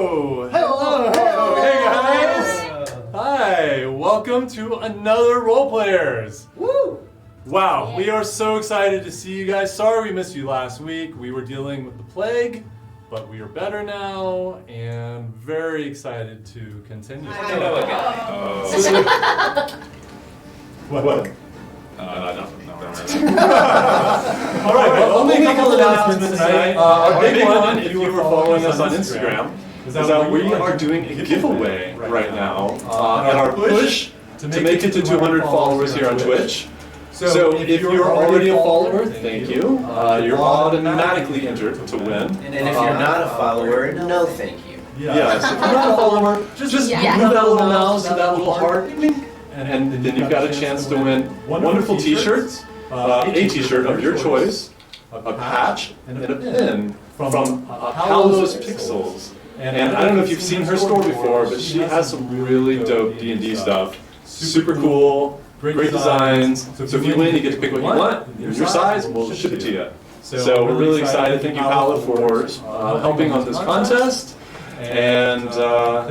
Hello! Hello! Hello! Hey guys! Hi! Welcome to another Role Players! Woo! Wow, we are so excited to see you guys. Sorry we missed you last week. We were dealing with the plague, but we are better now and very excited to continue. I know a guy. What? Nothing. All right, well, only a couple of announcements tonight. Our big one, if you were following us on Instagram, is that we are doing a giveaway right now in our push to make it to 200 followers here on Twitch. So if you're already a follower, thank you. You're automatically entered to win. And if you're not a follower, no thank you. Yes, if you're not a follower, just move that little mouse to that little heart, and then you've got a chance to win wonderful t-shirts, a t-shirt of your choice, a patch, and a pin from Paolo's Pixels. And I don't know if you've seen her store before, but she has some really dope D&D stuff. Super cool, great designs. So if you win, you get to pick what you want, your size, and we'll ship it to you. So we're really excited. Thank you, Paolo, for helping on this contest. And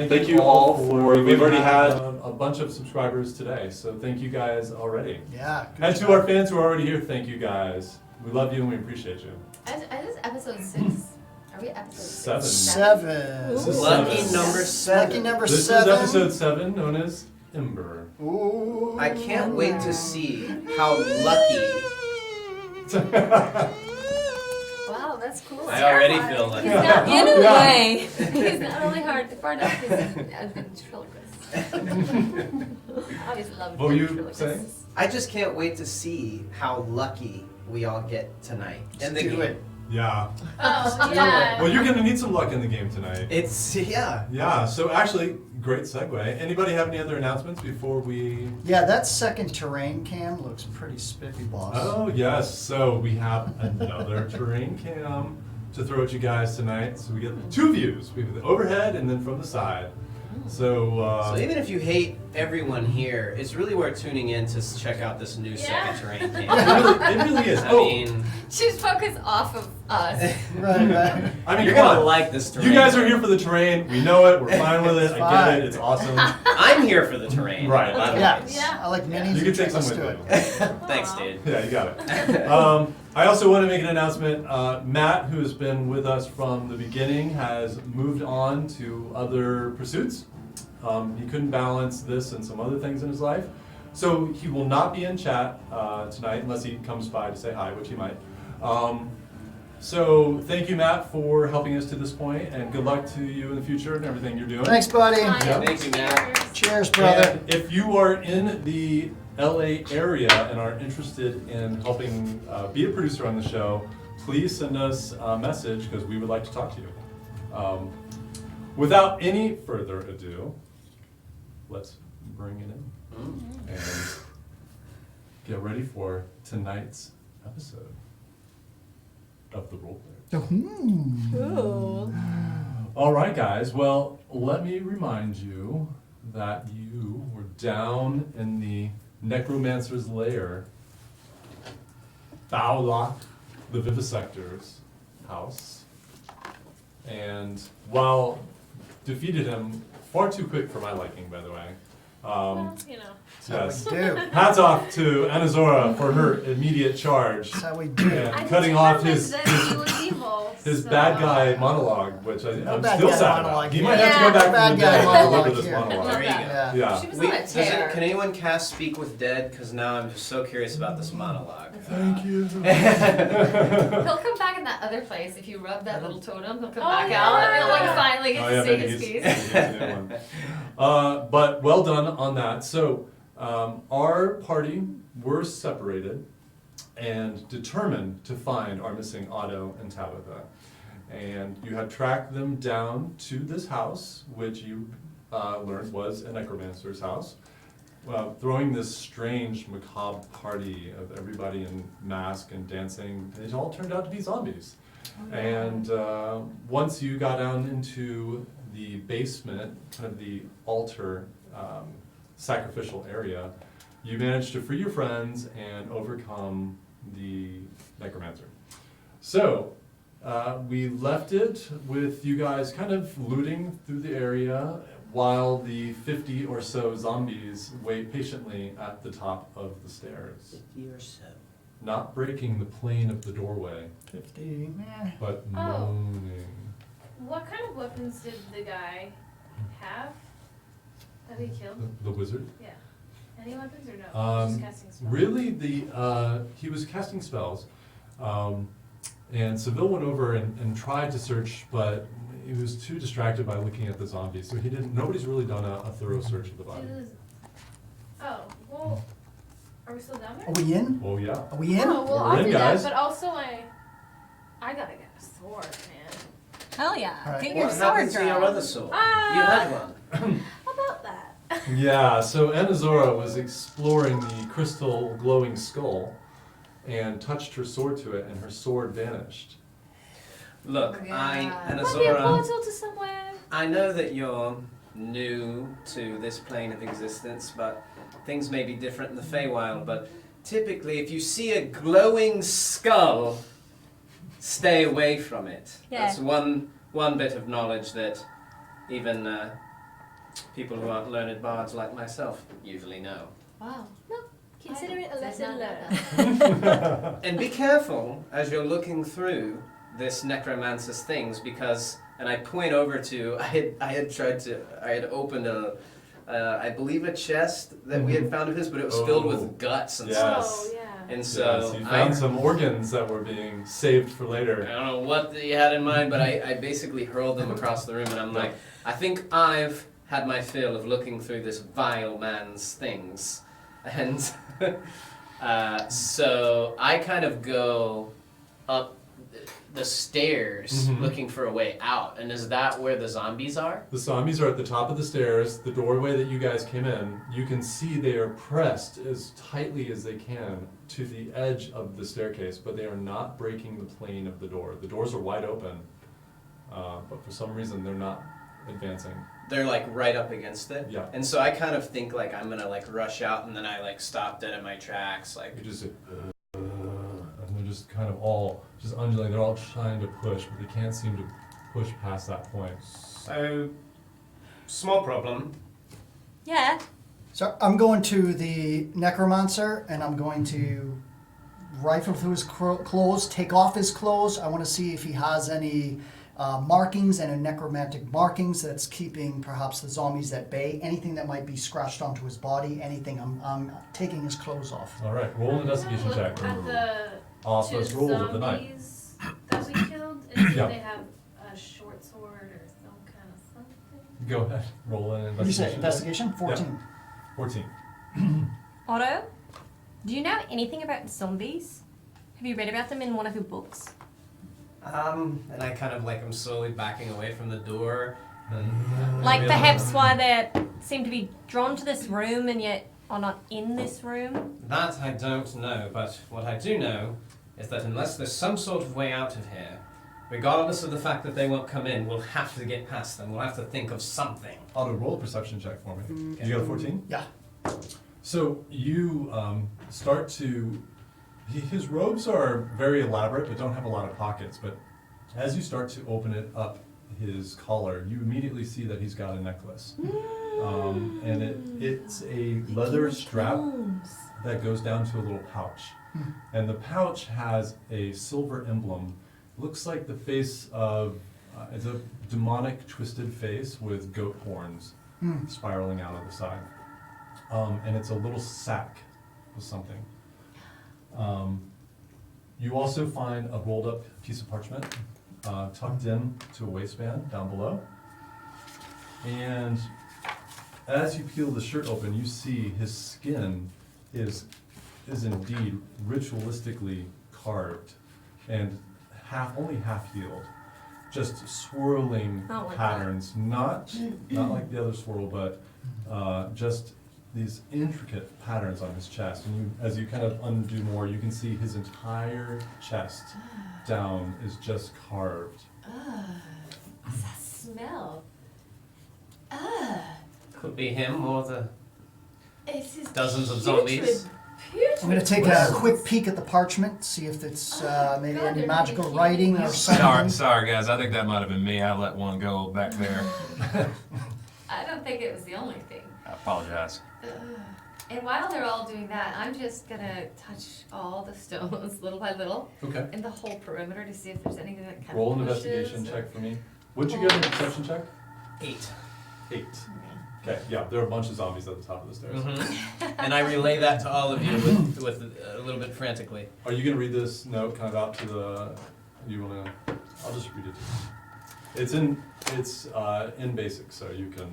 thank you all for, we've already had a bunch of subscribers today, so thank you guys already. Yeah. And to our fans who are already here, thank you guys. We love you and we appreciate you. Is this episode 6? Are we at episode 6? 7. This is Lucky seven. number Lucky 7. number This 7. is episode 7, known as Ember. Ooh. I can't wait to see how lucky. Wow, that's cool. I already feel lucky. He's not, Yeah. in a Yeah. way, he's not only far enough, he's a ventriloquist. I always loved What were you ventriloquists. saying? I just can't wait to see how lucky we all get tonight. And Let's do it. Yeah. Oh, yeah. Well, you're going to need some luck in the game tonight. It's, yeah. Yeah, so actually, great segue. Anybody have any other announcements before we... Yeah, that second terrain cam looks pretty spiffy, boss. Oh, yes. So we have another terrain cam to throw at you guys tonight. So we get 2 views. We have the overhead and then from the side. So So even if you hate everyone here, it's really worth tuning in to check out this new second terrain it cam. really is. I mean, She's focused off of us. Right. I mean, you're come gonna on. like this terrain. You guys are here for the terrain. We know it. We're fine with it. It's I fine. get it. It's awesome. I'm here for the terrain. Right. Not Yeah. always. Yeah. I like minis. You can take some Let's with do you. it. Thanks, dude. Yeah, you got it. I also want to make an announcement. Matt, who has been with us from the beginning, has moved on to other pursuits. He couldn't balance this and some other things in his life. So he will not be in chat tonight unless he comes by to say hi, which he might. So thank you, Matt, for helping us to this point, and good luck to you in the future and everything you're doing. Thanks, buddy. Yeah. Thank you, Matt. Cheers, brother. And if you are in the LA area and are interested in helping be a producer on the show, please send us a message because we would like to talk to you. Without any further ado, let's bring it in and get ready for tonight's episode of the Role Players. Ooh. All right, guys. Well, let me remind you that you were down in the necromancer's lair, Bauläk the Vivisector's house, and while defeated him far too quick for my liking, by the way. Well, you know. That's Yes. how we do. Hats off to Anazora for her immediate charge That's how we do. and cutting off his his bad guy monologue, which No I'm bad still guy sad about. monologue He here. might have to Yeah. go back Bad from the guy dead to monologue deliver this here. monologue. Love that. Yeah. Yeah. She was We, on a does tear. can anyone cast Speak with Dead? Because now I'm just so curious about this monologue. Thank you. He'll come back in that other place. If you rub that little totem, he'll come back out and he'll like finally get to say his piece. But well done on that. So our party were separated and determined to find our missing Otto and Tabitha. And you had tracked them down to this house, which you learned was a necromancer's house. Throwing this strange, macabre party of everybody in mask and dancing, it all turned out to be zombies. And once you got down into the basement, kind of the altar sacrificial area, you managed to free your friends and overcome the necromancer. So, we left it with you guys kind of looting through the area while the 50 or so zombies wait patiently at the top of the stairs. 50 or so. Not breaking the plane of the doorway, 50, meh. but Oh. moaning. What kind of weapons did the guy have that he killed? The wizard? Yeah. Any weapons or no? Just casting spells? Really, he was casting spells, and Seville went over and tried to search, but he was too distracted by looking at the zombies, so he didn't. Nobody's really done a thorough search of the body. Oh, well, are we still down there? Are we in? Oh yeah. Are we in? Oh, well, We're I'll in, do guys. that, but also I gotta get a sword, man. Hell yeah. All right. Get your What sword happened to your drawn. other sword? Ah! You had one. How about that? Yeah. So Anazora was exploring the crystal glowing skull, and touched her sword to it, and her sword vanished. Look, Oh, I, yeah. Might be a Anazora, portal to somewhere. I know that you're new to this plane of existence, but things may be different in the Feywild, but typically if you see a glowing skull, stay away from it. Yeah. That's one bit of knowledge that even people who aren't learned bards like myself usually know. Wow. Consider it a Did lesson not know learned. And be careful as you're looking through this necromancer's things, because, and I point over to, I had opened I believe a chest that we had found of his, but it was filled Oh. with guts and Yes. stuff. Oh, yeah. And so Yes, you I found some organs that were being saved for I later. don't know what he had in mind, but I basically hurled them across the room, and I'm like, I think I've had my fill of looking through this vile man's things. And so I kind of go up the stairs Mhm. looking for a way out. And is that where the zombies are? The zombies are at the top of the stairs. The doorway that you guys came in, you can see they are pressed as tightly as they can to the edge of the staircase, but they are not breaking the plane of the door. The doors are wide open, but for some reason they're not advancing. They're like right up against it. Yeah. And so I kind of think like I'm gonna like rush out, and then I like stop dead in my tracks. Like, You just, and they're just kind of all just undulating. They're all trying to push, but they can't seem to push past that point. so small problem. Yeah. So I'm going to the necromancer and I'm going to rifle through his clothes, take off his clothes. I want to see if he has any markings and necromantic markings that's keeping perhaps the zombies at bay. Anything that might be scratched onto his body, anything. I'm taking his clothes off. All right, roll an investigation Look check. at the Off as two rolls of the night. zombies that we killed, and see Yeah. if they have a short sword or some kind of something. Go ahead, roll an What do you say? investigation. Investigation? 14. 14. Otto, do you know anything about zombies? Have you read about them in one of your books? And I kind of like I'm slowly backing away from the door. And, Like perhaps why they seem to be drawn to this room and yet are not in this room? That I don't know, but what I do know is that unless there's some sort of way out of here, regardless of the fact that they won't come in, we'll have to get past them. We'll have to think of something. Auto roll a perception check for me. Okay. You got a 14? Yeah. So you start to. His robes are very elaborate, but don't have a lot of pockets. But as you start to open it up, his collar, you immediately see that he's got a necklace, and it's a leather strap that goes down to a little pouch, and the pouch has a silver emblem. Looks like the face of it's a demonic twisted face with goat horns spiraling out of the side, and it's a little sack with something. You also find a rolled up piece of parchment tucked in to a waistband down below. And as you peel the shirt open, you see his skin is indeed ritualistically carved and only half healed. Just swirling Not like patterns, not like the other swirl, but just these intricate patterns on his chest. And as you kind of undo more, you can see his entire chest down is just carved. What's that smell? Could be him or the It's just dozens of putrid zombies. I'm going to take a quick peek at the parchment, see if it's maybe any magical writing or something. Sorry, guys. I think that might have been me. I let one go back there. I don't think it was the only thing. I apologize. And while they're all doing that, I'm just gonna touch all the stones little by little Okay. in the whole perimeter to see if there's anything that kind Roll of an pushes investigation or- check for me. What'd you get in a perception check? 8. 8. Okay, yeah, there are a bunch of zombies at the top of the stairs. And I relay that to all of you with a little bit frantically. Are you gonna read this note kind of out to the? You wanna? I'll just read it to you. It's in basic, so you can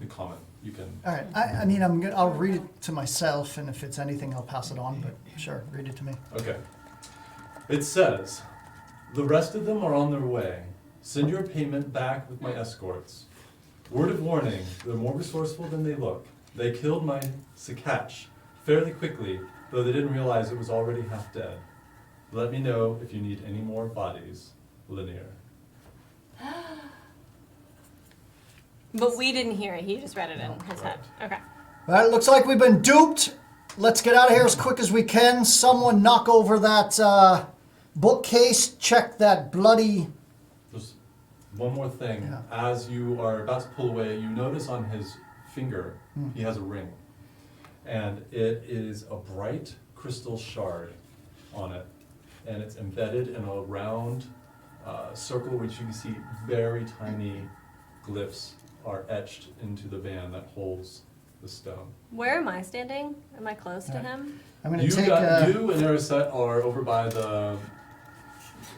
the comment. You can. All right. I mean, I'll read it to myself, and if it's anything, I'll pass it on. But sure, read it to me. Okay. It says, "The rest of them are on their way. Send your payment back with my escorts. Word of warning: they're more resourceful than they look. They killed my Sakach fairly quickly, though they didn't realize it was already half dead. Let me know if you need any more bodies. Linear." But we didn't hear it. He just read it in his head. Okay. Well, it looks like we've been duped. Let's get out of here as quick as we can. Someone knock over that bookcase. Check that bloody. There's one more thing. Yeah. As you are about to pull away, you notice on his finger he has a ring. And it is a bright crystal shard on it. And it's embedded in a round circle, which you can see very tiny glyphs are etched into the band that holds the stone. Where am I standing? Am I close to him? I'm going to You take. you and Ariset are over by the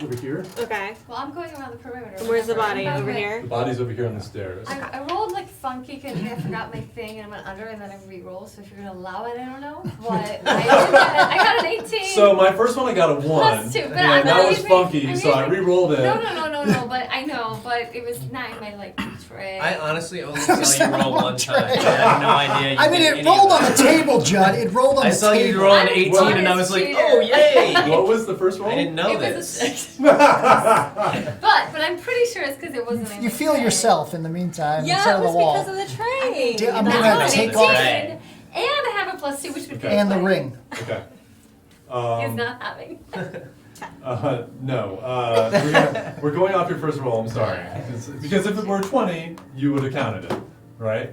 over here. Okay. Well, I'm going around the perimeter. And where's the remember? body? I'm Over going- here? The body's over here on the stairs. I rolled like funky because I forgot my thing and I went under and then I re-rolled. So if you're gonna allow it, I don't know. But I got an 18. So my first one I got a 1. Plus 2, but and I'm that not was even- funky, I'm so I even- re-rolled it. No, but I know, but it was not in my like tray. I honestly only saw you roll one time. I had no idea. You I mean, did it any rolled of on that. the table, Judd. It rolled on I the saw table. you roll an I'm 18 a and I was like, cheater. oh yay! What was the first roll? I didn't know It was a this. 6. But I'm pretty sure it's because it wasn't in You my feel tray. yourself in the meantime Yeah, instead it of the was wall. because of the train. Dude, I'm That's gonna what take I off did. And I have a +2, which would Okay. be and the fine. ring. Okay. He's not having. No. We're going off your first roll. I'm sorry. Because if it were 20, you would have counted it, right?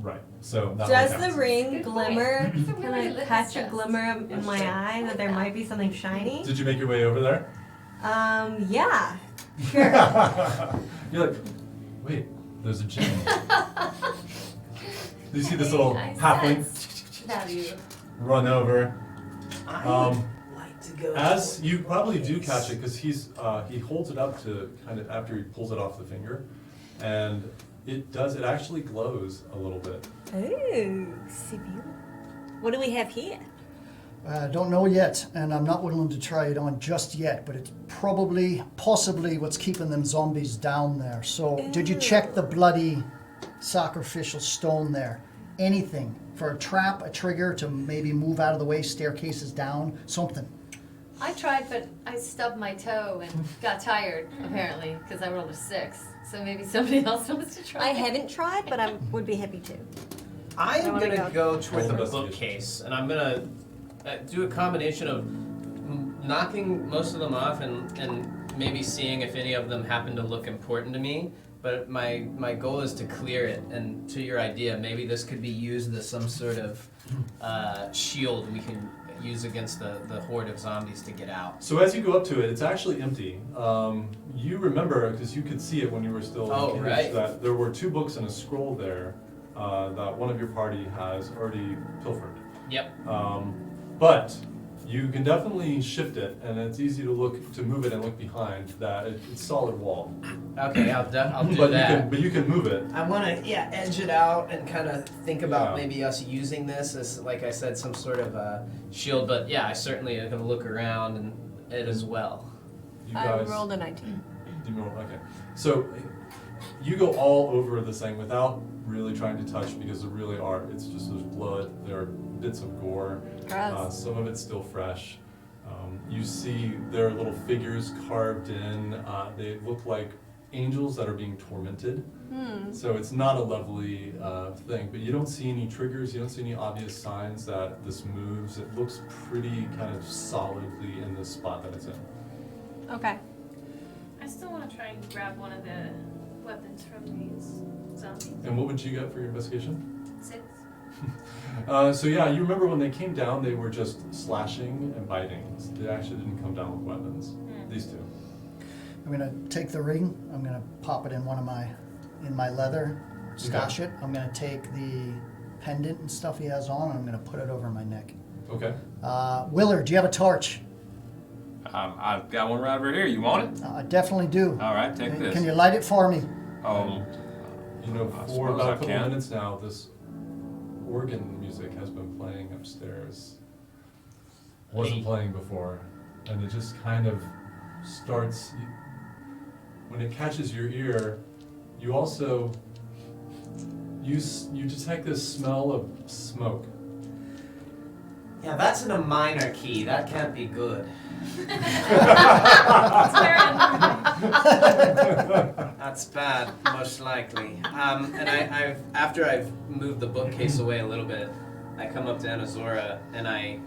Right. So that Does one the counts. ring Good point. glimmer? It's a Can really I litmus catch a test. glimmer in my eye that there might be something shiny? Did you make your way over there? Yeah. Sure. You're like, wait, there's a gem. Do you see this little I halfling sensed value. run over? Like to go. As you probably do catch it, because he holds it up to kind of after he pulls it off the finger, and it actually glows a little bit. Ooh, Sibyl. What do we have here? Don't know yet, and I'm not willing to try it on just yet, but it's possibly what's keeping them zombies down there. So, did you check the bloody sacrificial stone there? Anything for a trap, a trigger to maybe move out of the way, staircases down, something. I tried, but I stubbed my toe and got tired, apparently, because I rolled a 6. So maybe somebody else wants to try. I haven't tried, but I would be happy to. I am wanna gonna go. go towards the Investigation. bookcase, and I'm gonna do a combination of knocking most of them off and maybe seeing if any of them happen to look important to me. But my goal is to clear it, and to your idea, maybe this could be used as some sort of shield we can use against the horde of zombies to get out. So as you go up to it, it's actually empty. You remember, because you could see it when you were still Oh, engaged, right. that there were 2 books and a scroll there that one of your party has already pilfered. Yep. But you can definitely shift it, and it's easy to move it and look behind that. It's solid wall. Okay, I'll do But that. you can move it. I want to edge it out and kind of think about Yeah. maybe us using this as, like I said, some sort of shield. But yeah, I certainly am going to look around and it as well. You I guys. rolled a 19. You roll, okay. So you go all over this thing without really trying to touch, because there really are. It's just there's blood. There are bits of gore. Gross. Some of it's still fresh. You see there are little figures carved in. They look like angels that are being tormented. So it's not a lovely thing, but you don't see any triggers, you don't see any obvious signs that this moves. It looks pretty kind of solidly in the spot that it's in. Okay. I still want to try and grab one of the weapons from these zombies. And what would you get for your investigation? 6. So yeah, you remember when they came down, they were just slashing and biting. They actually didn't come down with weapons. These two. I'm gonna take the ring. I'm gonna pop it in in my leather, stash it. I'm gonna take the pendant and stuff he has on, and I'm gonna put it over my neck. Okay. Willard, do you have a torch? I've got one right over here. You want it? I definitely do. All right, take this. Can you light it for me? Oh, You know, I for suppose about I a couple can. minutes now, this organ music has been playing upstairs. Wasn't playing before, and it just kind of starts. When it catches your ear, you also you detect this smell of smoke. Yeah, that's in a minor key. That can't be good. That's bad, most likely. And after I've moved the bookcase away a little bit, I come up to Anazora and I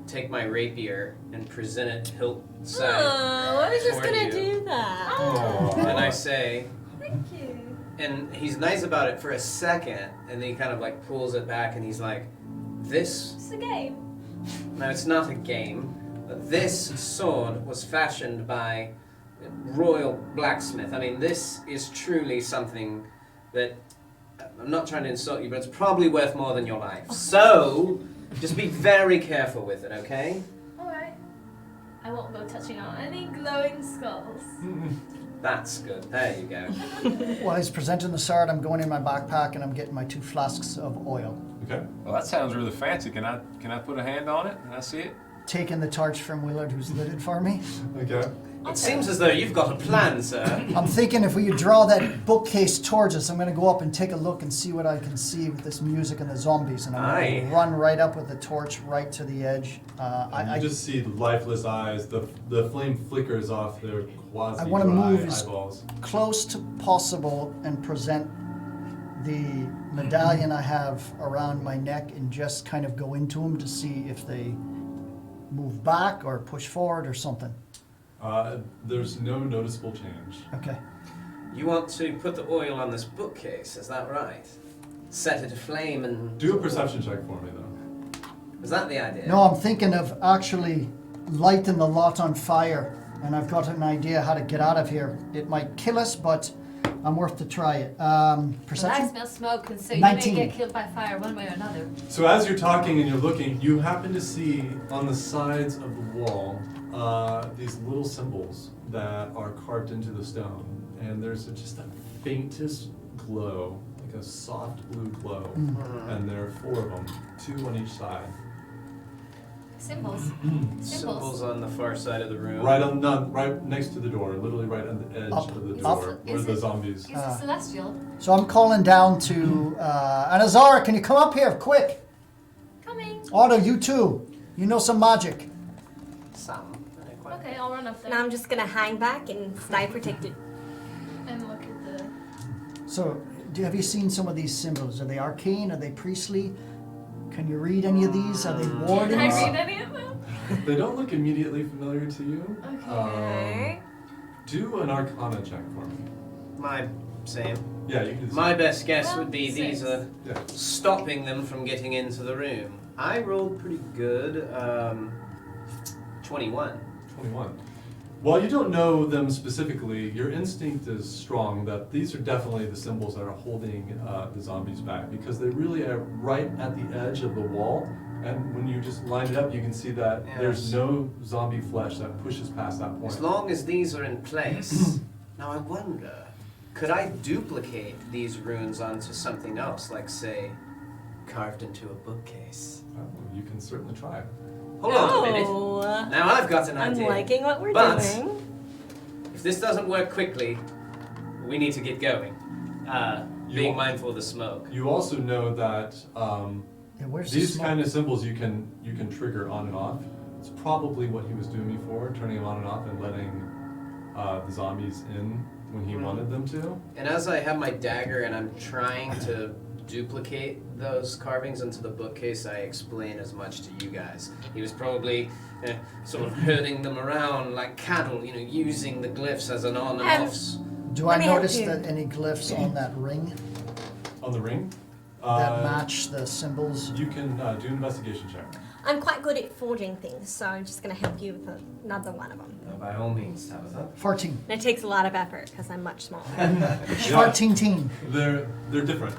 take my rapier and present it hilt side. Oh, I was just toward gonna you. do that. And I say, Thank you. and he's nice about it for a second, and then he kind of like pulls it back and he's like, this, It's a game. no, it's not a game. This sword was fashioned by royal blacksmith. I mean, this is truly something that, I'm not trying to insult you, but it's probably worth more than your life. So, just be very careful with it, okay? Alright. I won't go touching on any glowing skulls. That's good. There you go. While he's presenting the sword, I'm going in my backpack and I'm getting my 2 flasks of oil. Okay. well, that sounds really fancy. Can I put a hand on it? Can I see it? Taking the torch from Willard, who's lit it for me. Okay. It seems as though you've got a plan, sir. I'm thinking if we could draw that bookcase towards us, I'm going to go up and take a look and see what I can see with this music and the zombies. And I'm going Aye. to run right up with the torch right to the edge. You just see the lifeless eyes. The flame flickers off their quasi I wanna move dry as- eyeballs. close to possible and present the medallion I have around my neck and just kind of go into them to see if they move back or push forward or something. There's no noticeable change. Okay. You want to put the oil on this bookcase, is that right? Set it aflame and... Do a perception check for me, though. Is that the idea? No, I'm thinking of actually lighting the lot on fire, and I've got an idea how to get out of here. It might kill us, but I'm worth to try it. Well, I Perception? smell smoke, and so you 19. may get killed by fire one way or another. So as you're talking and you're looking, you happen to see on the sides of the wall these little symbols that are carved into the stone, and there's just a faintest glow, like a soft blue glow, and there are 4 of them, 2 on each side. Symbols. Symbols on the far side of the room. Right next to the door, literally right on the edge Up. of the Up. door, where Is the it- zombies. Is it celestial? So I'm calling down to Anazara, can you come up here quick? Coming. Otto, you too. You know some magic. Some. Okay, I'll run up there Now I'm just gonna hang back and stay protected. and look at the. So, have you seen some of these symbols? Are they arcane? Are they priestly? Can you read any of these? Are they Can wardings? I read any of them? They don't look immediately familiar to you. Okay. Do an Arcana check for me. My same. Yeah, you can. do the My same. best guess Well, would be these 6. are Yeah. stopping them from getting into the room. I rolled pretty good. 21. 21. While you don't know them specifically, your instinct is strong that these are definitely the symbols that are holding the zombies back, because they really are right at the edge of the wall, and when you just line it up, you can see that there's Yes. no zombie flesh that pushes past that point. As long as these are in place. Now I wonder, could I duplicate these runes onto something else, like say, carved into a bookcase? Oh, you can certainly try. Hold on a minute. Oh, Now I've got an I'm idea. liking what we're But- doing. If this doesn't work quickly, we need to get going. Being mindful of the smoke. You also know that Yeah, where's these the smoke? kind of symbols you can trigger on and off. It's probably what he was doing before, turning them on and off and letting the zombies in when he wanted them to. And as I have my dagger and I'm trying to duplicate those carvings into the bookcase, I explain as much to you guys. He was probably sort of herding them around like cattle, using the glyphs as an on and offs. Do I Let me help notice you. that any glyphs on that ring On the ring? that match the symbols? You can do an investigation check. I'm quite good at forging things, so I'm just going to help you with another one of them. By all means, Tabitha. 14. And it takes a lot of effort because I'm much smaller. 14 teen. They're different.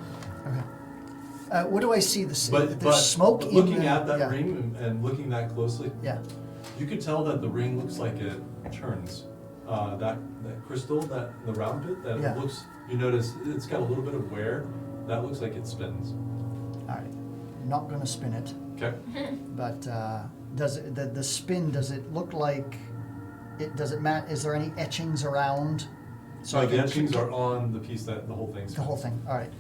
Okay. What do I see? But There's smoke in looking the, at that yeah. ring and looking that closely, Yeah. you could tell that the ring looks like it turns. That crystal, that the round bit, that Yeah. it looks. You notice it's got a little bit of wear. That looks like it spins. All right. Not going to spin it. Okay. But does it, the spin, does it look like it, does it match, is there any etchings around? So I the can- etchings are on the piece that the whole thing's. The whole thing, all right.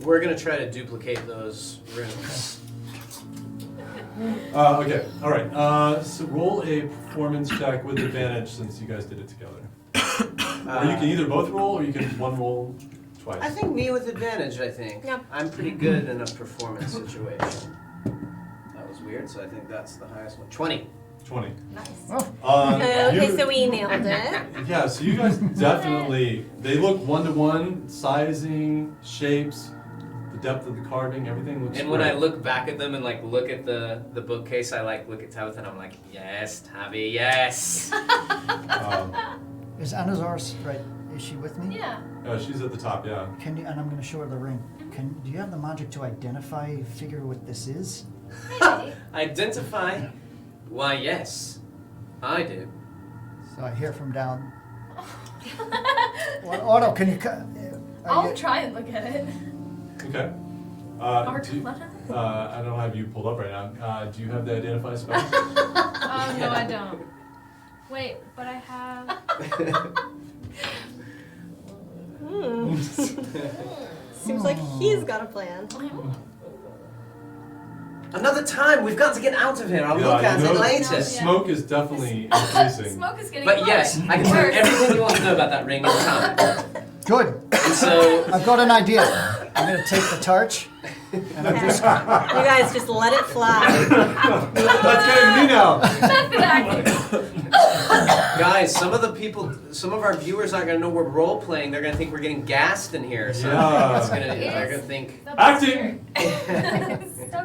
We're going to try to duplicate those runes. Okay, all right. So roll a performance check with advantage since you guys did it together. Or you can either both roll, or you can one roll twice. I think me with advantage, I think. Yep. I'm pretty good in a performance situation. That was weird, so I think that's the highest one. 20. 20. Oh, Okay, you- so we nailed it. Yeah, so you guys definitely, they look one-to-one, sizing, shapes, the depth of the carving, everything looks And when I great. look back at them and look at the bookcase, I look at Tabitha and I'm like, yes, Tabby, yes. is Anazar's, right, is she with me? Yeah. She's at the top, yeah. Can you, and I'm going to show her the ring. Do you have the magic to identify, figure what this is? Maybe. Identify? Why, yes, I do. So I hear from down. Well, Otto, can you? I'll try and look at it. Okay. I don't have you pulled up right now. Do you have the identify spell? No, I don't. Wait, but I have. Seems like he's got a plan. Another time, we've got to get out of here. I'll look at you it know, later. Smoke is definitely increasing. Smoke is getting But close. yes, I can tell you everything you want to know about that ring in time. Good. And so, I've got an idea. I'm going to take the torch, and I'm just. You guys just let it fly. That's getting me now. Method acting. guys, some of our viewers aren't going to know we're role playing. They're going to think we're getting gassed in here. So Yeah. they're going to think Acting.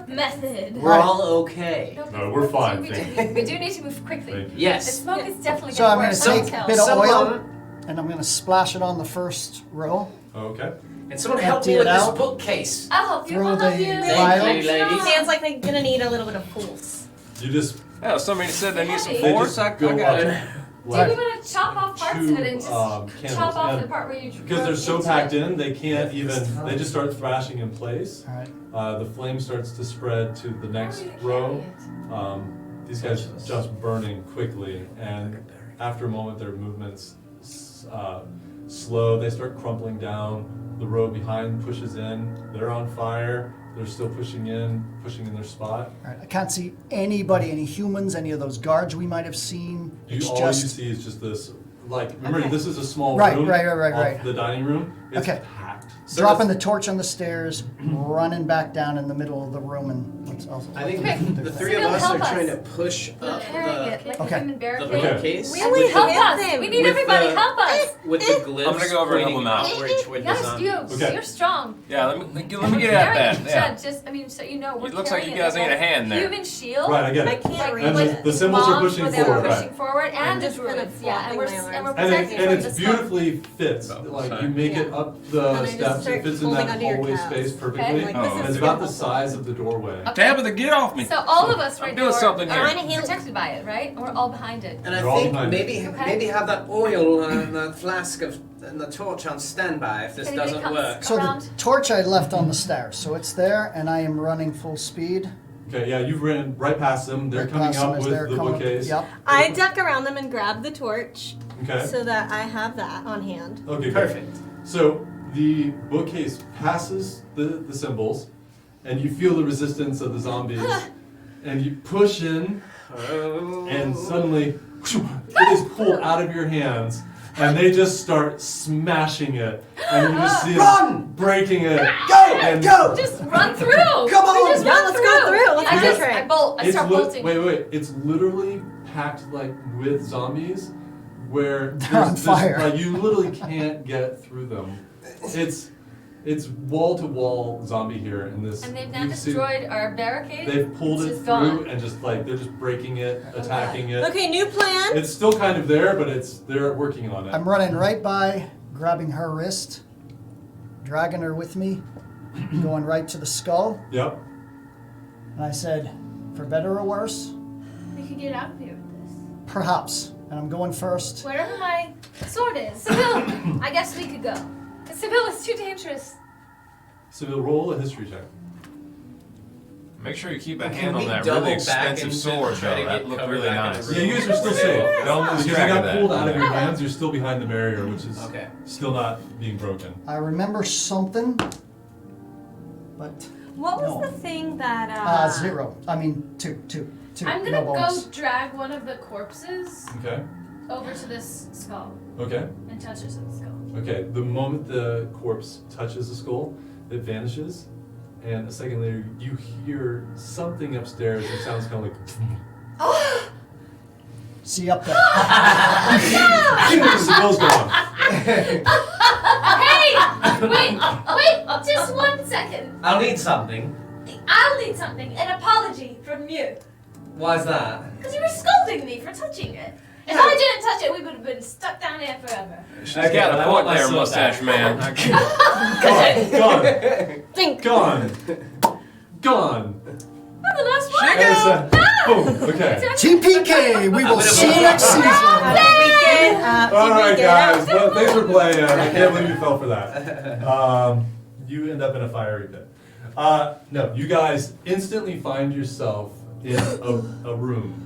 Method. we're all okay. No, we're fine, We thank do need to move quickly. Thank you. The Yes. smoke is definitely So I'm getting going worse. to take Don't a tell. bit of Someone- oil, and I'm going to splash it on the first row. Okay. And someone help me Empty with it this out. bookcase. I'll help you. Throw I'll help the you. vial. Thank you, lady. Sounds like they're gonna need a little bit of force. You just Oh, somebody said they need some Heavy. force. I go got up. it. Do you want to chop off parts of it and just candles, chop off and the part where you because they're so into packed it? in, they can't even. They just start thrashing in place. All right. The flame starts to spread to the next How are you gonna row. carry it? These guys just burning quickly, and after a moment, their movements slow. They start crumpling down. The row behind pushes in. They're on fire. They're still pushing in their spot. All right. I can't see anybody, any humans, any of those guards we might have seen. It's All you just. see is just this. Like, remember, Okay. this is a small Right, room. right. off the dining room. It's Okay. packed. Dropping the torch on the stairs, running back down in the middle of the room, and let's also. I think Okay. the three of Someone us are help us. trying to push We're up carrying it like Okay. a human the barricade. bookcase Really? Help With us! them. We need With everybody. the- Help us! with the glyphs I'm gonna go over and help pointing them out. outwards with the Yes, zombies. you. Okay. You're strong. Yeah, let me We're get at carrying that. it. Yeah. Jed, just, I mean, so you know, we're It looks like carrying you guys it need a hand there. Human shield. Right, I get I it. can't Like, reach And it. the symbols are moms pushing where they were forward, pushing right? forward, and I'm the just kind of druids. Yeah, and we're flopping my and we're arms. And protecting it, from it's the smoke. beautifully fits. Oh, Like sorry. you make it Yeah. up And the I just steps. start It fits in holding that onto your hallway calves. space perfectly. Okay. Like, Oh. this And is it's really about the helpful. size of the doorway. Okay. Tabitha, get off me. So all of us I'm right doing now something are here. protected by it, right? We're all behind it. And I They're all think behind it. Okay. maybe have that oil and that flask and the torch on standby if this Anything doesn't comes- work. So the around. torch I left on the stairs, so it's there, and I am running full speed. Okay, yeah, you've ran right past them. They're Right coming past them up as with they're the coming- bookcase. Yep. I duck around them and grab the torch Okay. so that I have that on hand. Okay, good. Perfect. So the bookcase passes the symbols, and you feel the resistance of the zombies, and you push in, Oh. and suddenly it is pulled out of your hands, and they just start smashing it, and you just see Run! it breaking it. Go! Go! Just run through. Come on! We just Yeah, run let's through. go through. Let's I go just, for it. I bolt. I start bolting. Wait. It's literally packed like with zombies, where They're on fire. like you literally can't get through them. It's wall to wall zombie here in this. And they've now you see- destroyed our barricade. They've pulled It's it just through gone. and just like they're just breaking it, attacking it. Okay, new plan. It's still kind of there, but they're working on it. I'm running right by, grabbing her wrist, dragging her with me, going right to the skull. Yep. And I said, for better or worse, We could get out of here with this. perhaps. And I'm going first. Wherever my sword is, Seville, I guess we could go. Seville is too dangerous. So roll a history check. Make sure you keep a Can hand on we that double really back expensive into sword, try to though. That get looked covered really back in nice. the Yeah, you guys are still safe. Don't lose Because you track of got that. pulled out of your hands, you're still behind the barrier, which is Okay. still not being broken. I remember something, but What was No. the thing that? 0. I mean, two. I'm no gonna bonus. go drag one of the corpses Okay. over to this skull Okay. and touch it to the skull. Okay. The moment the corpse touches the skull, it vanishes, and a second later, you hear something upstairs. It sounds kind of like. See up there. The skull's gone. Hey! Wait! Just 1 second. I'll need something. I'll need something. An apology from you. Why's that? Because you were scolding me for touching it. If I didn't touch it, we would have been stuck down here forever. She's got a point there, mustache man. Gone. Think. Gone. Gone. I'm the last one. And it's a- boom. Okay. TPK, we will see you next season. All right, guys. Well, thanks for playing. I can't believe you fell for that. You end up in a fiery pit. No, you guys instantly find yourself in a room.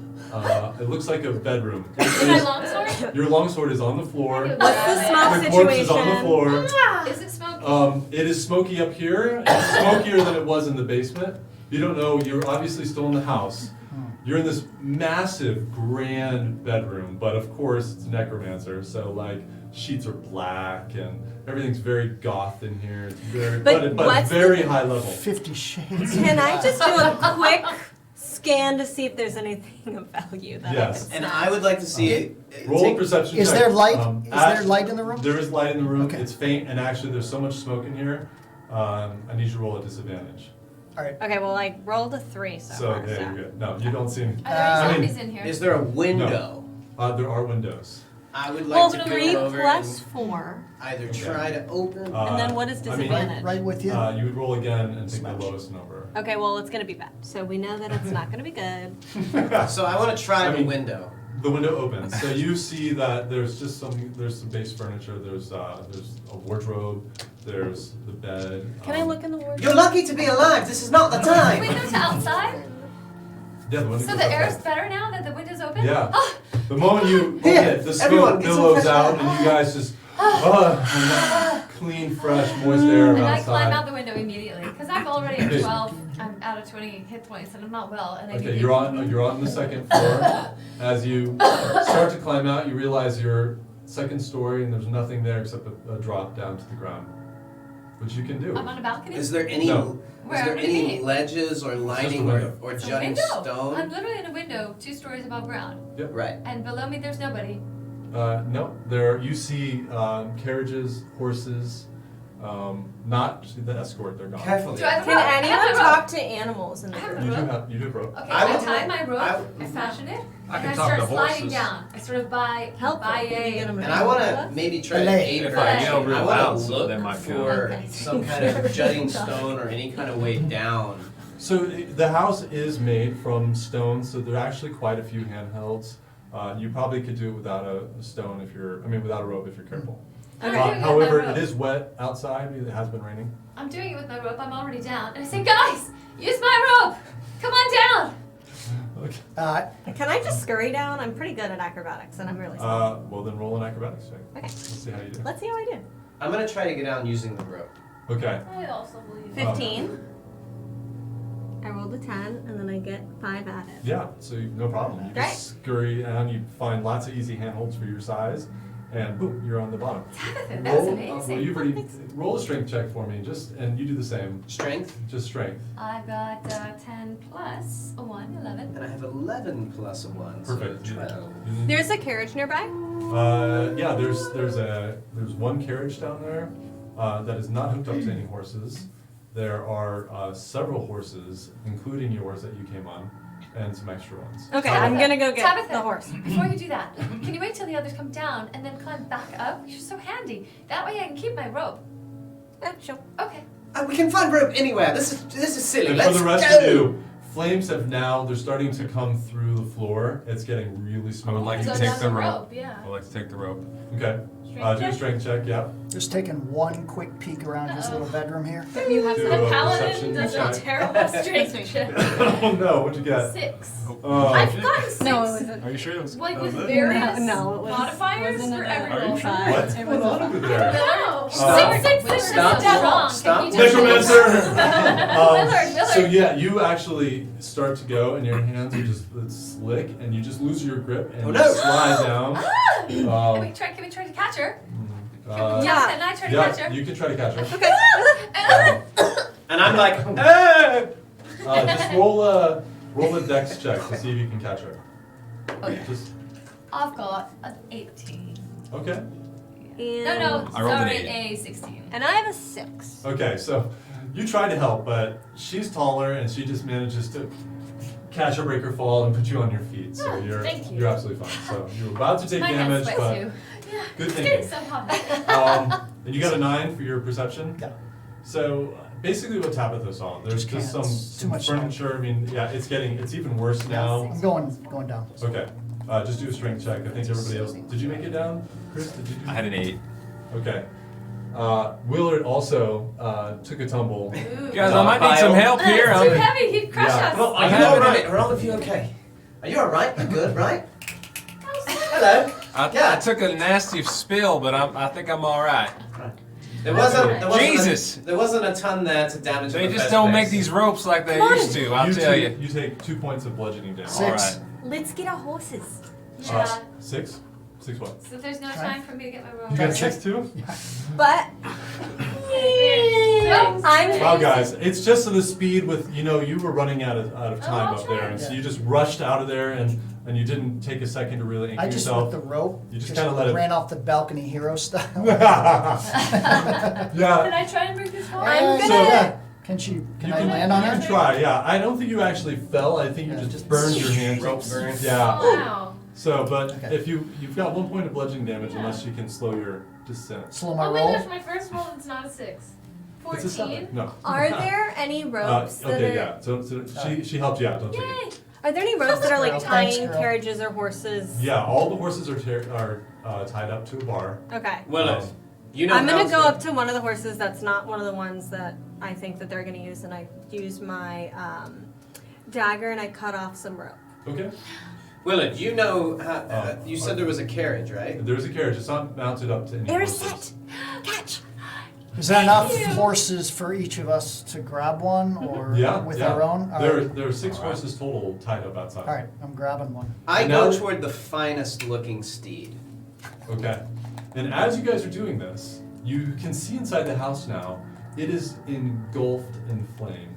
It looks like a bedroom. Is my longsword? Your longsword is on the floor. What's the smoke The corpse is on the situation? floor. Is it smoky? It is smoky up here. It's smokier than it was in the basement. You don't know. You're obviously still in the house. You're in this massive, grand bedroom, but of course it's necromancer, so like sheets are black and everything's very goth in here. It's very, But but what's very high level. 50 Shades. Can I just do a quick scan to see if there's anything of value that Yes. I can And I would like to see Roll a perception Is check. there light? Is at- there light in the room? There is light in the room. Okay. It's faint, and actually there's so much smoke in here. I need you to roll a disadvantage. All right. Okay, well, I rolled a 3 so So far. yeah, you're good. No, you don't see any. Are there I any mean, zombies in here? Is there a window? There are windows. I would Well, like to 3 go over plus and 4. either Okay. try to open. And then what is I mean, disadvantage? Right with you. You would roll again and take Smash. the lowest number. Okay, well, it's gonna be bad. So we know that it's not gonna be good. So I want to try I the mean- window. The window opens, so you see that there's just there's some base furniture. There's a wardrobe. There's the bed. Can I look in the wardrobe? You're lucky to be alive. This is not the time. Window to outside? Yeah, the window So goes the outside. air's better now that the window's open? Yeah. Oh, The moment you Here, open it, the everyone, smoke get some billows fresh out, air. and you guys just clean, fresh, moist air and I outside. climb out the window immediately because I'm already at 12. I'm out of 20 hit points and I'm not well. And I Okay, need you're on the second floor. As you start to climb out, you realize you're second story, and there's nothing there except a drop down to the ground, which you can do. I'm on a balcony. Is there any? No. Where? Is there What do you any mean? ledges or lighting window. or It's a jutting window. I'm stone? literally in a window 2 stories above ground. Right. And below me there's nobody. No, you see carriages, horses, not the escort. They're gone. Carefully. Do I have a Can rope? I have anyone a rope. talk to animals in the I have group? You a do rope. have rope. Okay, I I would- tie my rope, I- I fashion it, I and can I talk start to sliding horses. down. I sort of by Helpful. by Can you get a 'em And I want to maybe try to Belay. aid If her. I yell real I loud, want to so they look might come. for Okay. some kind of jutting stone or any kind of way down. So the house is made from stone, so there are actually quite a few handhelds. You probably could do it without a stone without a rope if you're careful. I'm doing it with my However, rope. it is wet outside. It has been raining. I'm doing it with my rope. I'm already down. And I say, guys, use my rope. Come on down. Okay. Can I just scurry down? I'm pretty good at acrobatics, and I'm really sorry. Well, then roll an acrobatics check. Okay. Let's see how you do. Let's see how I do. I'm gonna try to get down using the rope. Okay. I also believe. 15. I rolled a 10, and then I get 5 added. Yeah. So no problem. You Great. just scurry down. You find lots of easy handholds for your size, and boom, you're on the bottom. Tabitha, that was Well, amazing. you've already roll a strength check for me, and you do the same. Strength, Just strength. I got 10 plus a 1, 11. and I have 11 plus a 1, Perfect. so 12. There's a carriage nearby. Yeah, there's one carriage down there that is not hooked up to any horses. There are several horses, including yours that you came on, and some extra ones. Okay, I'm gonna go get Tabitha, the horse. before you do that, can you wait till the others come down and then climb back up? You're so handy. That way I can keep my rope. Yeah, sure. Okay. We can find rope anywhere. This is silly. And Let's for the rest go. of you, flames they're starting to come through the floor. It's getting really I smooth. would like So to take that's the a rope. yeah. I'd like to take the rope. Okay. Strength Do a check? strength check, yeah. Just taking one quick peek around his little bedroom here. But you have Do the a paladin perception does a check. terrible strength check. Oh no, what'd you get? 6. Oh, I've gotten 6. No, it wasn't. Are you sure it was? Like with it? various No, it was- modifiers wasn't for it? every Are you roll. sure? what's going on over there? No. Stop. 6, 6, 6, Stop. that's wrong. Stop. Can you just- Necromancer! Willard. So yeah, you actually start to go, and your hands are just slick, and you just lose your grip and Oh, no. you slide down. Can we Um, try to catch her? uh, Tabitha and I try to catch yeah, her. you can try to catch her. And I'm like, ah! Just roll a dex check to see if you can catch her. Okay. Just I've got an 18. okay. No, I rolled an sorry, 8. a 16. And I have a 6. Okay, so you try to help, but she's taller, and she just manages to catch a breaker fall and put you on your feet. So Oh, you're thank you. you're absolutely fine. So you're about to take My damage, hands but sweat too. Yeah. good It's thinking. getting so hot. And you got a 9 for your perception? Yeah. So basically what Tabitha saw, there's Just just can't. some, It's too some much furniture. I mean, yeah, it's even worse now. I'm going down. Okay, just do a strength check. I think everybody else, did you make it down? Chris, did you do I had an 8. Okay. Willard also took a tumble. Ooh. Guys, I might need some help here. It's too I'm- heavy. He'd crush Yeah. us. Well, are I'm you having alright? it. Are all of you okay? Are you alright? You're good, right? Hello. I took a nasty spill, but I think I'm all right. There wasn't Jesus. There wasn't a ton there to damage. They in the just first don't place. make these ropes like they Come on. used to. I'll you tell take, you. You take 2 points of bludgeoning damage. All right. 6. Let's get our horses. Yeah. 6? 6 what? So there's no Okay. time for me to get my robe. You got 6 too? But I'm Wow, guys, it's just the speed with, you were running out of time I'll up there, try. and so Yeah. you just rushed out of there, and you didn't take a second to really anchor I just yourself. with the rope. You just kinda let it- ran off the balcony hero style. Can Yeah, I try and break this fall? I'm So, gonna- yeah. Can you I can, land on you her? can try, yeah. I don't think you actually fell, I think you Yeah, just just burned your hands. Rope burn. Yeah, Oh, wow. so, but Okay. if you've got 1 point of bludgeoning damage Yeah. unless you can slow your descent. Slow my Oh my roll. gosh, my first roll is not a 6. It's a 7, 14. no. Are there any ropes that Okay, are? yeah, so she helped you out, don't take it. Yay! Are there any ropes that are like Girl, thanks, tying girl. carriages or horses? Yeah, all the horses are tied up to a bar. Okay. Willard, Um, you know. I'm gonna how go up to one of the horses that's not one of the ones that I think that they're gonna use, and I use my dagger and I cut off some rope. Okay. Willard, you know how. Oh, you said there was a carriage, right? There's a carriage. It's not mounted up to any horses. Intercept! Catch! Is there enough you. horses for each of us to grab one, or Yeah, with yeah. our own? All right. There are 6 horses total tied up outside. All right, I'm grabbing one. I And go now- toward the finest looking steed. Okay. And as you guys are doing this, you can see inside the house now. It is engulfed in flame.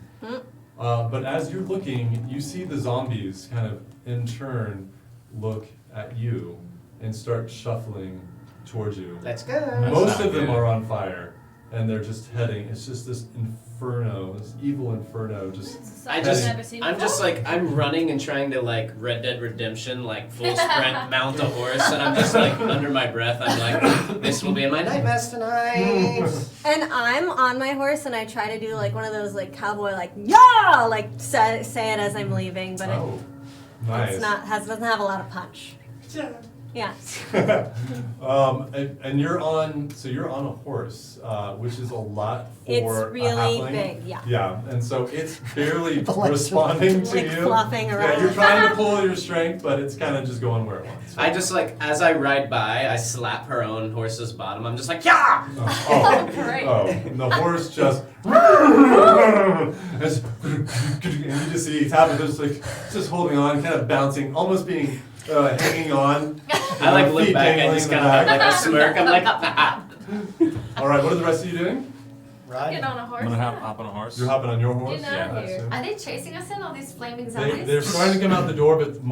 But as you're looking, you see the zombies kind of in turn look at you and start shuffling towards you. Let's go. Most not of them good. are on fire, and they're just heading. It's just this inferno, this evil inferno. Just Something just- I've never seen I'm before. just like I'm running and trying to like Red Dead Redemption, like full sprint, mount a horse, and I'm just like under my breath. I'm like, this will be in my nightmares tonight. And I'm on my horse and I try to do like one of those like cowboy like yeah like say it as I'm leaving, but oh, nice. it's not doesn't have a lot of punch. Yeah. And you're on. So you're on a horse, which is a lot for It's a really halfling. big, yeah. Yeah, and so it's barely Like- responding to Like you. flopping Yeah, around. you're trying to pull your strength, but it's kind of just going where it wants. I just like as I ride by, I slap her own horse's bottom. I'm just like, yeah. Great. And the horse just and you just see Tabitha just holding on, kind of bouncing, almost being hanging on. I like feet look back and dangling just in the kind of back. like a smirk. I'm like, All right, what are the rest of you doing? Right? Get on a horse. I'm gonna hop on a horse. You're hopping on your horse? Get out I of here. assume. Are they chasing us in all these flaming They're zombies? trying to come out the door, but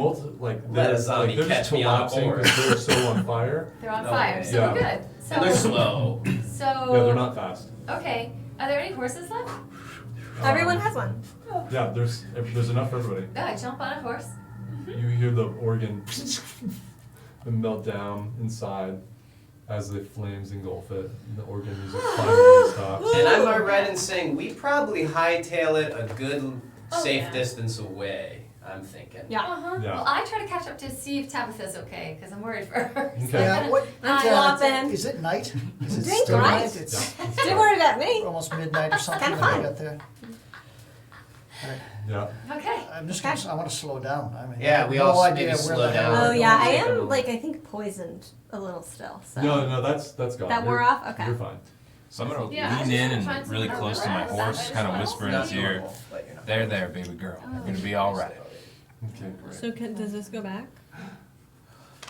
Let a zombie they're catch just me on a collapsing horse. because they're so on fire. They're on No fire, way. so Yeah. we're good. So, and they're slow. so Yeah, they're not fast. Okay. Are there any horses left? Everyone has one. Yeah, there's enough for everybody. Yeah, jump on a horse. You hear the organ melt down inside as the flames engulf it. And the organ music finally stops. And am I right in saying we probably hightail it a good safe yeah. distance away? I'm thinking. Yeah. Uh-huh. Yeah. Well, I try to catch up to see if Tabitha's okay, because I'm worried for her. Okay. Yeah, what, I'm flopping. is it night? Is it Doing still great. night? It's Don't worry about me. almost midnight or something kinda when I fun. get there. Yeah. Okay. I'm just gonna, I want to slow down. I mean, I Yeah, have we no all idea maybe where slow the hell down. we're Oh yeah, I going. am like I think poisoned a little still. So. No, that's gone. That wore You're- off? Okay. You're fine. So I'm gonna Yeah, I lean just in wanna find and really some close to my rest. horse, kind of whisper in his ear, Normal, but you're not. there, baby girl. You're gonna be all right. Okay, great. So does this go back?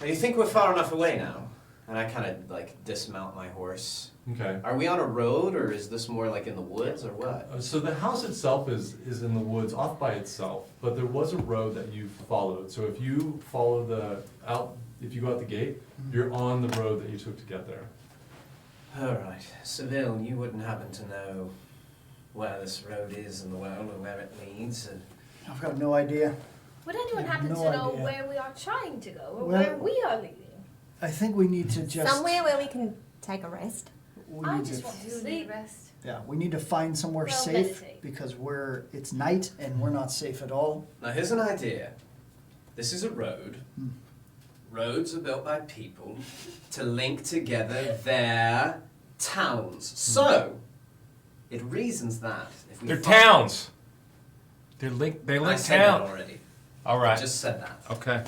Now, you think we're far enough away now? And I kind of like dismount my horse. Okay. Are we on a road, or is this more like in the woods, or what? So the house itself is in the woods, off by itself, but there was a road that you followed. So if you follow if you go out the gate, you're on the road that you took to get there. All right, Seville, you wouldn't happen to know where this road is in the world, or where it leads? I've got no idea. Would anyone I have happen no to know idea. where we are trying to go, or Well- where we are leading? I think we need to just. Somewhere where we can take a rest. We I need just to, want to Do need sleep. rest. yeah, we need to find somewhere Well, safe meditate. because it's night and we're not safe at all. Now, here's an idea. This is a road. Hmm. Roads are built by people to link together their towns. So, it reasons that if we They're find- towns. They link I said that towns. already. All I right. just said that. Okay.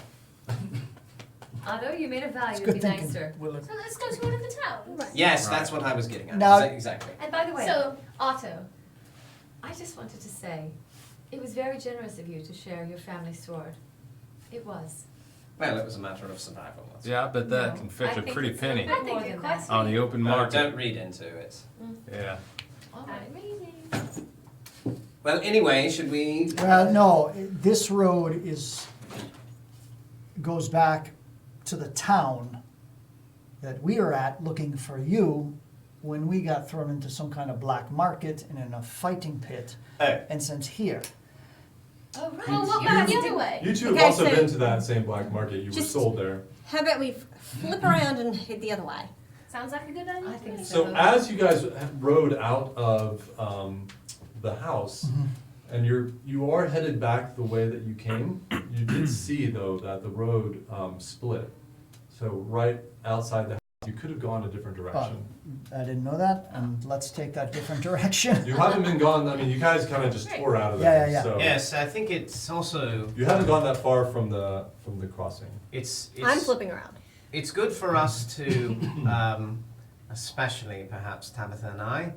Although you made a vow, It's you'd good be thinking. nicer. Willard. So let's go to one of the towns. Yes, Right. that's what I was getting at. Now- Exactly. And by the way, So- Otto, I just wanted to say, it was very generous of you to share your family sword. It was. Well, it was a matter of survival. That's Yeah, I bet that No, can fetch I a think pretty it's penny more I think than you're that. quite on the open No, market. don't read into it. Yeah. All I'm right. reading. Well, anyway, should we? No, this road goes back to the town that we are at looking for you when we got thrown into some kind of black market and in a fighting pit Oh, and sent here. Oh, right. Well, what You about the didn't- other way? You two Okay, have also so- been to that same black market. You were Just- sold there. How about we flip around and head the other way? Sounds like a good idea. I to think me. So as you guys rode out of the house, and you are headed back the way that you came, you did see though that the road split. So right outside the house, you could have gone a different direction. I didn't know that, and let's take that different direction. You haven't been gone. I mean, you guys kind of just tore out of Yeah, there. yeah, yeah. So yes, I think it's also you haven't gone that far from the crossing. it's I'm flipping around. It's good for us to, especially perhaps Tabitha and I,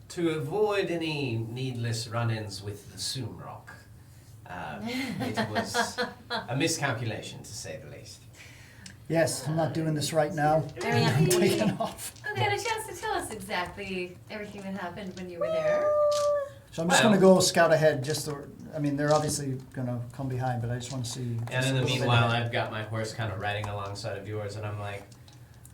to avoid any needless run-ins with the Sumrock. It was a miscalculation, to say the least. Yes, I'm not doing this right now. Very I'm happy. taking off. Get a chance to tell us exactly everything that happened when you were there. So I'm just Well- gonna go scout ahead, I mean, they're obviously gonna come behind, but I just wanna see. And just in a the little bit meanwhile, ahead. I've got my horse kind of riding alongside of yours, and I'm like,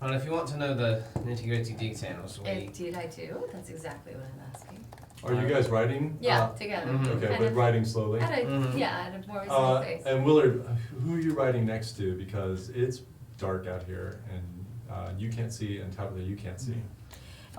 well, if you want to know the nitty-gritty details, Did I do? That's exactly what I'm asking. Are you guys riding? Yeah, together. mhm. Okay, Kind but of- riding slowly. At a, Mhm. yeah, at a more reasonable pace. And Willard, who are you riding next to? Because it's dark out here, and you can't see, and Tabitha, you can't see.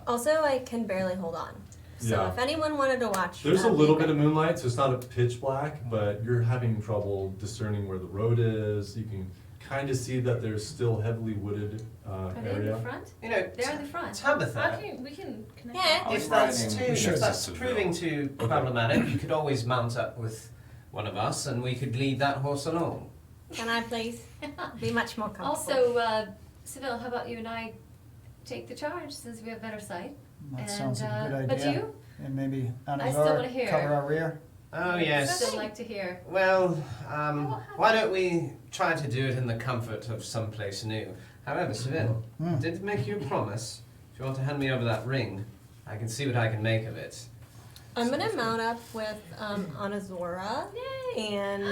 Also, I can barely hold on. So Yeah. if anyone wanted to watch, There's a that'd be little bit great. of moonlight, so it's not a pitch black, but you're having trouble discerning where the road is. You can kind of see that there's still heavily wooded Are they in area. the front? you know, They're in the front. Tabitha, We can connect. Yeah. if that's riding- too, Sure. if that's proving too Okay. problematic, you could always mount up with one of us, and we could lead that horse along. Can I please be much more comfortable? Also, Seville, how about you and I take the charge since we have better sight? That And, sounds like a good But idea. you? And maybe I still wanna Anazar hear. cover our rear. Oh, yes. Still like to hear. Well, why don't we try to do it in the comfort of someplace new? However, Seville, I did make you a promise. If you want to hand me over that ring, I can see what I can make of it. I'm gonna mount up with Anazora, and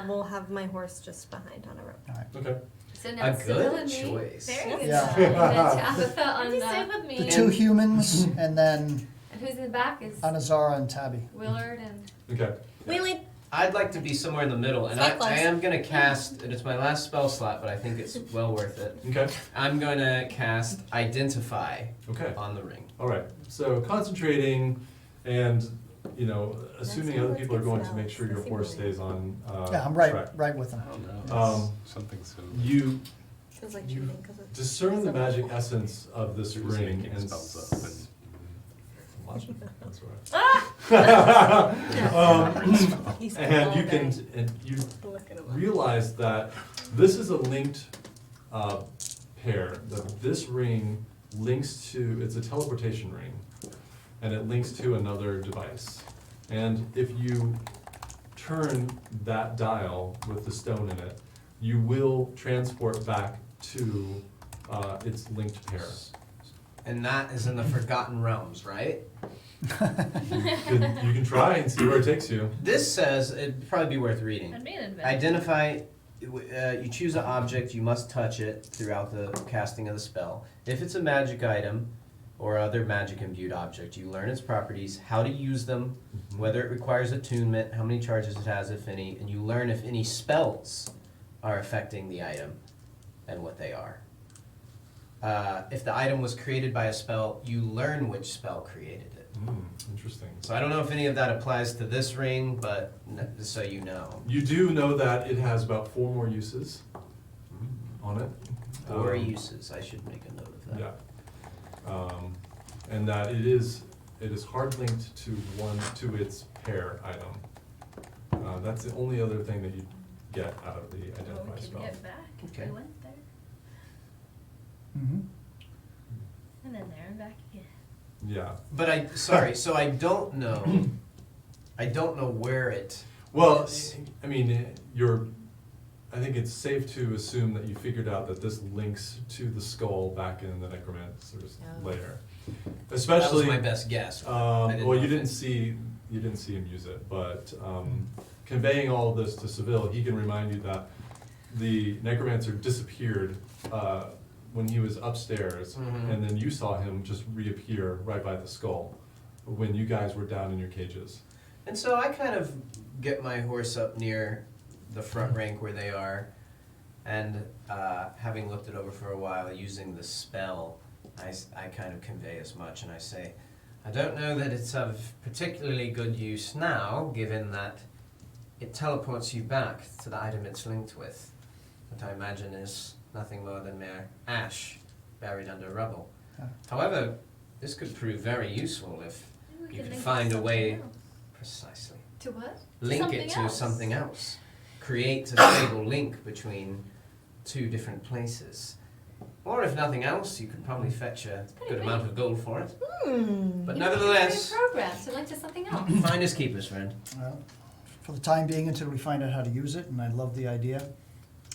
we'll have my horse just behind on a rope. Okay. So now A it's Sybil good and me. choice. Very good. Yeah. And then Tabitha on Please stay with me. The two humans, and then And who's in the back is Anazara and Tabby. Willard and. Okay. Wheelie. I'd like to be somewhere in the middle, and Spell I class. am going to cast, and it's my last spell slot, but I think it's well worth it. Okay. I'm going to cast Identify Okay. on the ring. All right. So concentrating and, you know, assuming how other it people are gets going to out. make sure your It's horse simulated. stays on Yeah, I'm track. right with them. Oh, no. Um, you Feels like You cheating 'cause it's discern the magic simple. essence of this You're just ring making and spells up, but- Watch. That's right. He's And you all can day. and you Look at him. realize that this is a linked pair. That this ring links to, it's a teleportation ring, and it links to another device. And if you turn that dial with the stone in it, you will transport back to its linked pair. And that is in the Forgotten Realms, right? You can try and see where it takes you. This says, it'd probably be worth reading. That'd be an adventure. Identify, you choose an object, you must touch it throughout the casting of the spell. If it's a magic item or other magic imbued object, you learn its properties, how to use them, whether it requires attunement, how many charges it has, if any, and you learn if any spells are affecting the item and what they are. If the item was created by a spell, you learn which spell created it. Interesting. So I don't know if any of that applies to this ring, but just so you know. You do know that it has about 4 more uses on it. 4 uses, I should make a note of that. Yeah. And that it is hard linked to its pair item. That's the only other thing that you get out of the Well, identify we can spell. get back if Okay. we went there. Mm-hmm. And then there and back again. Yeah. But so I don't know, where it Well, is. I mean, I think it's safe to assume that you figured out that this links to the skull back in the necromancer's Yeah. lair. That was Especially, my best guess. well, know you if didn't see him use it, but conveying all of this to Seville, he can remind you that the necromancer disappeared when he was upstairs, Mhm. and then you saw him just reappear right by the skull when you guys were down in your cages. And so I kind of get my horse up near the front rank where they are, and having looked it over for a while, using the spell, I kind of convey as much, and I say, I don't know that it's of particularly good use now, given that it teleports you back to the item it's linked with, that I imagine is nothing more than mere ash buried under rubble. Yeah. However, this could prove very useful if Maybe we you could could link it find to a way, something else. precisely, To what? link something it to else. something else. Create a stable link between 2 different places. Or if nothing else, you could probably fetch a pretty good amount of gold for it. But You know, nevertheless, you program, so like to something else. finders keepers, friend. Well, for the time being, until we find out how to use it, and I love the idea,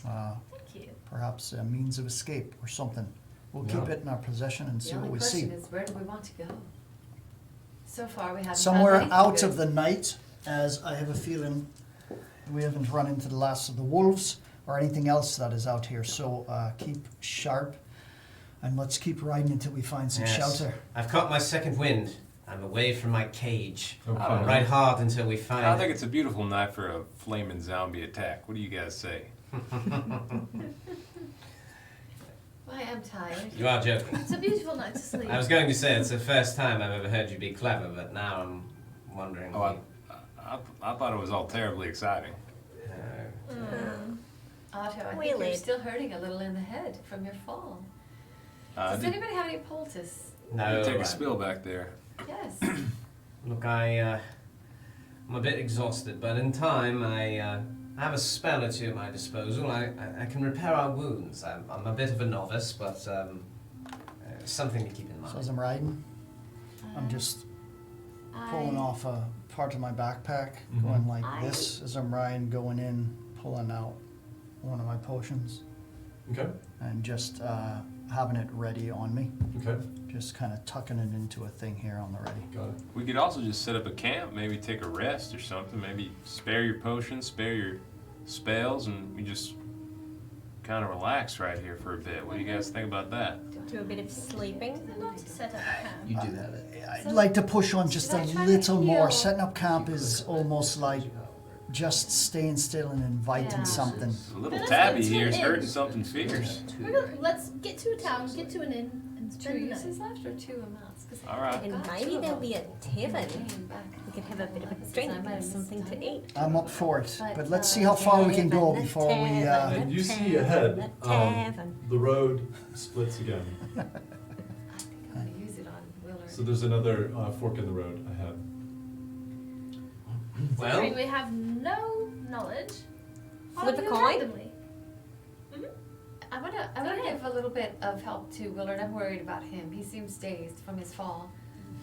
Thank you. perhaps a means of escape or something. We'll keep Yeah. it in our possession and see The what only we see. question is, where do we want to go? So far, we haven't. Somewhere found anything out good. of the night, as I have a feeling we haven't run into the last of the wolves or anything else that is out here. So keep sharp, and let's keep riding until we find some Yes. shelter. I've caught my second wind. I'm away from my cage. Okay. I'll ride hard until we find. I think it's a beautiful night for a flaming zombie attack. What do you guys say? I am tired. You are joking. It's a beautiful night to sleep. I was going to say it's the first time I've ever heard you be clever, but now I'm wondering. Oh, I thought it was all terribly exciting. Otto, I We think you're laid. still hurting a little in the head from your fall. Does Did anybody have any poultice? No, take I- a spill back there. Yes. Look, I'm a bit exhausted, but in time I have a spell or 2 at my disposal. I can repair our wounds. I'm a bit of a novice, but something to keep in So mind. as I'm riding, I'm just pulling pulling off a part of my backpack, Mhm. going like this as I'm riding, going in, pulling out one of my potions, Okay. and just having it ready on me. Okay. Just kind of tucking it into a thing here on the ready. Got it. We could also just set up a camp, maybe take a rest or something. Maybe spare your potions, spare your spells, and we just kind of relax right here for a bit. What do you guys think about that? Do a bit of sleeping. I'd love to set up a camp. You do that. I'd like to push on just a Should I try to little more. heal? Setting up camp is almost like just staying still and inviting Yeah. something. A little Let's tabby get to here is an hurting inn. something fierce. Let's get to a town, get to an inn, and Two spend the night. uses left or 2 amounts? 'Cause I All right. And got maybe two of there'll them. be a tavern. Back. We could have a bit of a Since drink I might have and something missed to time. eat. I'm up for it, But, but let's see how far we can go before we. And you see ahead, the road splits again. I think I'm gonna use it on Willard. So there's another fork in the road ahead. I mean, we have no knowledge. Flip a How coin? randomly? I wanna give a little bit of help to Willard. I'm worried about him. He seems dazed from his fall,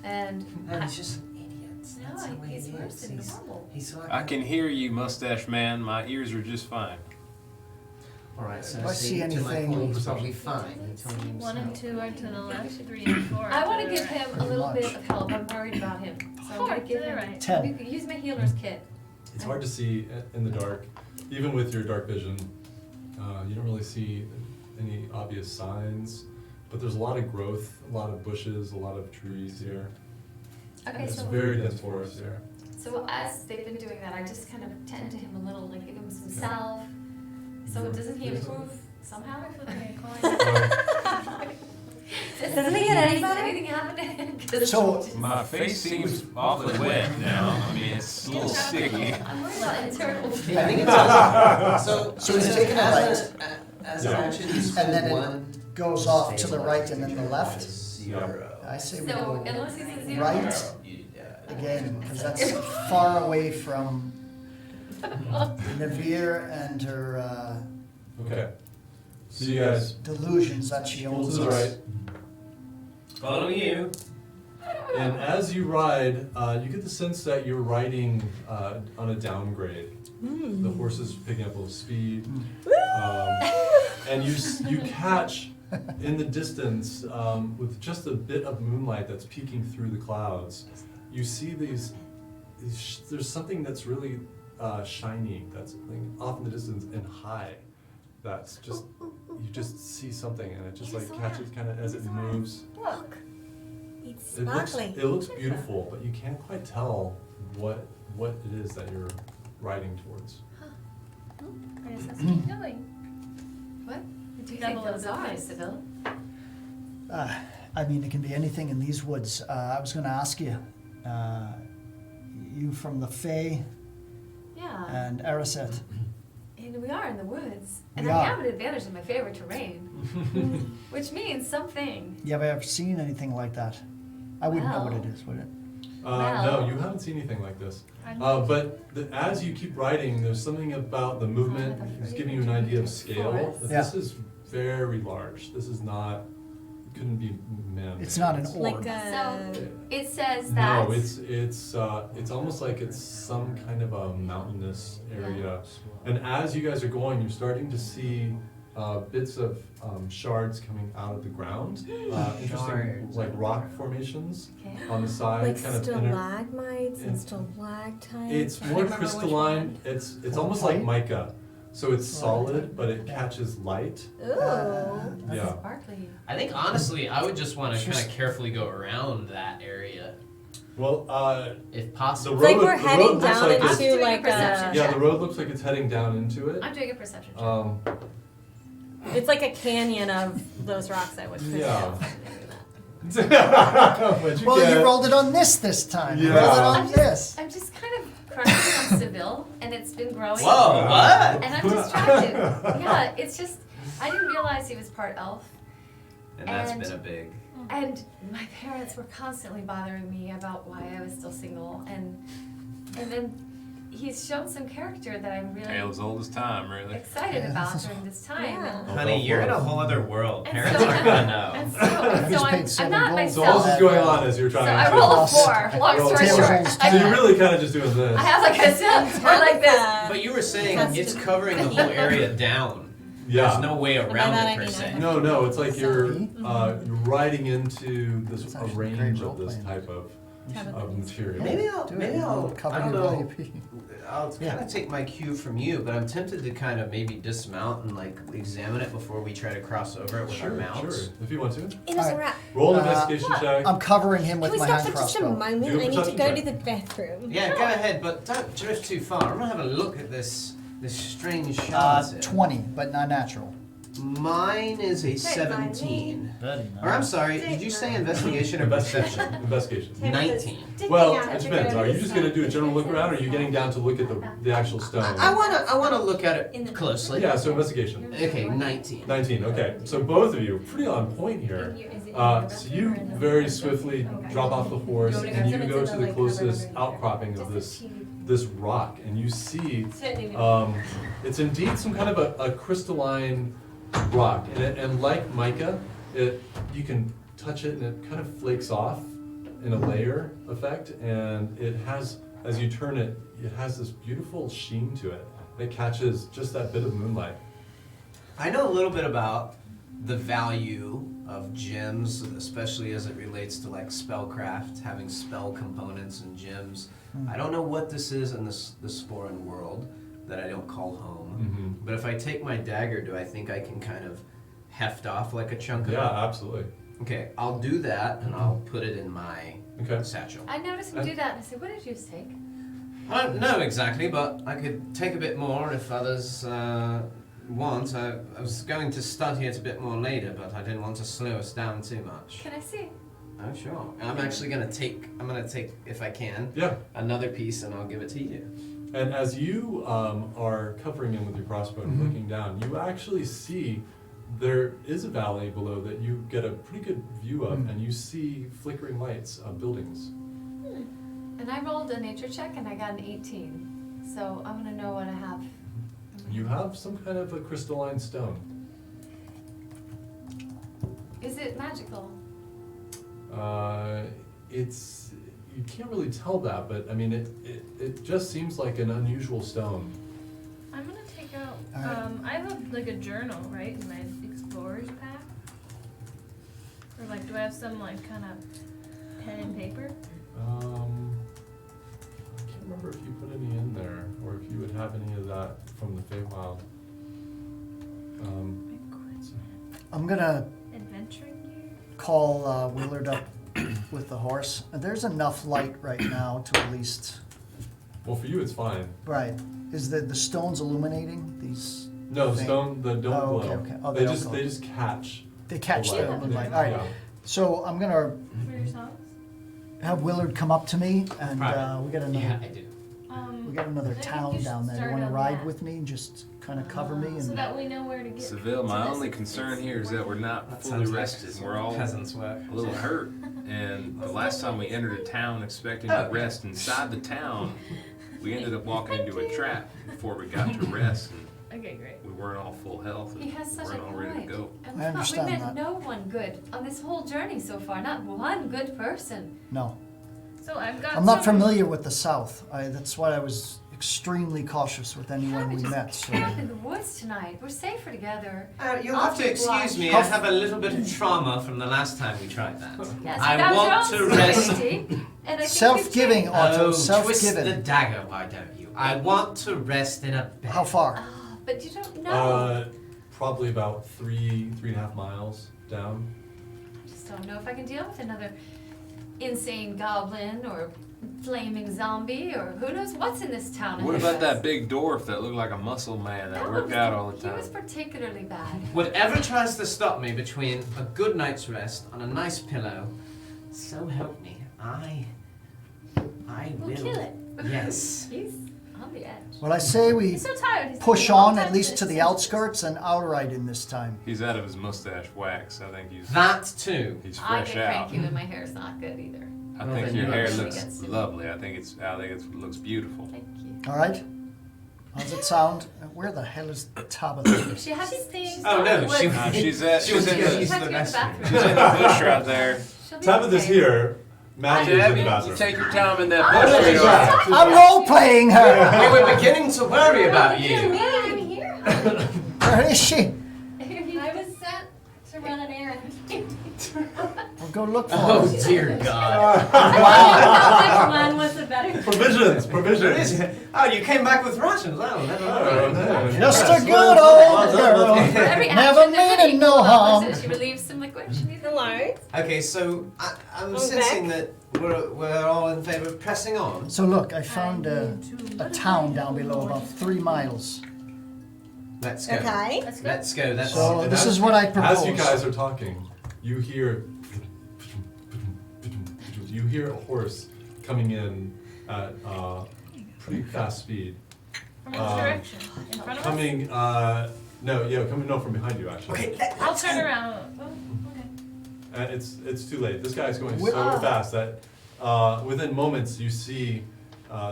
and No, he's just an idiot. That's the way he's he worse is. than normal. He's so I can hear you, mustache man. My ears are just fine. All right, so Do I see to my anything- point, he's probably fine. He told you 1 and himself. 2 are to the left, 3 and 4 are I want to to the give right. him a little Pretty bit much. of help. I'm worried about him, so I'm gonna 4 give to the him. right. 10. You can use my healer's kit. It's hard to see in the dark, even with your dark vision. You don't really see any obvious signs, but there's a lot of growth, a lot of bushes, a lot of trees here. Okay, It's so very dense forest here. so as they've been doing that, I just kind of tend to him a little, like give him some salve. So doesn't he improve somehow? Flipping a coin. Doesn't he get any better? Anything happen to him? 'Cause So- My face seems awfully wet now. I mean, it's a little sticky. I'm worried about internal. I think it says, So he's taking a as Yeah. actions, And then it one goes off to the right and then the left. 0. I say we So go unless he's a zero. right again, because that's far away from Navir and her Okay. So you guys delusions that she pull owns to the us. right, Follow you. and as you ride, you get the sense that you're riding on a downgrade. The horse is picking up a little speed, and you catch in the distance with just a bit of moonlight that's peeking through the clouds. You see these there's something that's really shiny that's like, off in the distance and high. That's just you just see something and it just like catches kind of as it moves. Look. It's It looks sparkly. beautiful, but you can't quite tell what it is that you're riding towards. I guess let's keep going. What? Do you Double think those of the are, price. Seville? I mean, it can be anything in these woods. I was going to ask you, you from the Fae Yeah. and Eraset. And we are in the woods. And We I are. have an advantage in my favorite terrain. Which means something. You ever seen anything like that? I wouldn't know what it Well. is, would it? Well. No, you haven't seen anything like this. I'm But as you keep riding, there's something about the movement, it's giving you an idea of scale. That This Yeah. is very large. This is not, couldn't be man. It's not an orb. Like So it says that. No, it's almost like it's some kind of a mountainous area. And as you guys are going, you're starting to see bits of shards coming out of the ground. Interesting, Shards. like rock formations Okay. on the side, like kind of stalagmites and in- stalactites. It's I more remember which crystalline. one. It's almost like mica, so it's solid, but it catches light. Ooh. That's Yeah. sparkly. I think honestly, I would just want to kind of carefully go around that area, Well, if the possible. road. It's like we're the road heading looks down like it's- into doing a like perception a. Yeah, the road looks like it's heading down into it. I'm doing a perception check. It's like a canyon of those rocks, I would presume. Yeah. What'd you Well, get? you rolled it on this time. Yeah. You rolled it on I'm this. I'm just kind of crushing on Seville, and it's been growing. Whoa, what? And I'm distracted. Yeah, it's just, I didn't realize he was part elf. And that's And- been a big. And my parents were constantly bothering me about why I was still single. And then he's shown some character that I'm really Tale as old as time, really. excited about during this time. Yeah. And, Honey, you're in a whole other world. And Parents so- aren't gonna know. and so, He's so paid I'm 7 not gold. So myself. all this is going on as you're So trying I to. roll a 4. Long story Tails short, rolls So you're really kind of just doing this. I have like a sound like this. But you were saying That's it's just- covering the whole area down. Yeah. There's no way by around that I it per mean se. No, it's like you're Mhm. you're riding into this That's a actually range great of this role-playing. type of Tabitha. material. Maybe I'll, Do it. maybe I'll, Cover I don't your know. IEP. I'll Yeah. kind of take my cue from you, but I'm tempted to kind of maybe dismount and like examine it before we try to cross over it with our Sure, mounts. sure. If you want to. It is a Alright. wrap. Roll an Uh, investigation check. I'm covering him Can with we my stop hand for just a crossbow. moment? Do a I need to perception go check. to the bathroom. Yeah, go ahead, but don't drift too far. I'm gonna have a look at this strange shard. 20, but not natural. Mine is a Hey, 17. Buddy, Or I'm sorry, did you say investigation or perception? Investigation. 19. Well, it depends. Are you just going to do a general look around, or are you getting down to look at the actual stone? I wanna look at it closely. Yeah, so investigation. Okay, 19. 19, okay. So both of you, pretty on point here. So you very swiftly drop off the horse and you go to the closest outcropping of this rock, and you see it's indeed some kind of a crystalline rock, and like mica, you can touch it and it kind of flakes off in a layer effect, and it has, as you turn it, it has this beautiful sheen to it. It catches just that bit of moonlight. I know a little bit about the value of gems, especially as it relates to like spellcraft, having spell components and gems. I don't know what this is in this foreign world that I don't call home. Mm-hmm. But if I take my dagger, do I think I can kind of heft off like a chunk of Yeah, it? absolutely. Okay, I'll do that and I'll put it in my Okay. satchel. I noticed him do that and I said, what did you take? I don't know exactly, but I could take a bit more if others want. I was going to study it a bit more later, but I didn't want to slow us down too much. Can I see? Oh, sure. I'm actually gonna take, if I can, Yeah. another piece and I'll give it to you. And as you are covering him with your crossbow and Mhm. looking down, you actually see there is a valley below that you get a pretty good view of, Mm. and you see flickering lights of buildings. And I rolled a nature check and I got an 18. So I'm gonna know what I have. You have some kind of a crystalline stone. Is it magical? It's, you can't really tell that, but I mean, it just seems like an unusual stone. I'm gonna take out. Alright. I have like a journal, right, in my explorer's pack. Or like, do I have some like kind of pen and paper? I can't remember if you put any in there, or if you would have any of that from the Feywild. I'm gonna Adventuring gear. call Willard up with the horse. There's enough light right now to at least, Well, for you, it's fine. right, is the stones illuminating these? No, the thing? stone, they don't Oh, glow. okay, okay. Oh, they They don't just, glow. they just catch. They catch the the light. moonlight. All right, Yeah. so I'm gonna For your songs? have Willard come up to me, and we got another. Yeah, I do. We got another I think town you should down there. You start wanna on ride that. with me and just kind of cover me So and? that we know where to get. Seville, to my this. only concern here is that we're not That fully sounds like rested. We're all peasants' work. a little hurt. And the last time we entered a town expecting to rest inside the town, we ended up walking into a trap before we got to rest. And Okay, great. we weren't all full health He has and such a weren't all ready to point. go. And I we thought we understand met that. no one good on this whole journey so far. Not one good person. No, So I've got. I'm not some- familiar with the South. That's why I was extremely cautious with anyone we just met. So. camp in the woods tonight. We're safer together. You'll have to excuse me, I have a little bit of trauma from the last time we tried that. Yes, I that was want your to own rest. stupidity, and I think Self-giving, we've Otto. Oh, twist the Self-giving. dagger, why don't you? I want to rest in a bed. How far? changed. Ah, but you don't know. Probably about 3.5 miles down. I just don't know if I can deal with another insane goblin or flaming zombie or who knows what's in this town. What ahead about of that us. big dwarf that looked like a muscle man that That worked was- out all the He was time? particularly bad. Whatever tries to stop me between a good night's rest on a nice pillow, so help me, I We'll will. kill it. Yes. He's on the edge. Well, I say we He's so tired. He's push taking all on time at least to sit. the outskirts and outright in this time. He's out of his mustache wax. I think he's That too. he's I fresh get out. cranky when my hair's not good either. I Well, think then your you hair actually looks get some- lovely. I think it looks beautiful. Thank you. All right. How's it sound? Where the hell is Tabitha? She has things. Oh no, she She's in was the good. She's had to go to the bathroom. she's in the bush right there. She'll be Tabitha's okay. here. Matthew's in the Debbie, you bathroom. take your time in that Oh, bush. she's sweetheart. I'm role playing her. We were beginning to worry about you. I'm here. Where is she? I was sent to run an errand. We'll go look for Oh her. dear God. Which one was the better? Provisions. Oh, you came back with rations. Oh, never mind. Just a good old For girl. every Never action, there's an meaning no equal harm. opposite. She relieves some liquid. She needs Hello. Okay, so I'm Okay. sensing that we're all in favour of pressing on. So look, I found a town down below, about 3 miles. Let's go. Okay. Let's go. That's So this is what I propose. As you guys are talking, you hear a horse coming in at pretty fast speed. From which direction? In front of us? Coming, no, from behind you actually. Okay. I'll turn around. Oh, okay. It's too late. This guy's going Wh- so fast that within moments you see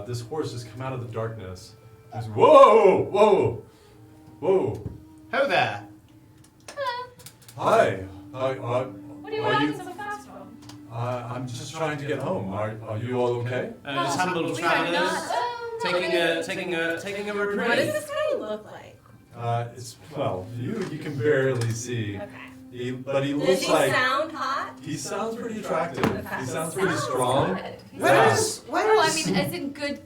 this horse just come out of the darkness. Just, whoa, whoa, whoa! Ho there. Hi. What do you Are want you- so fast for? I'm just trying to get home. Are you all okay? Just humble We are travellers not. taking a What reprieve. does this guy look like? You can barely see. Okay. But he Does looks he like sound hot? he sounds pretty attractive. Okay. He sounds pretty Sounds strong. good. He Where Yeah. sounds- is where No, I is mean, as in good,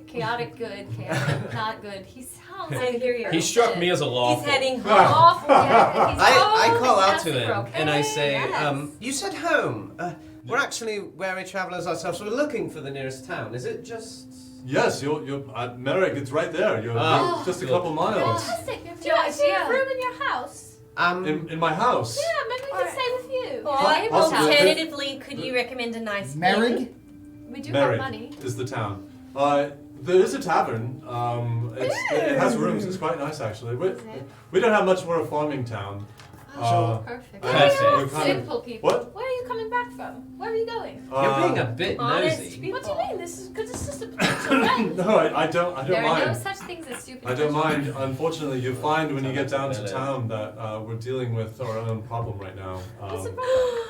chaotic good, chaotic not good. He sounds like a good He struck me as a He's lawful. heading home. awful. Yeah, he's I call out fantastic, to him okay? and I say, Yes. you said home. We're actually weary travellers ourselves. We're looking for the nearest town. Is it just? Yes, you're Merrick. It's right there. You're Oh. just a couple miles Fantastic. You have Do you no actually have idea. room in your house? in my house. Yeah, maybe we can stay with you. Well, Possibly. Tentatively, could you recommend a nice inn? Merrig? We do Merrick have money. is the town. There is a tavern. It has rooms. It's quite nice actually. We don't have much more a farming town. Perfect. Perfect. We're kind of- Simple people. What? Where are you coming back from? Where are you going? You're being a bit honest nosy. people. What do you mean? This is good. This is a potential friend. No, I don't There are no mind. such things as stupid. I don't questions. mind. Unfortunately, you find when you get down to town that we're dealing with our own problem right now. What's the problem?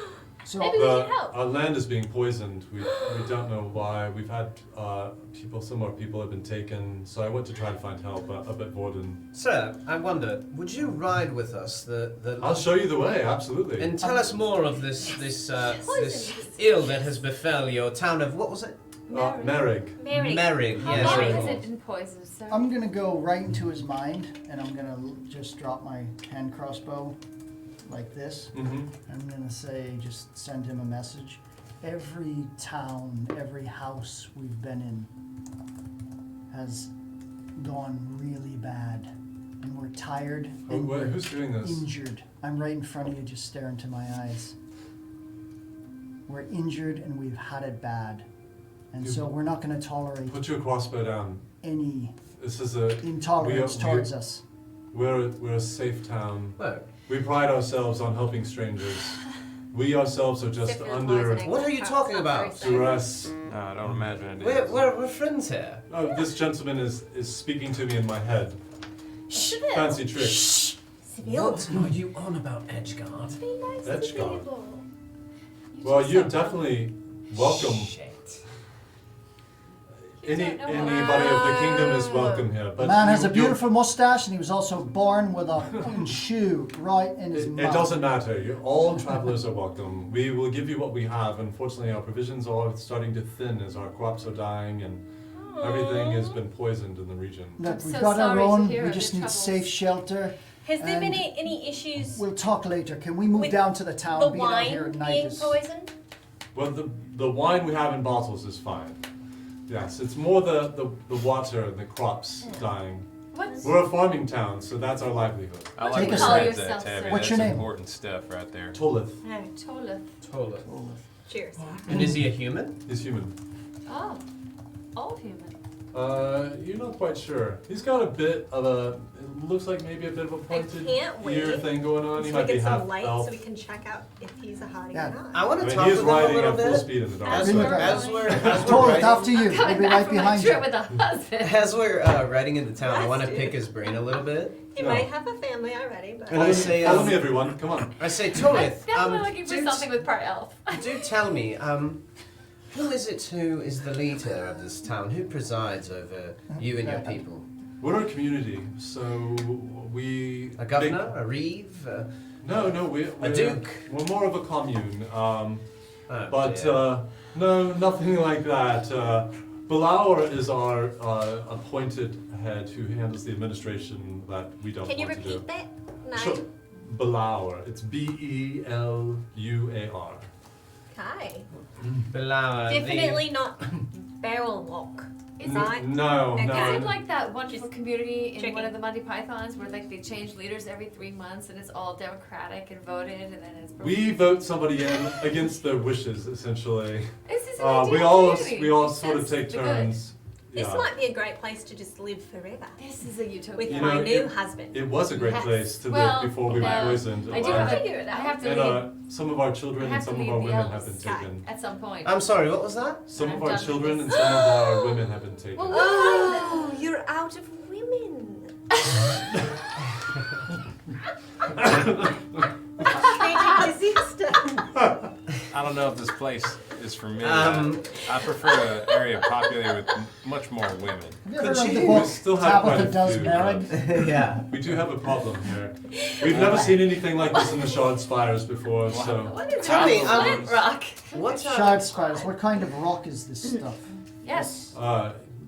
So Maybe we can help. Our land is being poisoned. We don't know why. We've had some more people have been taken. So I went to try to find help, but a bit bored. And Sir, I wonder, would you ride with us I'll show you the way. Absolutely. and tell us more of this ill that has befell your town of what was it? Merrick. Merrig. How Yes. long very has well. it been poisoned, sir? I'm gonna go right into his mind, and I'm gonna just drop my hand crossbow like this. Mm-hmm. I'm gonna say, just send him a message. Every town, every house we've been in has gone really bad, and we're tired and we're Who's doing this? injured. I'm right in front of you, just staring into my eyes. We're injured and we've had it bad, and so we're not gonna tolerate Put your crossbow down. any This is a intolerance we- towards us. we're a safe town. Well, We pride ourselves on helping strangers. We ourselves are just Different under poisoning. what are you talking about? duress. No, I don't imagine it We're, is. we're friends here. Oh, this gentleman is speaking to me in my head. Fancy trick. Sibyl. What are you on about, Edgeguard? Be nice to Edgeguard. people. Well, you're definitely welcome. Shit. Anybody of the kingdom is welcome here. The But man has a you- beautiful mustache, and he was also born with a fucking shoe right in his It mouth. doesn't matter. All travelers are welcome. We will give you what we have. Unfortunately, our provisions are starting to thin as our crops are dying and everything has been poisoned in the region. Look, I'm we've so got our sorry to own. hear We of just your need troubles. safe shelter. Has there been And any issues? We'll talk later. Can we move With down to the town? The Being out here wine at night being is- poisoned? Well, the wine we have in bottles is fine. Yes, it's more the water and the crops dying. What's We're a farming town, so that's our livelihood. I What like do you where call you said yourself, that, Tabby. sir? What's That's your name? important stuff right there. Tolith Tolith? Tola. Cheers. And is he a human? is human. Oh, all human. You're not quite sure. He's got a bit of a, it looks like maybe a bit of a I pointed can't wait ear thing going on. He so we might be get half some light elf. so we can check out if he's a hottie Yeah. or not. I want I to mean, talk he is with him a riding little at full bit. speed in the dark. As Really? we're, As we're Totally, riding- it's up to you. I'm We'll coming be back right from my behind trip you. with a husband. As we're riding into town, I want to pick his brain a little bit. he Yeah. might have a family already, but And I say, Follow me, everyone. Come on. I say, I'm Tolith, definitely looking for do something with part elf. do tell me, who is it who is the leader of this town? Who presides over you and your people? We're a community, so we... A governor? A reeve? No, we're... duke? We're more of a commune. Oh, But dear. no, nothing like that. Bauläk is our appointed head who handles the administration that we don't can you want to repeat do. that? No. Sure. Bauläk. It's Beluar. Hi. Bauläk, Definitely not barrel walk. Is Right. No, Okay. Is no. it like that wonderful community in tricky. one of the Monty Pythons where like they change leaders every 3 months and it's all democratic and voted and then it's We vote somebody in against their wishes, essentially. This is an ideal We all community. sort of That's take the good. turns. This Yeah. might be a great place to just live forever This is a utopia. with You my know, new husband. It was a great Yes. place to Well, live before we were no. poisoned. I do I'll have figure to, it I out. have to And leave. some of our I children and have to some of leave our the women elves have been taken. at some point. I'm sorry, what was that? Some I'm of our done with children this. and some of our women have been taken. Well, Oh, you're out of women. Tragic disaster. I don't know if this place is for me. I prefer an area populated with much more women. Have you ever Could read you- the book we still have quite Tabitha a Does few, Marriage? Yeah. We do have a problem here. We've never seen anything like this in the Shard Spires before, so... What is Tell me, Flint rock? What's Shard spiders. What kind of rock is this stuff? Yes.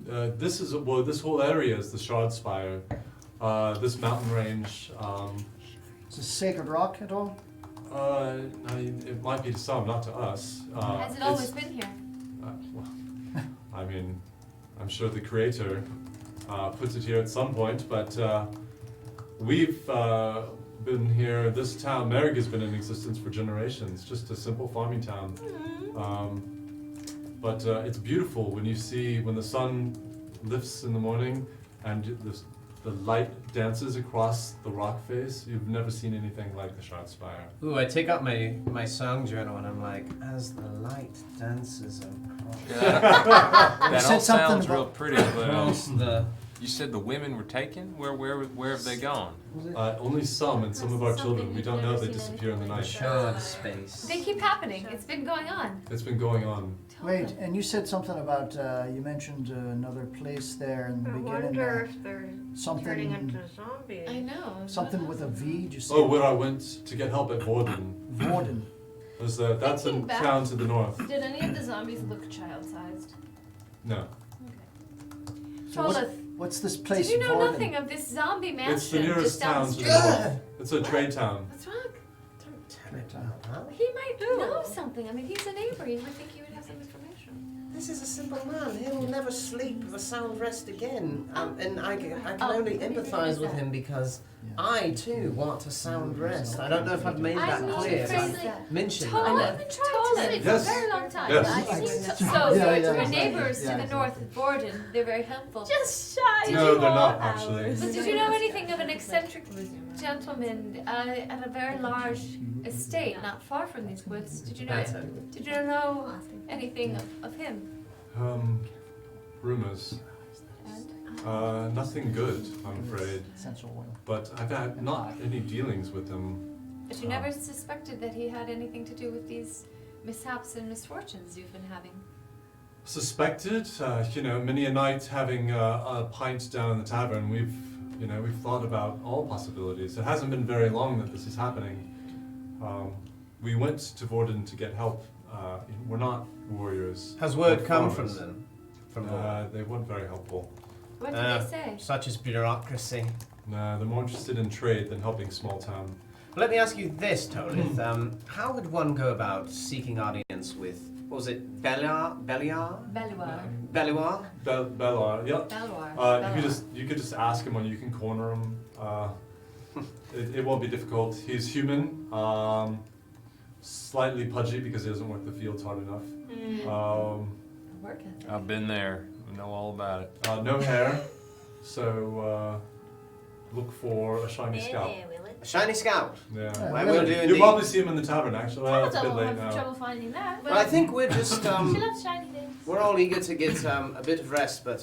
This is, well, this whole area is the Shard Spire. This mountain range, Is this sacred rock at all? it might be to some, not to us. Has it always been here? Well, I mean, I'm sure the creator puts it here at some point, but we've been here, this town, Merrig has been in existence for generations, just a simple farming town. But it's beautiful when you see, when the sun lifts in the morning and the light dances across the rock face. You've never seen anything like the Shard Spire. Ooh, I take out my song journal and I'm like, as the light dances across. That said all something sounds about- real pretty, but Across the. you said the women were taken? Where have they gone? Only some, and some of our children. We Something don't know you've they never seen disappear in the The night. shard space. They keep happening. It's been going on. It's been going on. Wait, and you said something about, you mentioned another place there in the I beginning. wonder if they're something- turning into zombies. I know. Something with a V, did you say? Oh, where I went to get help at Vorden. Vorden. That's a Thinking back- town to the north. Did any of the zombies look child-sized? No. So what's, Tolith, what's this did place, you know Vorden? nothing of this zombie mansion It's the nearest just down town the to street? the north. It's a trade town. What's wrong? Don't tell it now. He might know something. I mean, he's a neighbor. You would think he would have some information. This is a simple man. He will never sleep with a sound rest again. And I can Oh, only what do you empathise think with is him because I too want a sound rest. I don't know if I've made that know, clear. crazy. I've mentioned Totally. that. I've been trying to sleep for a Yes. very long time. Yes. I've seen So, Yeah, yeah, your exactly. neighbors Yeah, to the north of Borden, they're very helpful. just shy. No, they're not actually. But did you know anything of an eccentric gentleman at a very large estate not far from these woods? Did you know? That's it. Did you know anything of him? Rumors. And Nothing good, I'm afraid. Essential oil. But I've had not any dealings with him. but you never suspected that he had anything to do with these mishaps and misfortunes you've been having. Suspected, many a night having a pint down in the tavern, we've thought about all possibilities. It hasn't been very long that this is happening. We went to Vorden to get help. We're not warriors. Has word We're come farmers. from them? From the They weren't very helpful. What did they say? Such as bureaucracy. Nah, they're more interested in trade than helping small town. Well, let me ask you this, Tolith. How would one go about seeking audience with, what was it, Beliar? Belluar. Beliar? Bellar, yep. Belluar. You could just ask him, or you can corner him. It won't be difficult. He's human, slightly pudgy because he doesn't work the fields hard enough. Work ethic. I've been there. I know all about it. No hair, so look for a shiny scalp. A shiny scalp. Yeah. I will do You'll indeed. probably see him in the tavern, actually. Well, it's a bit Don't late have now. trouble finding that. Well, I think we're just She loves shiny things. we're all eager to get a bit of rest, but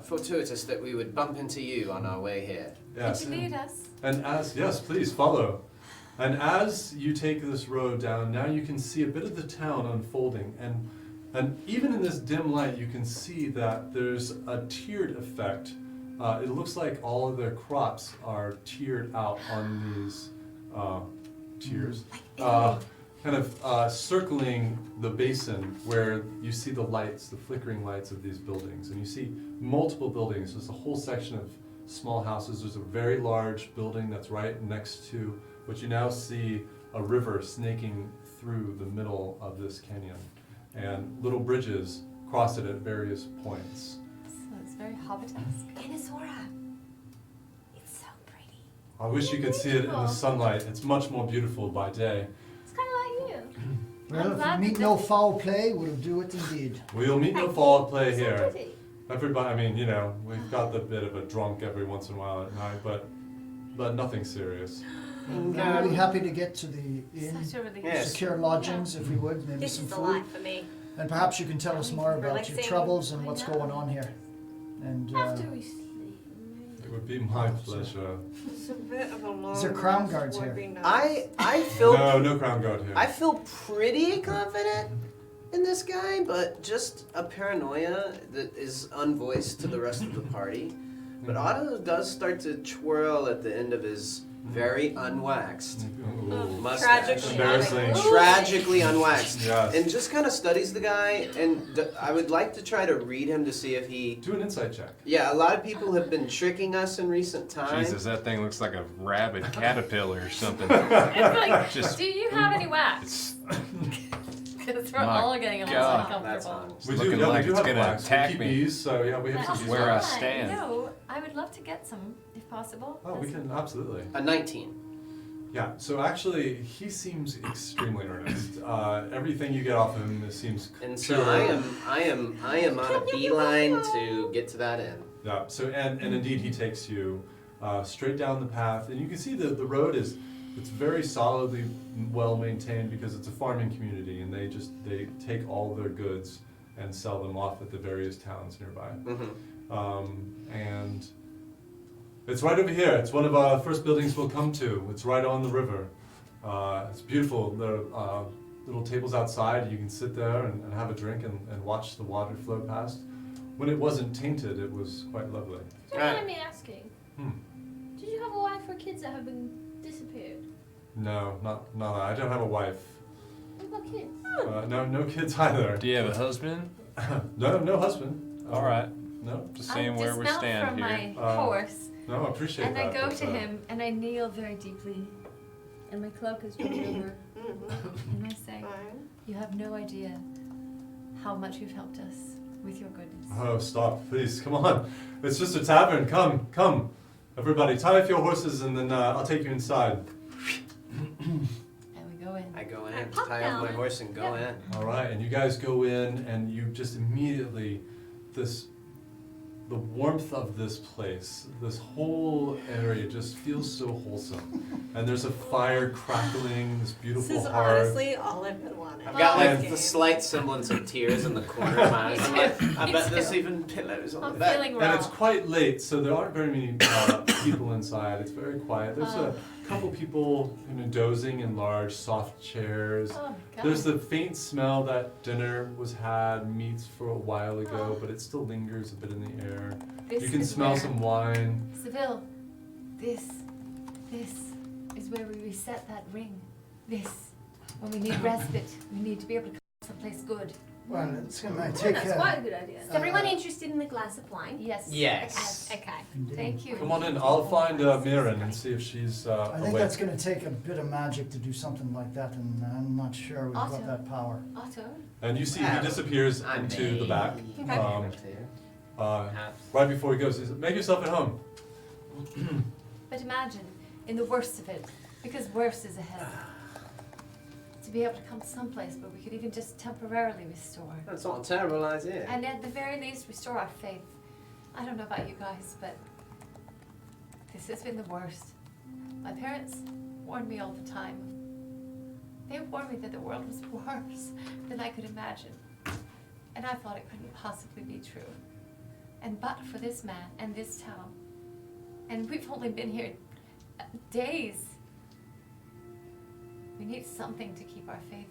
fortuitous that we would bump into you on our way here. Yes. Could you lead us? And yes, please follow. And as you take this road down, now you can see a bit of the town unfolding, and even in this dim light, you can see that there's a tiered effect. It looks like all of their crops are tiered out on these tiers, kind of circling the basin where you see the lights, the flickering lights of these buildings, and you see multiple buildings. There's a whole section of small houses. There's a very large building that's right next to what you now see a river snaking through the middle of this canyon, and little bridges cross it at various points. So it's very hobbit-esque. Inisora. It's so pretty. I wish you could see it in the sunlight. It's much more beautiful by day. It's kind of like you. Well, if glad we meet that no this- foul play, we'll do it indeed. We'll meet no foul play So here. pretty. Everybody, I mean, you know, we've got the bit of a drunk every once in a while at night, but nothing serious. I'm really happy to get to the inn, Such a relief. Yes. secure lodgings, if we would, maybe This some is the food. life for me. And perhaps you can tell us more about your Relaxing. troubles and I what's know. going on here. And After we sleep. It would be my pleasure. It's a bit of a long. Is there crown guards here? working night. I feel No crown guard here. I feel pretty confident in this guy, but just a paranoia that is unvoiced to the rest of the party. But Otto does start to twirl at the end of his very unwaxed Ooh. mustache. Tragically Embarrassing. Tragically unwaxed. Yes. And just kind of studies the guy, and I would like to try to read him to see if he. Do an insight check. Yeah, a lot of people have been tricking us in recent times. Jesus, that thing looks like a rabid caterpillar or something. It's like, Just- do you have any wax? It's Because we're My all getting a little God. That's uncomfortable. honest. We looking do, like we do it's have gonna wax. attack we keep me. bees, so yeah, we have some That's bees. where I fine. stand. No, I would love to get some, if possible. Oh, we can absolutely. A 19. Yeah. So actually, he seems extremely earnest. Everything you get off of him seems And so pure. I am on a beeline to get to that end. Yeah. So and indeed, he takes you straight down the path, and you can see the road it's very solidly well maintained because it's a farming community, and they take all their goods and sell them off at the various towns nearby. Mm-hmm. And it's right over here. It's one of our first buildings we'll come to. It's right on the river. It's beautiful. There are little tables outside. You can sit there and have a drink and watch the water flow past. When it wasn't tainted, it was quite lovely. Do you mind me asking? Hmm. Did you have a wife or kids that have been disappeared? No, not I don't have a wife. What about kids? No kids either. Do you have a husband? No husband. All right. No. Just saying where we stand from here. my horse, No, I appreciate and that. I go but, to him, and I kneel very deeply, and my cloak is rolled over, and I say, "You have no idea how much you've helped us with your goodness." Oh, stop, please, come on. It's just a tavern. Come. Everybody, tie up your horses and then I'll take you inside. And we go in. I go in, Pop tie up my down. horse, and go in. All right, and you guys go in and you just immediately, the warmth of this place, this whole area just feels so wholesome. And there's a fire crackling, this This beautiful is hearth. honestly all I've been wanting. I've got like And- the slight semblance of tears in the corner of my eyes. I'm like, I Me bet there's too. even pillows on I'm the bed. feeling And raw. it's quite late, so there aren't very many people inside. It's very quiet. There's a couple people dozing in large, soft chairs. Oh, God. There's the faint smell that dinner was had, meats for a while ago, but it still lingers a bit in the air. This You can is smell where- some wine. Seville, this is where we reset that ring. This, when we need respite, we need to be able to come someplace good. Well, it's going to Oh, take that's quite a good idea. Is everyone interested in a glass of wine? Yes. Yes. Okay. Thank you. Come on in. I'll find Mirren and see if she's I think awake. that's going to take a bit of magic to do something like that, and I'm not sure we've got Otto. that power. Otto, And you see he disappears into the back. Right before he goes, he says, "Make yourself at home." but imagine, in the worst of it, because worse is ahead. It's to be able to come someplace where we could even just temporarily restore. That's not a terrible idea. And at the very least, restore our faith. I don't know about you guys, but this has been the worst. My parents warned me all the time. They warned me that the world was worse than I could imagine. And I thought it couldn't possibly be true. And but for this man and this town, and we've only been here days, we need something to keep our faith.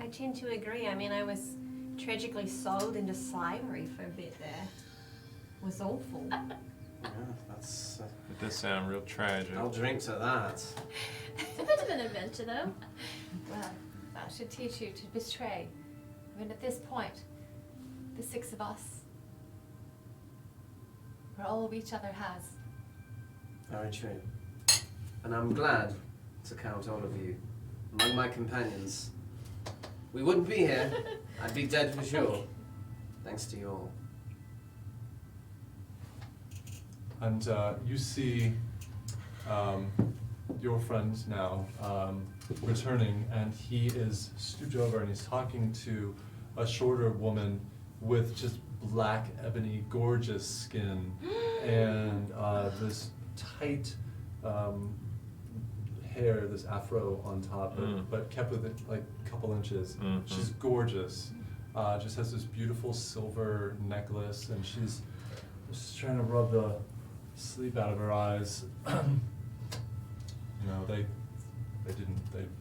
I tend to agree. I mean, I was tragically sold into slavery for a bit there. It was awful. Yeah, that's. It does sound real tragic. I'll drink to that. It's a bit of an adventure, though. Well, that should teach you to betray. I mean, at this point, the six of us, we're all each other has. Very true. And I'm glad to count all of you among my companions. We wouldn't be here. I'd be dead for sure. Thanks to you all. And you see your friend now returning, and he is stooped over and he's talking to a shorter woman with just black, ebony, gorgeous skin and this tight hair, this afro on top, but kept with it like a couple inches. She's gorgeous. Just has this beautiful silver necklace, and she's just trying to rub the sleep out of her eyes. No, they're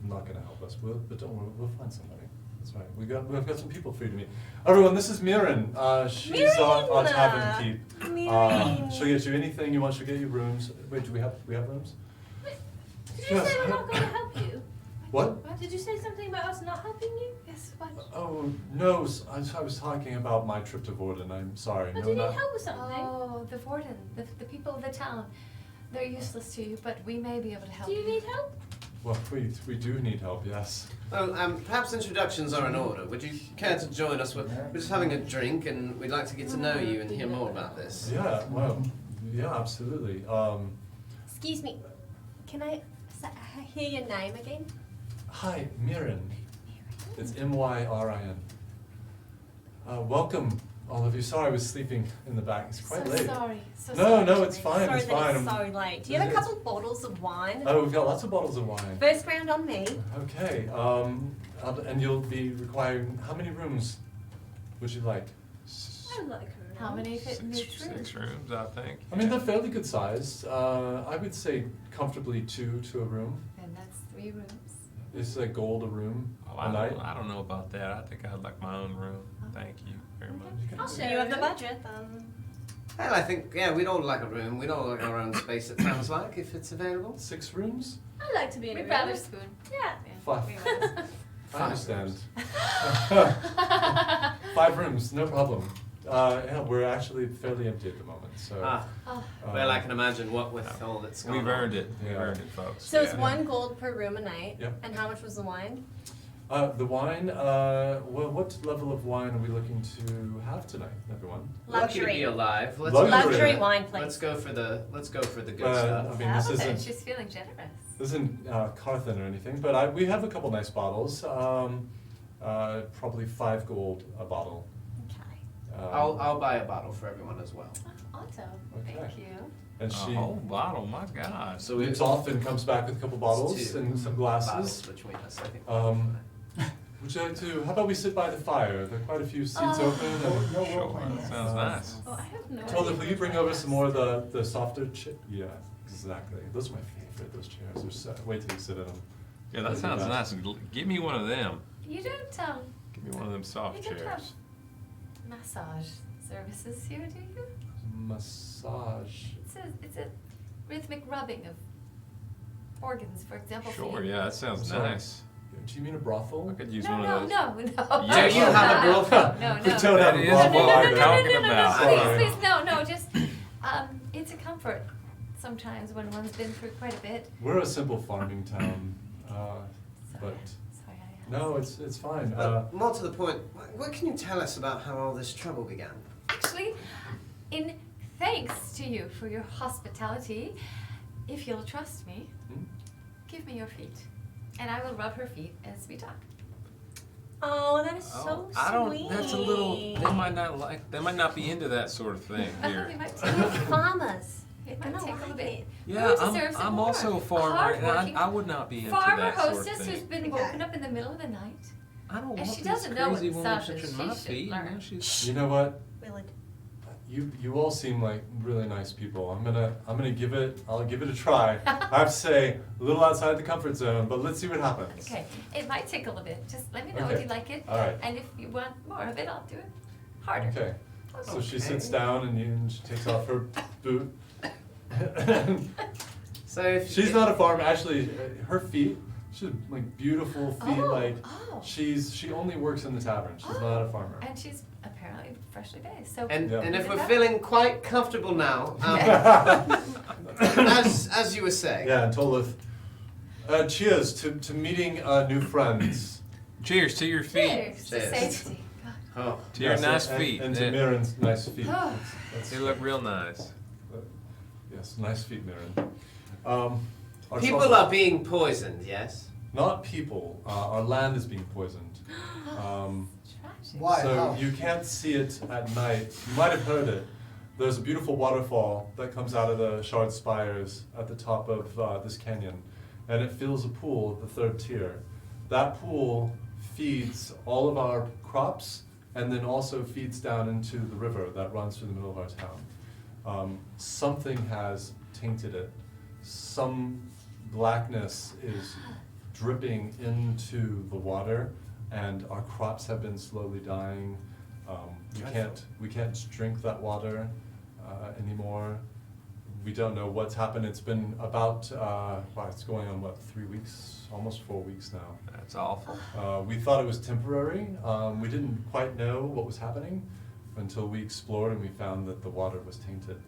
not going to help us. But don't worry, we'll find somebody. That's right. We've got some people for you to meet. Everyone, this is Mirren. She's on Tavern Keep. Mirren. She'll get you anything you want. She'll get you rooms. Wait, do we have rooms? Did you say we're not going to help you? What? Did you say something about us not helping you? Yes, what? Oh no, I was talking about my trip to Vorden. I'm sorry. Oh, No, do you need not. help with something? Oh, the warden, the people of the town. They're useless to you, but we may be able to help Do you need help? Well, we do need help. Yes. Well, perhaps introductions are in order. Would you care to join us? We're just having a drink, and we'd like to get to know you and hear more about this. Yeah. Well. Yeah. Absolutely. Excuse me. Can I hear your name again? Hi, Mirren. It's M-Y-R-I-N. Welcome, all of you. Sorry I was sleeping in the back. It's quite so late. Sorry. So No, sorry. no, it's fine. Sorry It's that fine. it's so late. Do you have a It's- couple bottles of wine? Oh, we've got lots of bottles of wine. First round on me. Okay. And you'll be requiring, how many rooms would you like? I like her. How many fit in each room? 6 rooms, I think. I mean, they're fairly good sized. I would say comfortably 2 to a room. And that's 3 rooms. It's a gold a room Oh, a night. I don't know about that. I think I'd like my own room. Thank you very much. I'll You share have the it. budget, then. Well, I think, yeah, we'd all like a room. We'd all like our own space, it sounds like, if it's available. 6 rooms? I like to be in a We'd room. rather spoon. Yeah. 5. We rather- I understand. 5 rooms, no problem. Yeah, we're actually fairly empty at the moment, so. Oh, Well, I can imagine what with all that's going We've on. earned it. We've Yeah. earned it, folks. So it's Yeah. 1 gold per room a night. Yep. And how much was the wine? The wine, well, what level of wine are we looking to have tonight, everyone? Lucky to be Luxury. alive. Let's Luxury. Luxury wine, please. Let's go for the good I stuff. mean, this okay, isn't, she's feeling generous. this isn't Carthen or anything, but we have a couple nice bottles. Probably 5 gold a bottle. Okay. I'll buy a bottle for everyone as well. Otto, Okay. thank you. And A she, whole bottle, my God. So it's often comes back with a couple bottles It's 2 and some bottles glasses. between us, I think. Would you like to, how about we sit by the fire? There are quite a few seats Oh. open. And No Sure, role playing. that sounds nice. Oh, I have no Tilda, idea. will you bring over some more of the softer Yeah, exactly. Those are my favorite, those chairs. They're so, wait till you sit in them. Yeah, that sounds nice. Give me one of them. You don't Give me one of them soft You don't have- chairs. massage services here, do you? Massage. It's a rhythmic rubbing of organs, for example. Sure, feet. yeah, that sounds Sorry. nice. Do you mean a brothel? I could use No, one no, of those. no. Yeah, Do you have a brothel? No, We no. don't have That a is brothel. what we're either. talking about. Sorry. Please, no, just, it's a comfort sometimes when one's been through quite a bit. We're a simple farming town, Sorry, but sorry, I asked. no, it's fine. But more to the point, what can you tell us about how all this trouble began? Actually, in thanks to you for your hospitality, if you'll trust me, Hmm? give me your feet. And I will rub her feet as we talk. Oh, that is so sweet. I don't. That's a little. They might not like. They might not be into that sort of thing They here. might They're farmers. It I might don't take a little like bit. it. Yeah, Who deserves it I'm more? also a farmer, and Hardworking I would not be into farmer that sort of hostess who's thing. been woken up in the middle of the night. I don't And want she this doesn't know crazy what woman stuff is. touching She my should feet. learn. You know, she's. You know what? Willard. You all seem like really nice people. I'll give it a try. I have to say, a little outside the comfort zone, but let's see what happens. Okay, it might take a little bit. Just let me know Okay. if you like it. All right. And if you want more of it, I'll do it harder. Okay. So she Okay. sits down and she takes off her boot. So if She's not a farmer. Actually, her feet, she's like beautiful feet. Oh, Like oh. she only works in the tavern. She's not a farmer. And she's apparently freshly bathed. So And, Yeah. and if Is we're that- feeling quite comfortable now, as you were saying, Yeah, and Tolith. Cheers to meeting new friends. Cheers to your feet. cheers to Cheers. safety. God. oh, To your Yes, nice and- feet. And to They- Mirren's nice feet. Oh. They look real nice. Yes, nice feet, Mirren. Our people trouble- are being poisoned. Yes. Not people. Our land is being poisoned. Tragic. Why? So How? you can't see it at night. You might have heard it. There's a beautiful waterfall that comes out of the shard spires at the top of this canyon, and it fills a pool at the third tier. That pool feeds all of our crops, and then also feeds down into the river that runs through the middle of our town. Something has tainted it. Some blackness is dripping into the water, and our crops have been slowly dying. We can't drink that water anymore. We don't know what's happened. It's been about it's going on 3 weeks, almost 4 weeks now. That's awful. We thought it was temporary. We didn't quite know what was happening until we explored and we found that the water was tainted.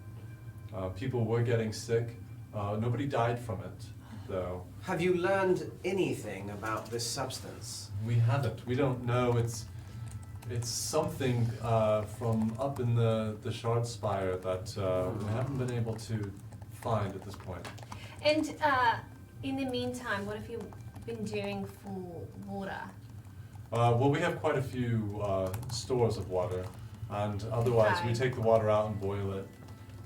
People were getting sick. Nobody died from it, though. Have you learned anything about this substance? We haven't. We don't know. It's something from up in the shard spire that we haven't been able to find at this point. And in the meantime, what have you been doing for water? Well, we have quite a few stores of water, and otherwise we Okay. take the water out and boil it,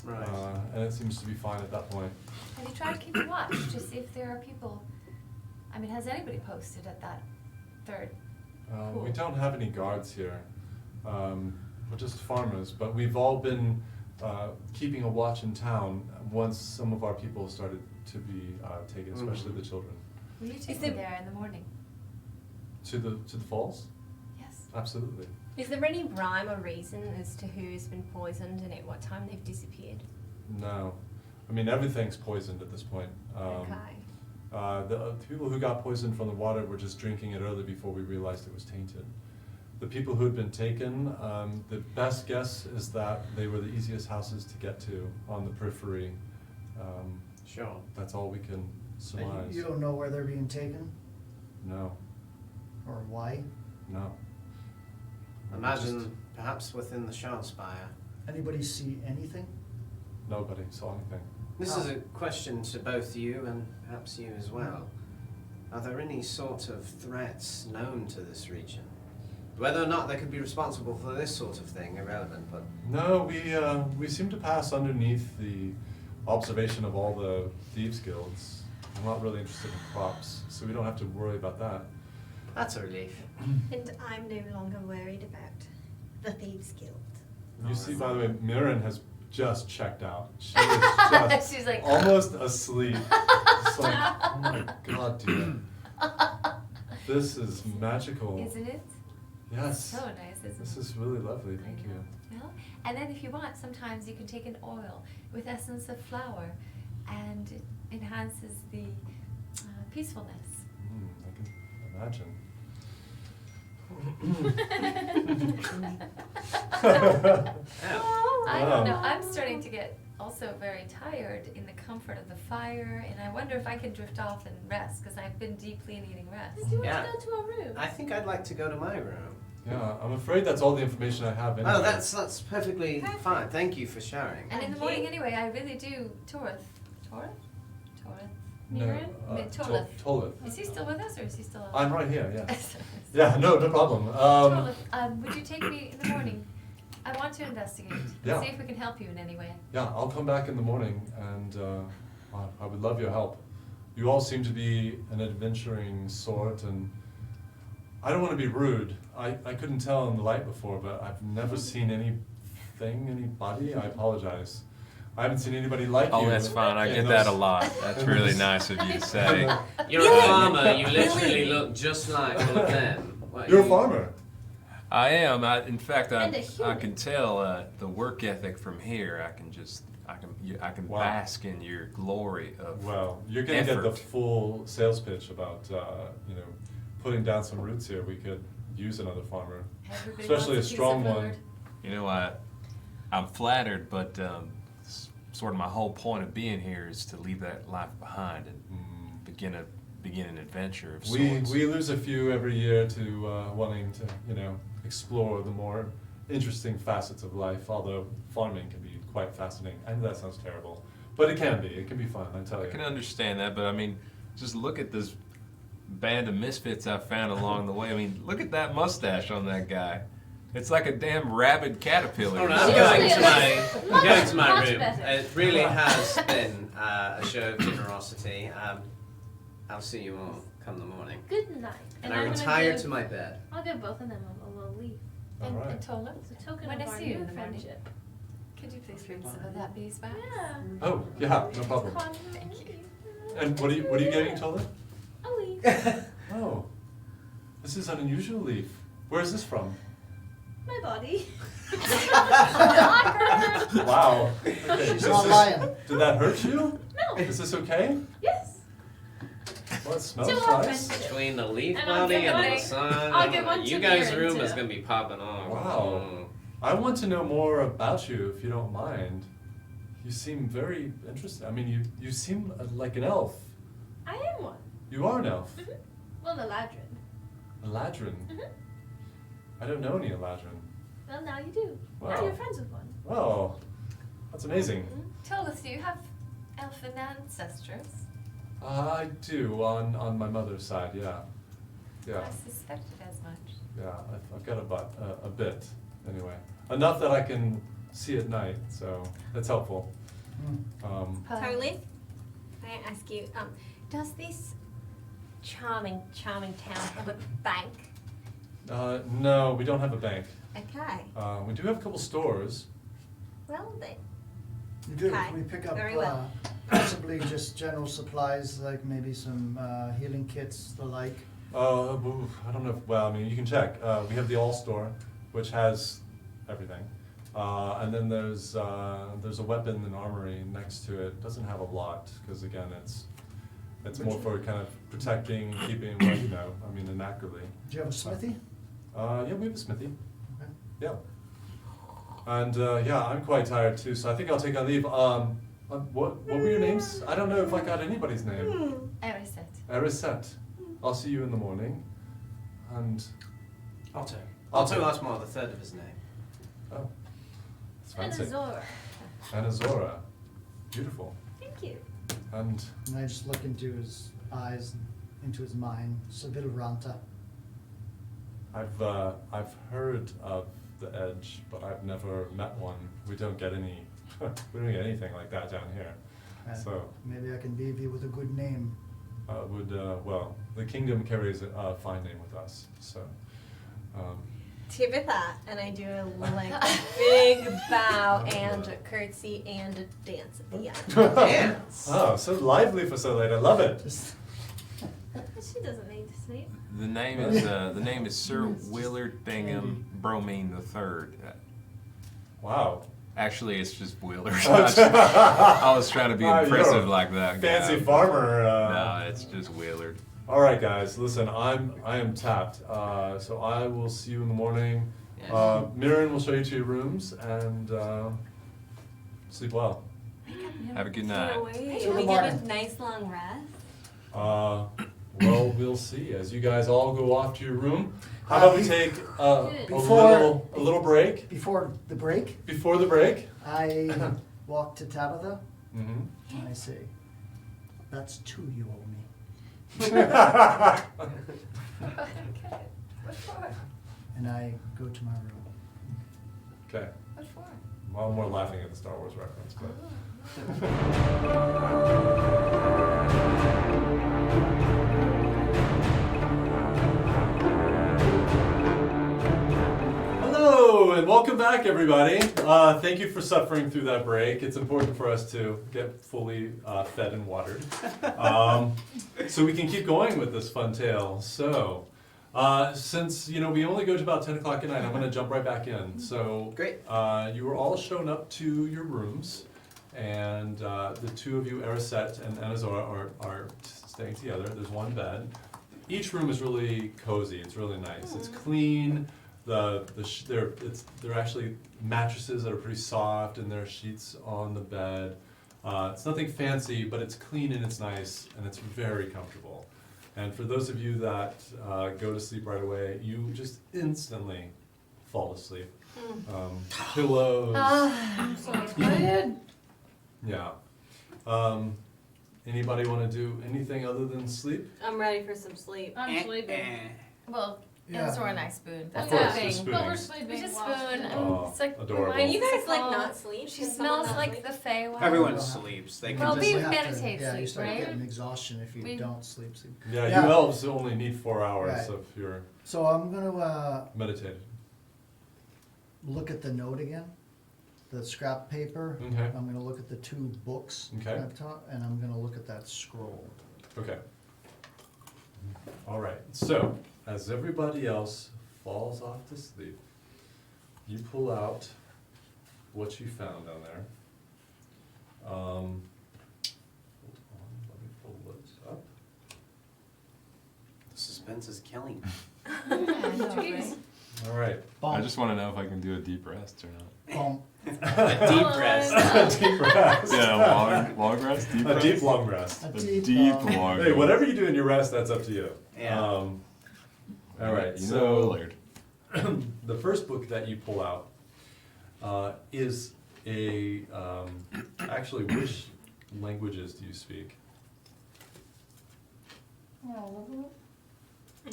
Right. and it seems to be fine at that point. Have you tried to keep a watch to see if there are people? I mean, has anybody posted at that third? We Cool. don't have any guards here. We're just farmers, but we've all been keeping a watch in town once some of our people started to be taken, especially the children. Will you take there- me there in the morning? To the falls? Yes. Absolutely. Is there any rhyme or reason as to who's been poisoned and at what time they've disappeared? No. I mean, everything's poisoned at this point. Okay. The people who got poisoned from the water were just drinking it early before we realized it was tainted. The people who had been taken, the best guess is that they were the easiest houses to get to on the periphery. Sure. That's all we can surmise. You don't know where they're being taken No, or why? no. Imagine perhaps within the shard spire. Anybody see anything? Nobody saw anything. This is a question to both you and perhaps you as well. Are there any sort of threats known to this region? Whether or not they could be responsible for this sort of thing, irrelevant, but No, we seem to pass underneath the observation of all the thieves guilds. I'm not really interested in crops, so we don't have to worry about that. that's a relief. And I'm no longer worried about the Thieves Guild. You see, by the way, Mirren has just checked out. She is just She's like, almost asleep. It's like, oh my god, dude. This is magical. isn't it? Yes. So nice, isn't This it? is really lovely, thank you. Well, and then if you want, sometimes you can take an oil with essence of flower, and it enhances the peacefulness. I can imagine. I Wow. don't know. I'm starting to get also very tired in the comfort of the fire, and I wonder if I can drift off and rest because I've been deeply needing rest. Do you Yeah. want to go to a room? I think I'd like to go to my room. Yeah, I'm afraid that's all the information I have anyway. Oh, that's perfectly fine. Thank you for sharing. And in the Thank morning, you. anyway, I really do Torith. Miran? Tolith. Tolith. Is he still with us or is he still I'm right here, yeah. Yeah, no problem. Tolith, would you take me in the morning? I want to investigate. Yeah. See if we can help you in any way. Yeah, I'll come back in the morning, and I would love your help. You all seem to be an adventuring sort, and I don't want to be rude. I couldn't tell in the light before, but I've never seen anybody. I apologize. I haven't seen anybody like you. Oh, that's fine. I in get those- that a lot. That's really nice of you to say. You're a farmer. You literally look just like one of them. What, You're a you- farmer. I am. In fact, And a I human. can tell the work ethic from here. I can Wow. bask in your glory of. Well, you're gonna get the effort. full sales pitch about putting down some roots here. We could use another farmer, Everybody especially a wants piece strong of one. food. You know, I'm flattered, but sort of my whole point of being here is to leave that life behind and begin an adventure of sorts. We lose a few every year to wanting to explore the more interesting facets of life. Although farming can be quite fascinating. I know that sounds terrible, but it can be. It can be fun. I tell I you. can understand that, but I mean, just look at this band of misfits I found along the way. I mean, look at that mustache on that guy. It's like a damn rabid caterpillar. All right, Seriously, I'm going to my much room. better. It really has been a show of generosity. I'll see you all come the morning. Good night. And I'm I gonna retire give- to my bed. I'll give both of them a little leaf. All And right. Tolith, It's a token when of I our see you new in the morning, friendship. could you please bring some of that beeswax? Yeah. Oh yeah, no problem. Thank you. And what are you getting, Tola? A leaf. Oh, this is an unusual leaf. Where is this from? My body. Wow. Okay, She's not lying. Did that hurt you? No. Is this okay? Yes. Well, it smells To our nice. friendship. Between the leaf And I'll body give and the one- sun, I'll give one to you guys' Mira, room too. is going to be popping off. Wow. I want to know more about you, if you don't mind. You seem very interesting. I mean, you seem like an elf. I am one. You are an elf. Well, the ladrin. A ladrin. Mhm. I don't know any ladrin. Well, now you do. Now Wow. you're friends with one. Wow, that's amazing. Tolith, do you have elfin ancestors? I do on my mother's side. Yeah, yeah, I suspected as much. yeah. I've got a bit anyway. Enough that I can see at night, so that's helpful. Totally. May I ask you, does this charming town have a bank? No, we don't have a bank. Okay. We do have a couple stores. Well then. You do. Okay, We pick up very well. possibly just general supplies like maybe some healing kits, the like. I don't know. Well, I mean, you can check. We have the All Store, which has everything, and then there's a weapon and armory next to it. Doesn't have a lot because again, it's more for kind of protecting, keeping. Well, I mean, inaccurately. Do you have a smithy? Yeah, we have a smithy. Okay. Yeah. And yeah, I'm quite tired too, so I think I'll take a leave. What were your names? I don't know if I got anybody's name. Eriseth. Erisette. I'll see you in the morning. And Otto. Otto. Otto Asmar, the third of his name. oh, it's And fancy. Azora. And Azora. Beautiful. Thank you. And And I just look into his eyes, into his mind. Seville Ranta. I've heard of the Edge, but I've never met one. We don't get any. We don't get anything like that down here. So Maybe I can leave you with a good name. well, the kingdom carries a fine name with us. So. Tip of that, and I do a big bow and a curtsy and a dance at the end. Dance. Oh, so lively for so late. I love it. She doesn't need to sleep. The name is Sir Willard Bingham Bromine III. Wow. Actually, it's just Willard. I was trying to be You're impressive a like that guy. Fancy farmer. No, it's just Willard. All right, guys. Listen, I am tapped. So I will see you in the morning. Yes. Mirren will show you to your rooms and sleep well. Have a good night. Can we Till the get morning. a nice long rest? Well, we'll see. As you guys all go off to your room, how about we take a Before- little break Before the break, before the break? I walk to Tabitha Mm-hmm. and I say, That's 2 you owe me. I don't get it. What for? And I go to my room. Okay. What for? Well, I'm more laughing at the Star Wars reference, but. Hello, and welcome back, everybody. Thank you for suffering through that break. It's important for us to get fully fed and watered, so we can keep going with this fun tale. So, since we only go to about 10 o'clock at night, I'm going to jump right back in. So, Great. You were all shown up to your rooms, and the two of you, Erisette and Anazora, are staying together. There's one bed. Each room is really cozy. It's really nice. It's clean. They're actually mattresses that are pretty soft, and there are sheets on the bed. It's nothing fancy, but it's clean and it's nice, and it's very comfortable. And for those of you that go to sleep right away, you just instantly fall asleep. Pillows. I'm so excited. Yeah. Anybody want to do anything other than sleep? I'm ready for some sleep. I'm sleeping. Well, Yeah. Azor and I spoon. That's course, the you're thing. spooning. But we're sleeping. We just while spoon. sleeping. Oh, It's like adorable. Can you guys like Oh, not sleep? She Can someone smells not like sleep? the Feywild. Everyone Well, sleeps. They Well, can we just. have to- meditate Yeah, you sleep, start right? getting exhaustion if you We- don't sleep. Yeah, Yeah. you elves only need 4 hours Right. of your So I'm gonna meditated. look at the note again, the scrap paper. Okay. I'm gonna look at the 2 books Okay. up top, and I'm gonna look at that scroll. Okay. All right. So, as everybody else falls off to sleep, you pull out what you found down there. Hold on, let me pull this up. The suspense is killing. Yeah, I know, right? All right. I just want to know if I can do a deep rest or not. Boom. A deep rest. Deep rest. Yeah, long rest, deep A rest. deep long rest. A A deep, deep long- long Hey, whatever you do in your rest, that's up to you. Yeah. All right. You know, So Willard. the first book that you pull out is a actually, which languages do you speak?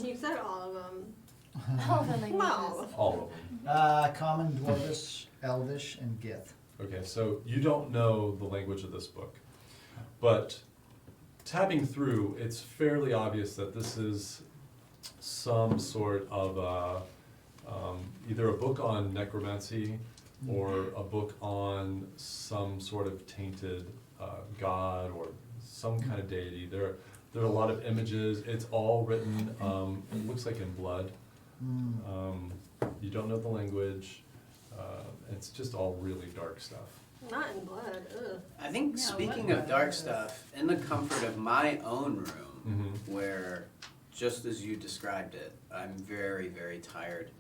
You said all of them. All the languages. Wow. All of them. Common, Dwarvish, Elvish, and Gith. Okay, so you don't know the language of this book, but tabbing through, it's fairly obvious that this is some sort of either a book on necromancy or a book on some sort of tainted god or some kind of deity. There are a lot of images. It's all written, it looks like in blood. You don't know the language. It's just all really dark stuff. Not in blood. Ugh. I think Yeah, speaking what of dark stuff, in the comfort of my own room, where just as you described it, I'm very, very tired.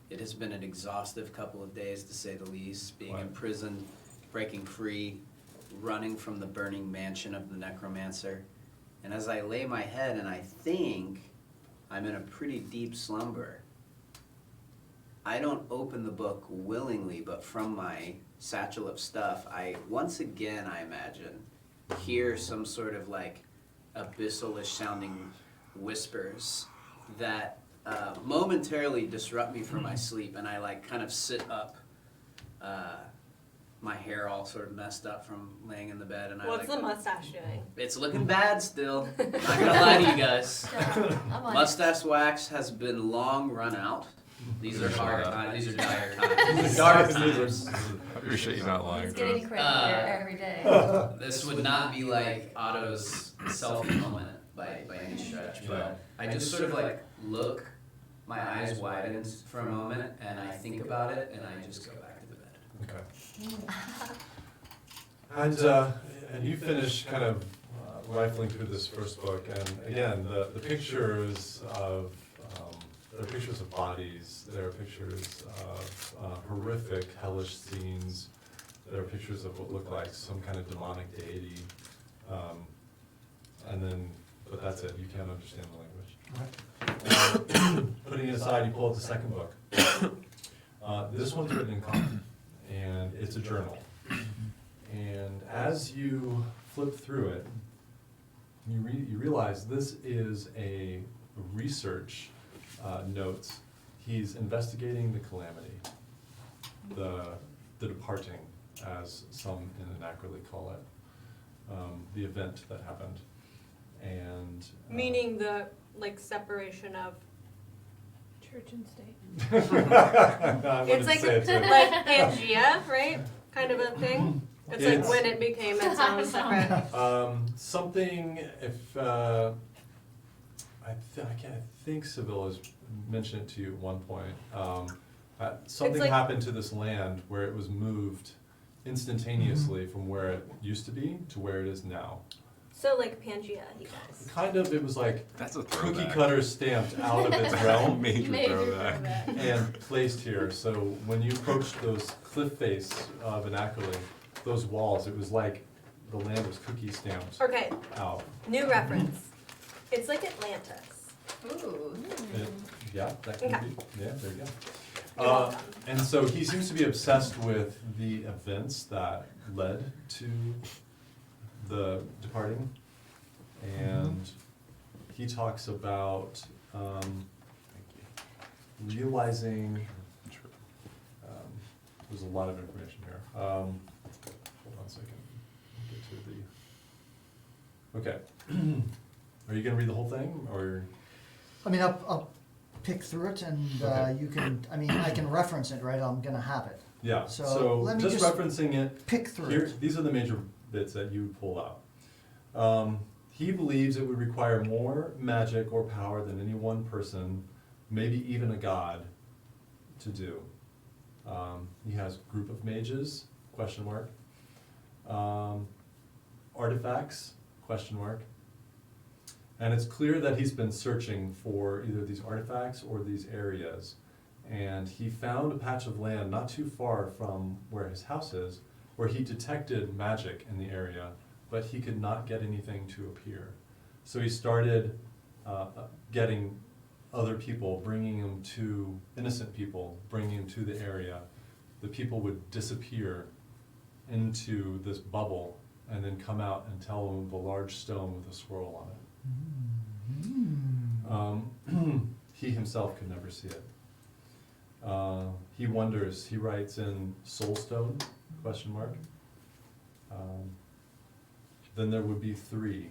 It has been an exhaustive couple of days, to say the least, being Right. imprisoned, breaking free, running from the burning mansion of the necromancer. And as I lay my head and I think I'm in a pretty deep slumber, I don't open the book willingly, but from my satchel of stuff, I once again, I imagine, hear some sort of like abyssal-ish sounding whispers that momentarily disrupt me from my sleep, and I like kind of sit up, my hair all sort of messed up from laying in the bed, and What's I the like, mustache doing? it's looking bad still. Not gonna lie to you guys. Yeah, I'm on it. Mustache wax has been long run out. These are hard times. These are dire times. These These are are dark dark times. I appreciate you not lying It's to getting us. crazier every day. This would not be like Otto's selfie moment by any stretch, but I just sort of like look, my eyes widen for a moment, and I think about it, and I just go back to the bed. Okay. And you finish kind of rifling through this first book, and again, the pictures of there are pictures of bodies, there are pictures of horrific, hellish scenes, there are pictures of what look like some kind of demonic deity, but that's it, you can't understand the language. Putting it aside, you pull out the second book. This one's written in common, and it's a journal. And as you flip through it, you realize this is a research notes. He's investigating the calamity, the departing, as some inaccurately call it, the event that happened, and Meaning the like separation of. Church and state. I wouldn't It's like say it too. like Pangea, right? Kind of a thing. It's like It's- when it became its own separate. Something, if, I think Seville has mentioned it to you at one point. Something like- happened to this land where it was moved instantaneously from where it used to be to where it is now. So like Pangea, you guys. Kind of, it was like That's a cookie throwback. cutter stamped out of its realm Major Major throwback. throwback. and placed here. So when you approached those cliff face vernacularly, those walls, it was like the land was cookie stamped Okay, out. new reference. It's like Atlantis. Ooh. Yeah, that could Okay. be, yeah, there you go. You're welcome. And so he seems to be obsessed with the events that led to the departing. And he talks about realizing, there's a lot of information here. Hold on a second, get to the, okay. Are you gonna read the whole thing, or? I mean, I'll pick through it and Okay. you can, I mean, I can reference it, right? I'm gonna have it. Yeah, So so let me just just referencing it, Pick through here, it. these are the major bits that you pull out. He believes it would require more magic or power than any one person, maybe even a god, to do. He has group of mages, question mark. Artifacts, question mark. And it's clear that he's been searching for either these artifacts or these areas. And he found a patch of land not too far from where his house is, where he detected magic in the area, but he could not get anything to appear. So he started getting other people, bringing them to, innocent people, bringing them to the area. The people would disappear into this bubble and then come out and tell him of a large stone with a swirl on it. He himself could never see it. He wonders, he writes in soulstone, question mark. Then there would be 3.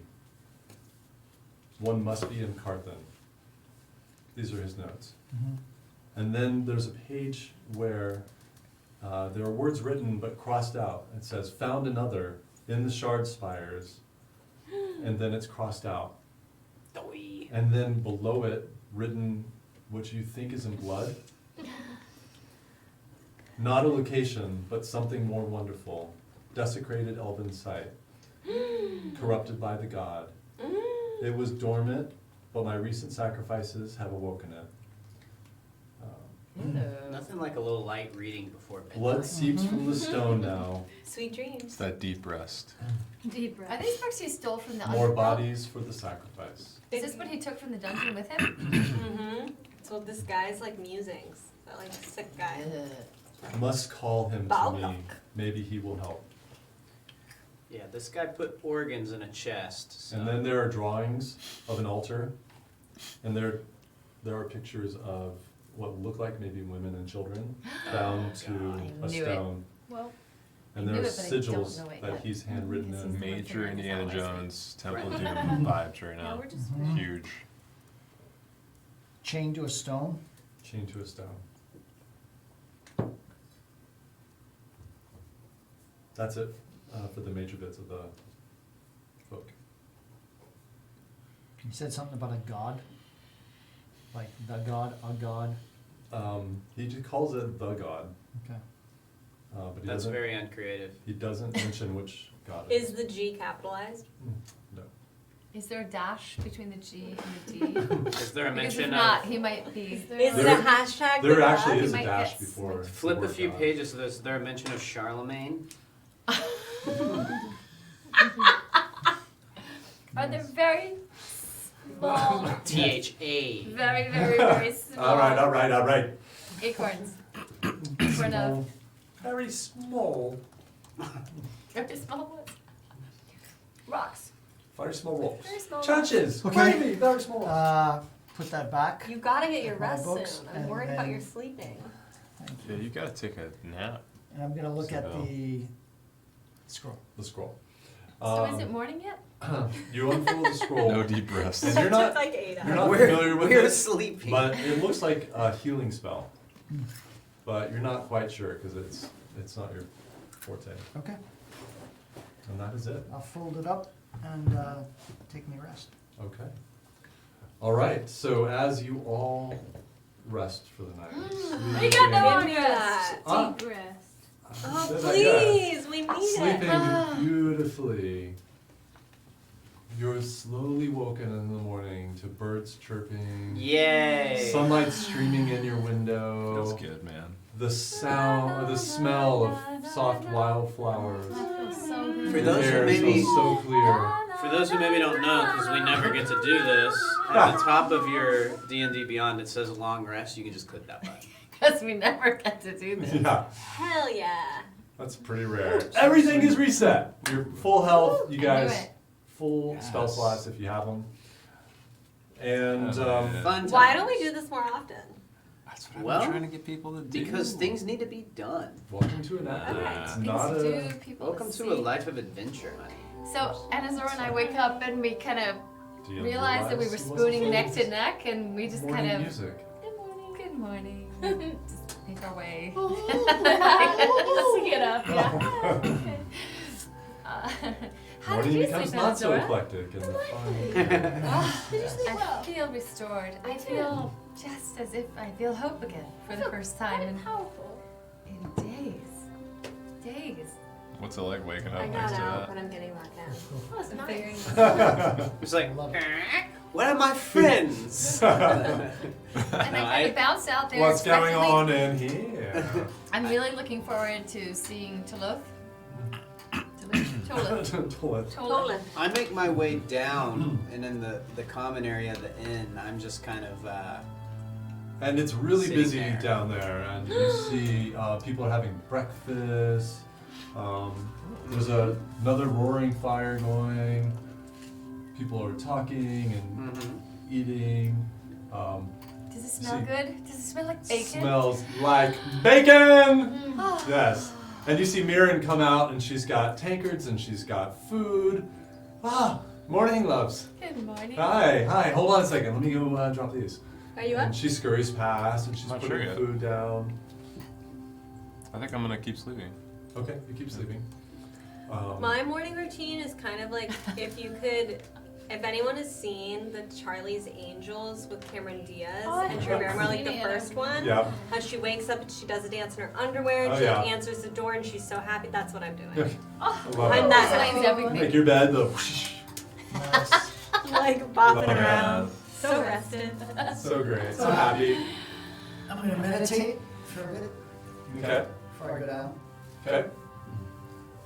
One must be in Carthan. These are his notes. And then there's a page where there are words written but crossed out. It says, found another in the shard spires, and then it's crossed out. And then below it, written what you think is in blood. Not a location, but something more wonderful. Desecrated elven site, corrupted by the god. It was dormant, but my recent sacrifices have awoken it. Nothing like a little light reading before bedtime. Blood seeps from the stone now. Sweet It's dreams. that deep rest. Deep breath. Are these books he stole from the More underworld? bodies for the sacrifice. Is this what he took from the dungeon with him? Mm-hmm. So this guy's like musings. That like sick guy. Must call him to Bauläk. me. Maybe he will help. Yeah, this guy put organs in a chest. So. And then there are drawings of an altar, and there are pictures of what look like maybe women and children bound to a knew it. stone. Well, And I there knew are it, but I don't sigils know it that yet. he's handwritten Because in. he's the one Major thing Indiana that's always Jones Temple of Doom vibes right now now. we're just Huge. Chained to a stone. Chained to a stone. That's it for the major bits of the book. You said something about a god. Like the god, a god. He just calls it the god, Okay. but he That's doesn't. very uncreative. He doesn't mention which god it Is the G capitalized? No. Is there a dash between the G and the D? Is there a Because if mention not, of he might be. Is There- it a hashtag? There with actually that? is a might dash get before. the flip a word few god. pages? So is there a mention of Charlemagne? Are there very small, THA. very, very, very small All right. acorns? Acorn of Very small. very small ones. Rocks. Very small rolls. Very small Churches. Okay. Maybe very small. Put that back. You gotta get your My rest books, soon. I'm and worried about then- your sleeping. Thank Yeah, you. you gotta take a nap. And I'm gonna look at the scroll. The scroll. So is it morning yet? You unfold the scroll. No deep rest. And you're It's not, like 8 you're hours. not We're- familiar with we're it, sleeping. but it looks like a healing spell. But you're not quite sure because it's not your forte. Okay. And that is it. I'll fold it up and take me rest. Okay. All right. So as you all rest for the night. We got no Give long me rest. that. Ah. Deep rest. Oh, Said I guess. please, we need Sleeping it. beautifully. You're slowly woken in the morning to birds chirping, Yay! sunlight streaming in your window, Feels good, man. the sound, the smell of soft wildflowers. That feels so good. For The those who air maybe- smells so clear. For those who maybe don't know, because we never get to do this, at the top of your D&D Beyond it says long rest. You can just click that button. Because we never get to do this. Yeah, Hell yeah. that's pretty rare. Everything is reset. You're full health, you I knew guys. it. Full spell Yes. slots if you have them. And Oh, yeah. Fun times. Why don't we do this more often? That's what Well, I'm trying to get people to do. Because things need to be done. welcome to an app. Okay. It's Things not to a. do, people Welcome to to a see. life of adventure, honey. So Anazor and I wake up and we kind of Do you realized that we were realize it wasn't spooning full neck of to neck and we just morning kind of music. good morning. Just make our way. Let's get up. Yeah. Okay. How Morning did you becomes sleep, not so Anazora? eclectic and the fun. Did you sleep I well? feel restored. I feel just as if I feel hope again for the first time Quite in powerful. days. What's it like waking up I next got to out, that? but I'm getting back in. Oh, it's I'm nice. figuring It's like, Love it. where are my friends? And I kind of bounced out there. What's going expectantly. on in here? I'm really looking forward to seeing Toloth. Toloth. Tolan. I make my way down, and in the common area of the inn, I'm just kind of, And it's really Sitting busy there. down there, and you see people are having breakfast. There's another roaring fire going. People are talking and eating. Does it smell See- good? Does it smell like bacon? Smells like bacon! Oh. Yes. And you see Mirren come out, and she's got tankards, and she's got food. Ah, morning, loves. Good morning. Hi. Hold on a second. Let me go drop these. Are you up? And she scurries past, and she's Not putting sure yet. food down. I think I'm gonna keep sleeping. Okay, you keep sleeping. My morning routine is kind of like if anyone has seen the Charlie's Angels with Cameron Diaz Oh, and Drew Barrymore, like I've the seen it. first one, Yeah. how she wakes up and she does a dance in her underwear and Oh, she yeah. answers the door and she's so happy. That's what I'm doing. Okay. Oh, I love I'm it. that Explains everything. Make your bed, the whoosh. Nice. like bopping Love around. it. So rested. So great, so happy. I'm gonna meditate for a bit Okay, before I go down. okay.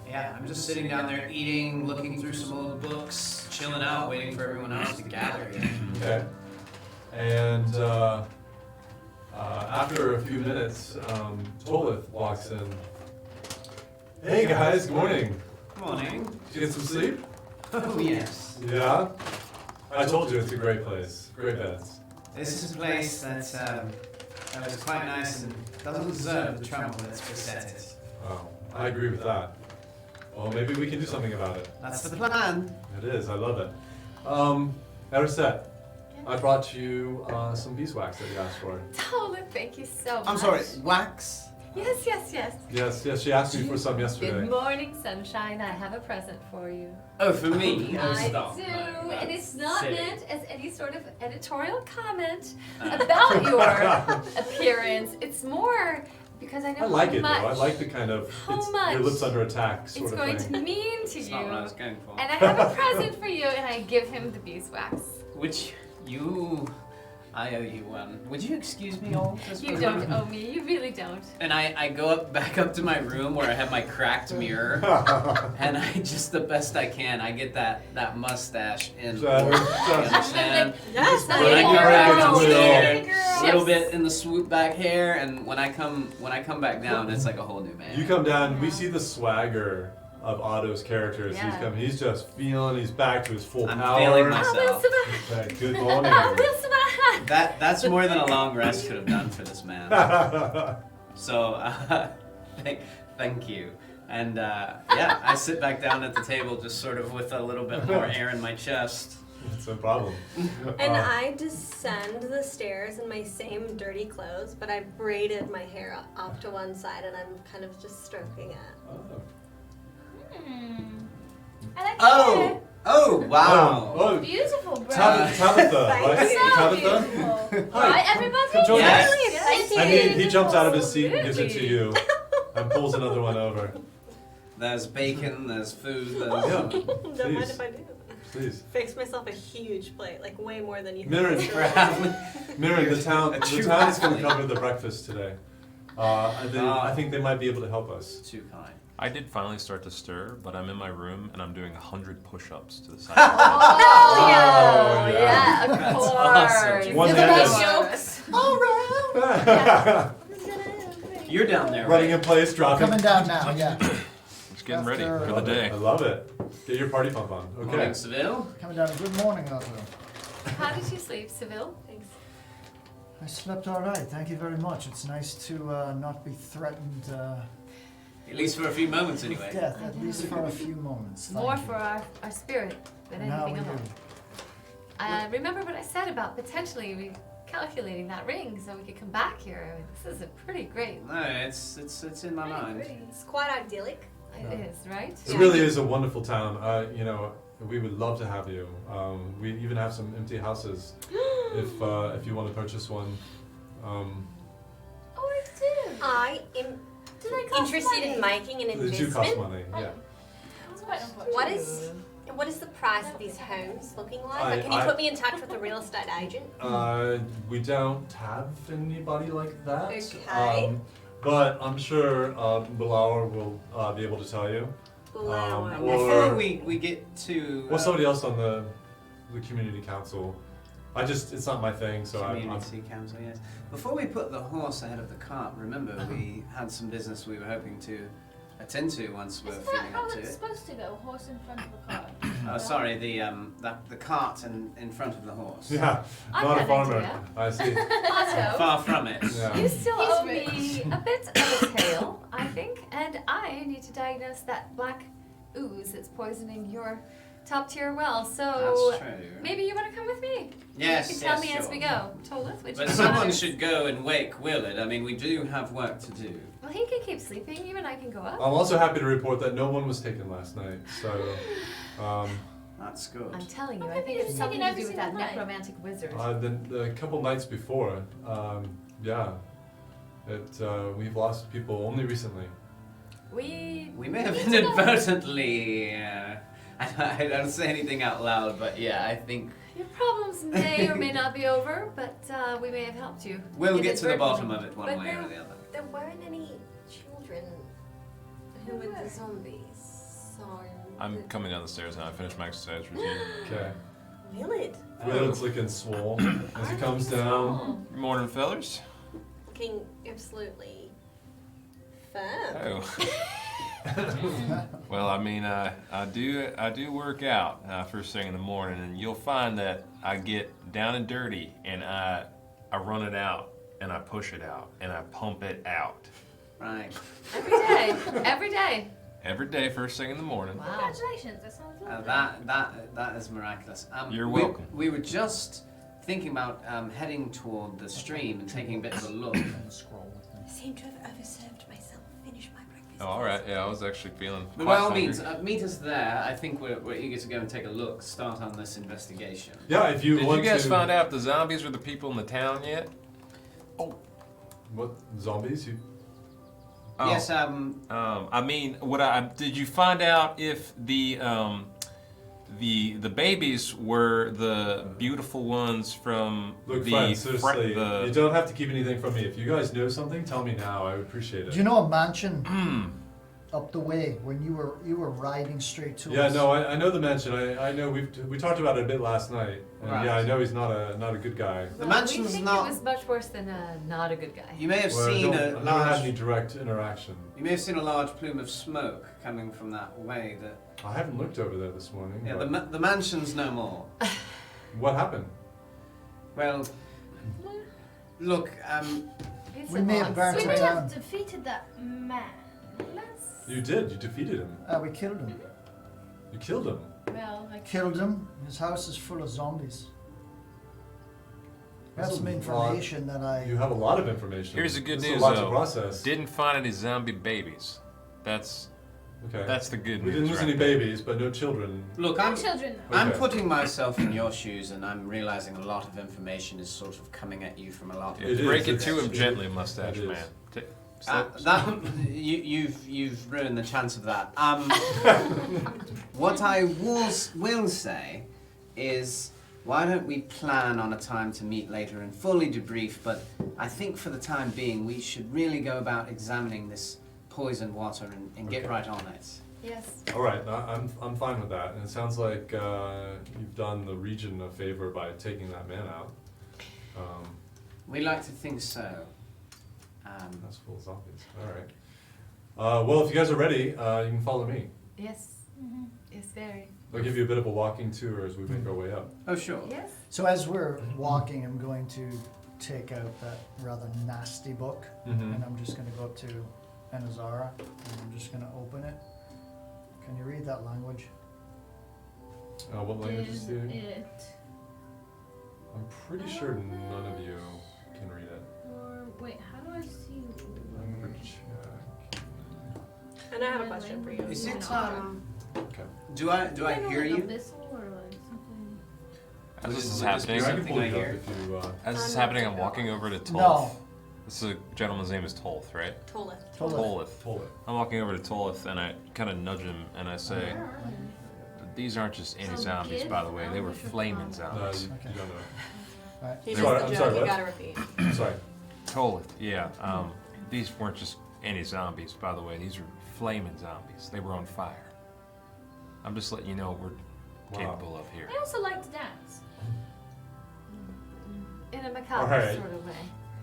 Yeah, I'm just sitting down there eating, looking through some old books, chilling out, waiting for everyone else to gather again. Okay. And after a few minutes, Tolith walks in. Hey guys, good morning. Good morning. Did you get some sleep? Oh, yes. Yeah? I told you it's a great place. Great beds. This is a place that was quite nice and doesn't deserve the trouble that's beset it. Oh, I agree with that. Well, maybe we can do something about it. That's the plan. It is, I love it. Erisette, I brought you some beeswax that you asked for. Toloth, thank you so much. I'm sorry, wax? Yes. Yes, she asked me for some yesterday. Good morning, sunshine. I have a present for you. Oh, for me? Oh, I stop. do, No, and it's not silly. meant as any sort of editorial comment about your appearance. It's more because I know I like how it much though. I like the kind of How it's much your lips under attack sort it's of going thing. to mean to That's you. not what I was going for. And I have a present for you, and I give him the beeswax. Which I owe you one. Would you excuse me all? just You for a don't moment? owe me. You really don't. And I go back up to my room where I have my cracked mirror, and I just the best I can. I get that mustache in. Shadow, You understand? Yes, When When I you come break back into downstairs, Girl. a little bit in the swoop back hair, and when I come back down, it's like a whole new man. You come down, we see the swagger of Otto's characters. Yeah. He's just he's back to his full I'm power. feeling I myself. will survive. Okay, good morning. I will survive. That's more than a long rest could have done for this man. So, thank you. And yeah, I sit back down at the table just sort of with a little bit more air in my chest. That's no problem. And I descend the stairs in my same dirty clothes, but I braided my hair off to one side and I'm kind of just stroking it. I like Oh! Oh, wow! Oh, Beautiful, bro. Tabitha, right? Thank you. So Tabitha? beautiful. Right, everybody? Come join Yes. us. Thank you. And he jumps out of his seat and gives it to you and pulls another one over. There's bacon, there's food, there's... Yeah, Don't mind please. if I do. Please. Fix myself a huge plate, like way more than you think. Mirren, Mirren, the town A true is going to athlete. cover the breakfast today. I think they might be able to help us. Too kind. I did finally start to stir, but I'm in my room and I'm doing 100 push-ups to the side. Oh, yeah. yeah, of That's course. awesome. One-handed. Jokes. You're down there, Running right? in place, dropping. Coming down now, yeah. Just getting ready After- for the day. I love it. Get your party pump on. Okay. Morning, Seville. Coming down. Good morning, Otto. How did you sleep, Seville? Thanks. I slept all right. Thank you very much. It's nice to not be threatened At least for a few moments, with anyway. death, at least for a few moments. Thank More you. for our spirit than Now anything we else. do. Remember what I said about potentially recalculating that ring so we could come back here. This is a pretty great. No, it's in my mind. It's quite idyllic. It is, right? It really is a wonderful town. We would love to have you. We even have some empty houses if you want to purchase one. Oh, I do. I am Do they cost interested money? in making an They do cost investment. money. Yeah. It's quite unfortunate. What is the price of these homes looking like? I- Like, can you I- put me in touch with a real estate agent? We don't have anybody like that. Okay. But I'm sure Malaria will be able to tell you. Blower. Or- Before we get to Or somebody else on the community council. It's not my thing, so I'm community council, yes. Before we put the horse ahead of the cart, remember we had some business we were hoping to attend to once we're Isn't that feeling how up to it's it. supposed to go? Horse in front of a car. Oh, sorry, the cart in front of the horse. yeah, I've not a got an farmer. idea. I see. Otto, Far from it. Yeah. you still He's owe rich. me a bit of a tail, I think, and I need to diagnose that black ooze that's poisoning your top tier well. So That's true. maybe you want to come with me? Yes, You can tell yes, me as sure. we go. Tollith, which But is someone matters. should go and wake Willard. I mean, we do have work to do. Well, he can keep sleeping. You and I can go up. I'm also happy to report that no one was taken last night. So, That's good. I'm telling you, How I come think you're it's just something taking to do with every that single night? necromantic wizard. the couple nights before, we've lost people only recently. We We may have need to know. inadvertently. I don't say anything out loud, but yeah, I think Your problems may or may not be over, but we may have helped you. we'll get to the Inadvertently. bottom of it one But way there- or the other. There weren't any children who were the zombies, so... I'm coming down the stairs now. I finished my exercise routine. Okay. Willard, Willard's looking swole as he comes down. Good morning, fellers. looking absolutely firm. Oh. Well, I mean, I do work out first thing in the morning, and you'll find that I get down and dirty, and I run it out, and I push it out, and I pump it out. Right. Every day. Every day. Every day, first thing in the morning. Wow. Congratulations, that sounds lovely. That is miraculous. You're we- welcome. We were just thinking about heading toward the stream and taking a bit of a look. I seem to have overserved myself. Finish my breakfast. Oh, all right. Yeah, I was actually feeling. But quite by all hungry. means, meet us there. I think we're eager to go and take a look, start on this investigation. Yeah, if you Did want you guys to. find out if the zombies are the people in the town yet? What zombies? You? Oh. Yes, I mean, did you find out if the babies were the beautiful ones from Look, the friend, seriously, the you don't have to keep anything from me. If you guys know something, tell me now. I would appreciate it. Do you know a mansion? up the way when you were riding straight to Yeah, us. no, I know the mansion. I know we talked about it a bit last night. And Right. yeah, I know he's not a good guy. The Well, mansion's we think not- it was much worse than not a good guy. You may have Well, seen a I've never had any large. direct interaction. You may have seen a large plume of smoke coming from that way. That I haven't looked over there this morning. yeah, but the mansion's no more. what happened? Well, look, It's We a may have monster. burnt We it may down. have defeated that man. Let's. You did. You defeated him. We killed him. You killed him. Well, like, Killed him. His house is full of zombies. That's That's some a lot. information that I. You have a lot of information. Here's the good This is news a lot to though. process. Didn't find any zombie babies. That's Okay. the good We news. didn't lose right any there. babies, but no children. look, No I'm children though. I'm Okay. putting myself in your shoes, and I'm realizing a lot of information is sort of coming at you from a lot of. Yeah, It is, break it it's- to him it- gently, mustache it is. man. That you've ruined the chance of that. What I will say is, why don't we plan on a time to meet later and fully debrief? But I think for the time being, we should really go about examining this poisoned water and get Okay. right on it. yes. All right, I'm fine with that. And it sounds like you've done the region a favor by taking that man out. We like to think so. That's full of zombies. All right. Well, if you guys are ready, you can follow me. Yes. Yes, very. I'll give you a bit of a walking tour as we make our way up. Oh sure. Yes. So as we're walking, I'm going to take out that rather nasty book, Mm-hmm. and I'm just going to go up to Anazara, and I'm just going to open it. Can you read that language? What language is it? It. I'm pretty sure none of you can read it. Or wait, how do I see? Language check. And I have a question for you. Is it Okay. Do I hear Like you? abyssal or like something? As this is Would this be happening, I can something pull I it up hear? if you. as this is I'm happening, not I'm sure. walking over to Tolth. No. This is a gentleman's name is Tolth, right? Tolith. Tolth. Pull it. I'm walking over to Tolth and I kind of nudge him and I say, "These aren't just any So zombies, give by the way. They were Alice a flaming phone. No, zombies." you Okay. don't know. Right. He Sorry, missed I'm the sorry, joke. You what? gotta repeat. Sorry. Tolth, yeah. These weren't just any zombies, by the way. These were flaming zombies. They were on fire. I'm just letting you know what we're Wow. capable of here. I also like to dance. In a macabre Alright. sort of way.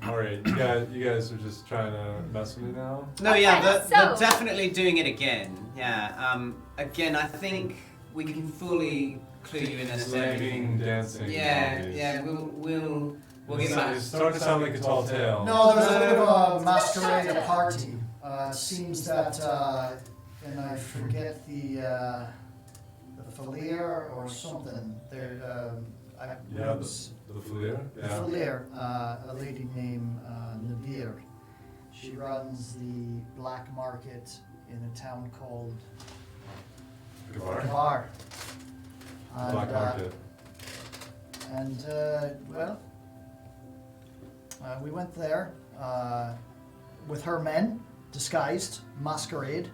All right, you guys are just trying to mess with me now. No, yeah, Okay, they're so- definitely doing it again. Yeah. Again, I think we can fully clue you in as to Slaving, dancing. Yeah, zombies. yeah. We'll give you It's starting to sound like a tall tale. No, there's a bit of a masquerade party. Seems that, and I forget the Falier or something. Yeah, the Flair. The Yeah. Falier, a lady named Navir. She runs the black market in a town called Gavar. Bar. And, Black market. We went there with her men, disguised, masquerade,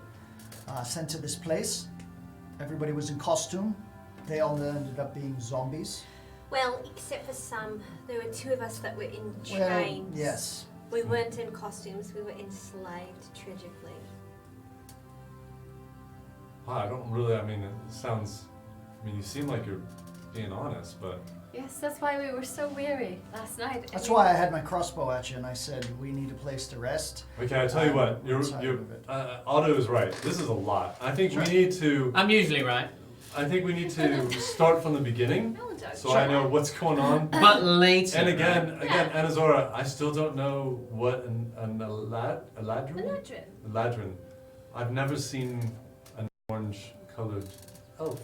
sent to this place. Everybody was in costume. They all ended up being zombies. Well, except for some, there were two of us that were in Well, chains. yes. We weren't in costumes. We were enslaved tragically. I don't really. I mean, it sounds. I mean, you seem like you're being honest, but Yes, that's why we were so weary last night. That's why I had my crossbow at you and I said, we need a place to rest. okay. I tell you what. Outside You're. of it. Otto is right. This is a lot. I think we need to. I'm usually right. I think we need to start from the beginning, No, Doug. so I know what's going on. But later. And again, Anazora, I still don't know what an eladrin? Eladrin. Eladrin. I've never seen an orange-colored elf.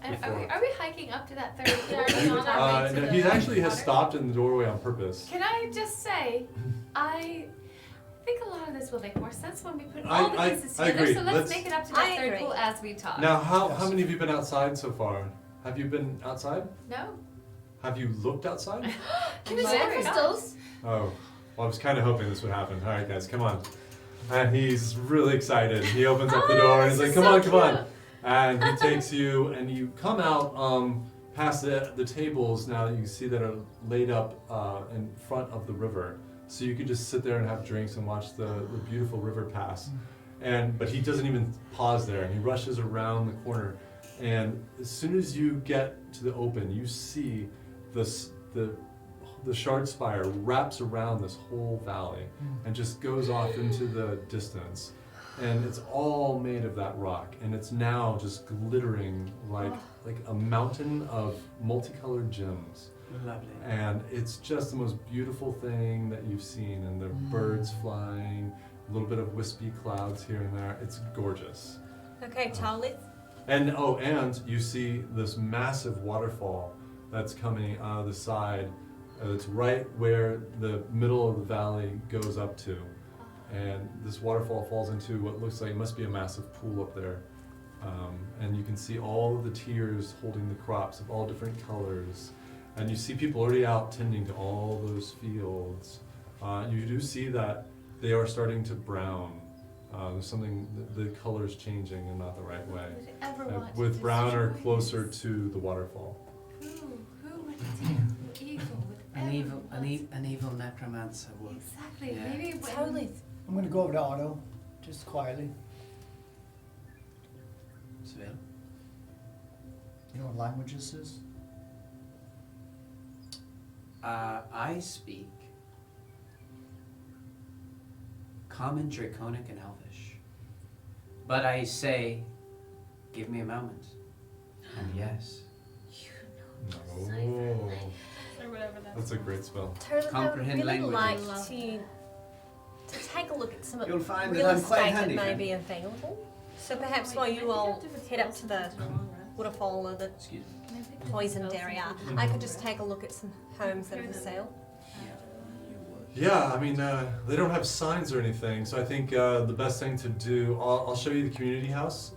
And before. are we hiking up to that third floor? Are we on our way to No, the he actually has water? stopped in the doorway on purpose. Can I just say, I think a lot of this will make more sense when we put I- all the I- pieces I together. agree. So let's Let's- make it up to I that third agree. pool as we talk. Now, how Yes. many of you been outside so far? Have you been outside? No? Have you looked outside? Can Is it crystals? Oh, well, I was kind of hoping this would happen. All right, guys, come on. And he's really excited. He opens up the door and he's like, "Come on, come on!" And he takes you, and you come out past the tables now that you see that are laid up in front of the river. So you could just sit there and have drinks and watch the beautiful river pass. But he doesn't even pause there, and he rushes around the corner. And as soon as you get to the open, you see the shard spire wraps around this whole valley and just goes off into the distance. And it's all made of that rock, and it's now just glittering like a mountain of multicolored gems. Lovely. And it's just the most beautiful thing that you've seen, and there are birds flying, a little bit of wispy clouds here and there. It's gorgeous. Okay, Charlie. And you see this massive waterfall that's coming out of the side. It's right where the middle of the valley goes up to. And this waterfall falls into what looks like it must be a massive pool up there. And you can see all of the tiers holding the crops of all different colors. And you see people already out tending to all those fields. You do see that they are starting to brown. There's something, the color's changing in not the right way. Would it ever want to With brown or destroy closer this? to the waterfall. Who would take evil would An ever evil, want- an evil necromancer would. Exactly. Yeah. Maybe when Totally. I'm going to go over to Otto, just quietly. Seville? You know what language this is? I speak Common, Draconic, and Elvish. But I say, give me a moment. And yes. No. Or whatever That's a great spell. Totally. Comprehend I would really languages. like to take a look at some of You'll the find that real I'm quite estate that handy, may friend. be available. So perhaps while you all head up to the waterfall or the Excuse me. poisoned area, I could just take a look at some homes that are for sale. Yeah, I mean, they don't have signs or anything, so I think the best thing to do, I'll show you the community house.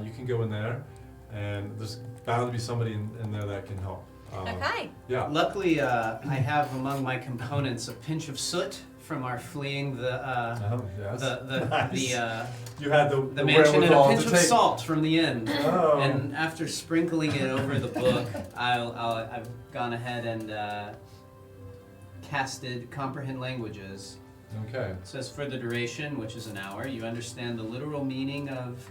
You can go in there, and there's bound to be somebody in there that can help. Okay. Yeah. Luckily, I have among my components a pinch of soot from our fleeing the Yes. the You had the mansion, and a wherewithal pinch to of take- salt from the inn. Oh. And after sprinkling it over the book, I've gone ahead and casted comprehend languages. Okay. It says for the duration, which is an hour, you understand the literal meaning of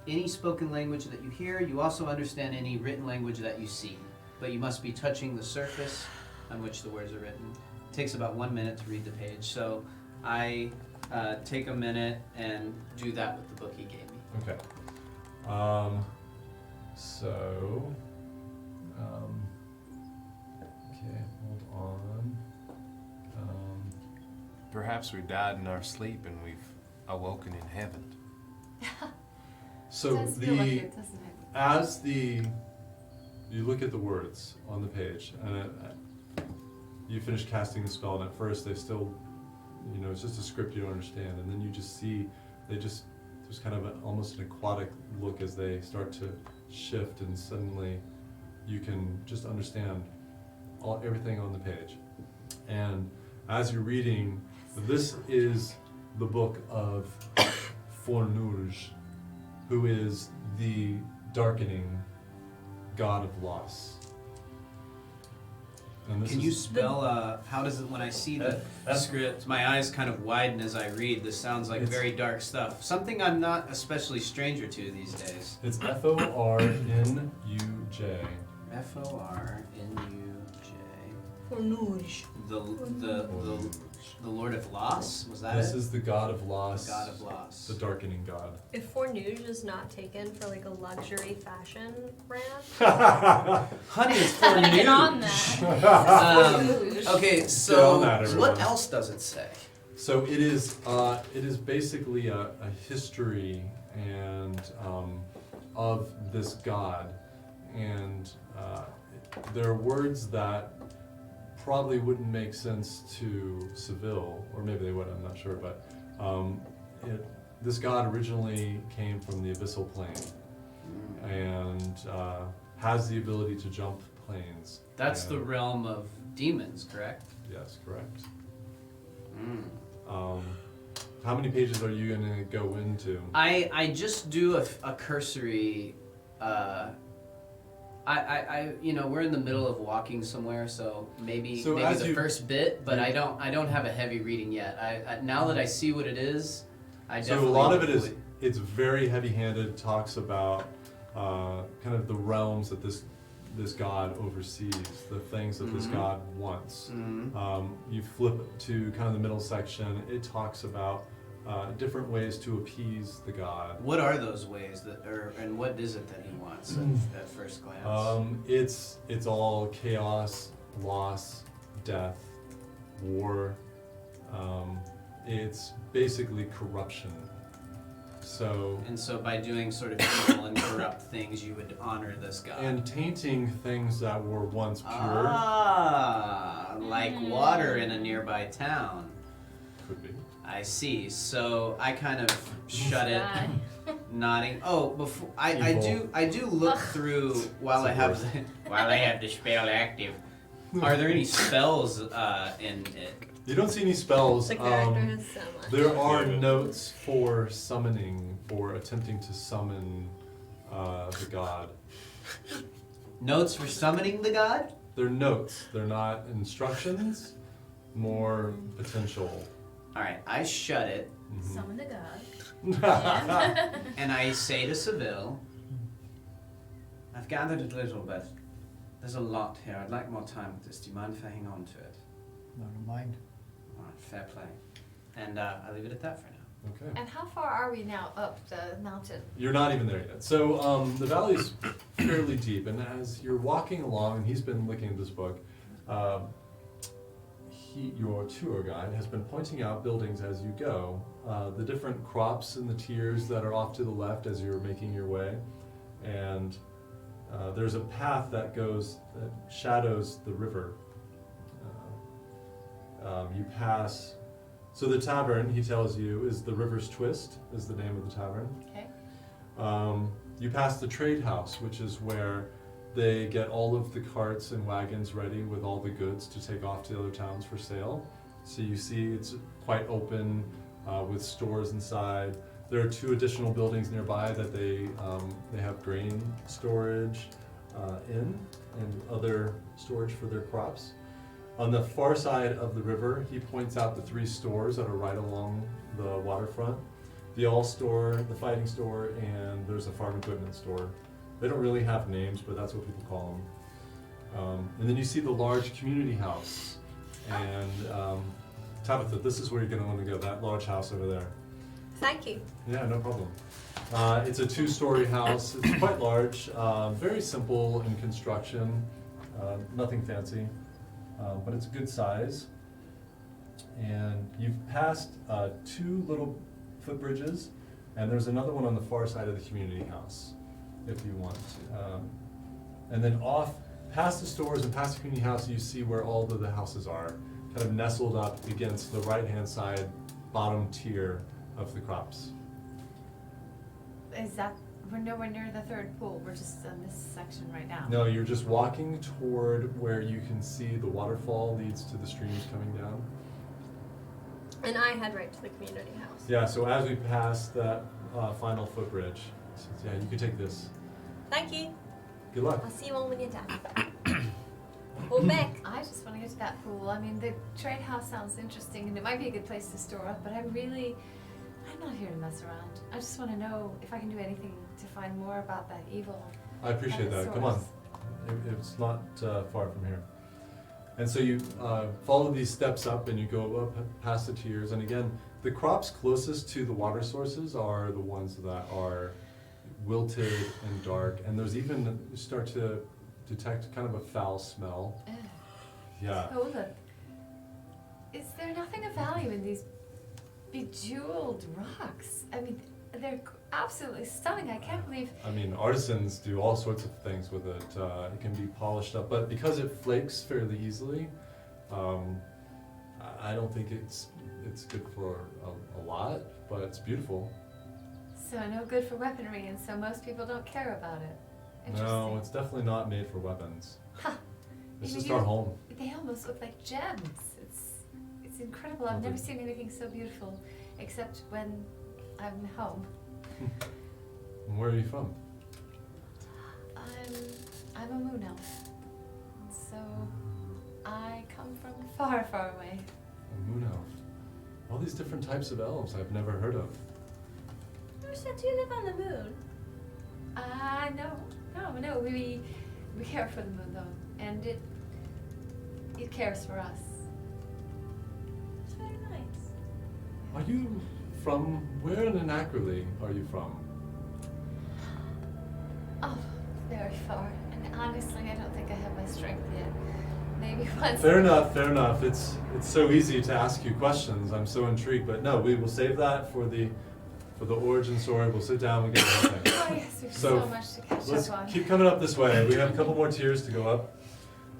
any spoken language that you hear. You also understand any written language that you see, but you must be touching the surface on which the words are written. It takes about 1 minute to read the page, so I take a minute and do that with the book he gave me. Okay. Okay, hold on. Perhaps we died in our sleep and we've awoken in heaven. So it does feel like it, doesn't it? as you look at the words on the page, and you finish casting the spell, and at first they still, it's just a script you don't understand, and then you just see there's kind of almost an aquatic look as they start to shift, and suddenly you can just understand everything on the page. And as you're reading, this is the book of Fornurge, who is the darkening god of loss. And this Can is, you spell, how does it, when I see the script, my eyes kind of widen as I read. This sounds like very dark stuff. Something I'm not especially stranger to these days. It's Fornuj. Fornuj. Fornuj. The Lord of Loss? Was that This it? is the god of loss. The God of Loss. The darkening god. If Fornuj is not taken for like a luxury fashion brand, Honey, it's Get on Fornuj. that. Okay, Get so on that, everyone. what else does it say? So it is basically a history and of this god, and there are words that probably wouldn't make sense to Seville, or maybe they would, I'm not sure, but this god originally came from the abyssal plane, and has the ability to jump planes. That's the And- realm of demons, correct? Yes, correct. Mm. How many pages are you going to go into? I just do a cursory. We're in the middle of walking somewhere, so maybe So maybe as the you- first bit, but I don't have a heavy reading yet. Now that I see what it is, I So a definitely lot of it is, believe- it's very heavy-handed, talks about kind of the realms that this god oversees, the things that this god wants. You flip to kind of the middle section, it talks about different ways to appease the god. What are those ways and what is it that he wants at first glance? It's all chaos, loss, death, war. It's basically corruption. So And so by doing sort of evil and corrupt things, you would honor this god. and tainting things that were once pure Like water in a nearby town. could be. I see. So I kind of shut it, nodding. Oh, before I do look through while I have the spell active. Are there any spells in it? You don't see any spells. The character has so much. There are notes for summoning, for attempting to summon the god. Notes for summoning the god? They're notes. They're not instructions. More potential. All right, I shut it Summon the god. and I say to Seville, "I've gathered a little bit. There's a lot here. I'd like more time with this. Do you mind if I hang on to it?" No, don't mind. All right, fair play. And I leave it at that for now. Okay. And how far are we now up the mountain? You're not even there yet. So the valley is fairly deep, and as you're walking along, and he's been looking at this book, your tour guide has been pointing out buildings as you go, the different crops and the tiers that are off to the left as you're making your way, and there's a path that shadows the river. You pass. So the tavern, he tells you, is the River's Twist, is the name of the tavern. Okay. You pass the trade house, which is where they get all of the carts and wagons ready with all the goods to take off to other towns for sale. So you see it's quite open with stores inside. There are 2 additional buildings nearby that they have grain storage in and other storage for their crops. On the far side of the river, he points out the 3 stores that are right along the waterfront. The All Store, the Fighting Store, and there's a farm equipment store. They don't really have names, but that's what people call them. And then you see the large community house. And Tabitha, this is where you're going to want to go, that large house over there. Thank you. Yeah, no problem. It's a 2-story house. It's quite large, very simple in construction, nothing fancy. But it's a good size. And you've passed 2 little footbridges, and there's another one on the far side of the community house, if you want. And then off, past the stores and past the community house, you see where all of the houses are, kind of nestled up against the right-hand side, bottom tier of the crops. Is that, we're nowhere near the 3rd pool, we're just in this section right now. No, you're just walking toward where you can see the waterfall leads to the streams coming down. And I head right to the community house. Yeah, so as we pass that final footbridge, so yeah, you can take this. Thank you. Good luck. I'll see you all when you're done. Go back. I just want to get to that pool. I mean, the trade house sounds interesting, and it might be a good place to store up, but I'm not here to mess around. I just want to know if I can do anything to find more about that evil. I appreciate that. Come on. It's not far from here. And so you follow these steps up and you go up past the tiers. And again, the crops closest to the water sources are the ones that are wilted and dark. And there's even, you start to detect kind of a foul smell. Ugh. Yeah. Hold on. Is there nothing of value in these bejeweled rocks? I mean, they're absolutely stunning. I can't believe. I mean, artisans do all sorts of things with it. It can be polished up, but because it flakes fairly easily, I don't think it's good for a lot, but it's beautiful. So no good for weaponry, and so most people don't care about it. No, it's definitely not made for weapons. Huh. It's You just know, our home. They almost look like gems. It's incredible. I've never seen anything so beautiful, except when I'm home. Where are you from? I'm a moon elf, so I come from far, far away. A moon elf. All these different types of elves I've never heard of. You said you live on the moon. No. We care for the moon though, and it cares for us. It's very nice. Are you from, where in Anacroli are you from? Oh, very far. And honestly, I don't think I have my strength yet. Maybe once. Fair enough. It's so easy to ask you questions. I'm so intrigued, but no, we will save that for the origin story. We'll sit down, we'll get the whole thing. Oh yes, there's So, so much to catch Let's up on. keep coming up this way. We have a couple more tiers to go up.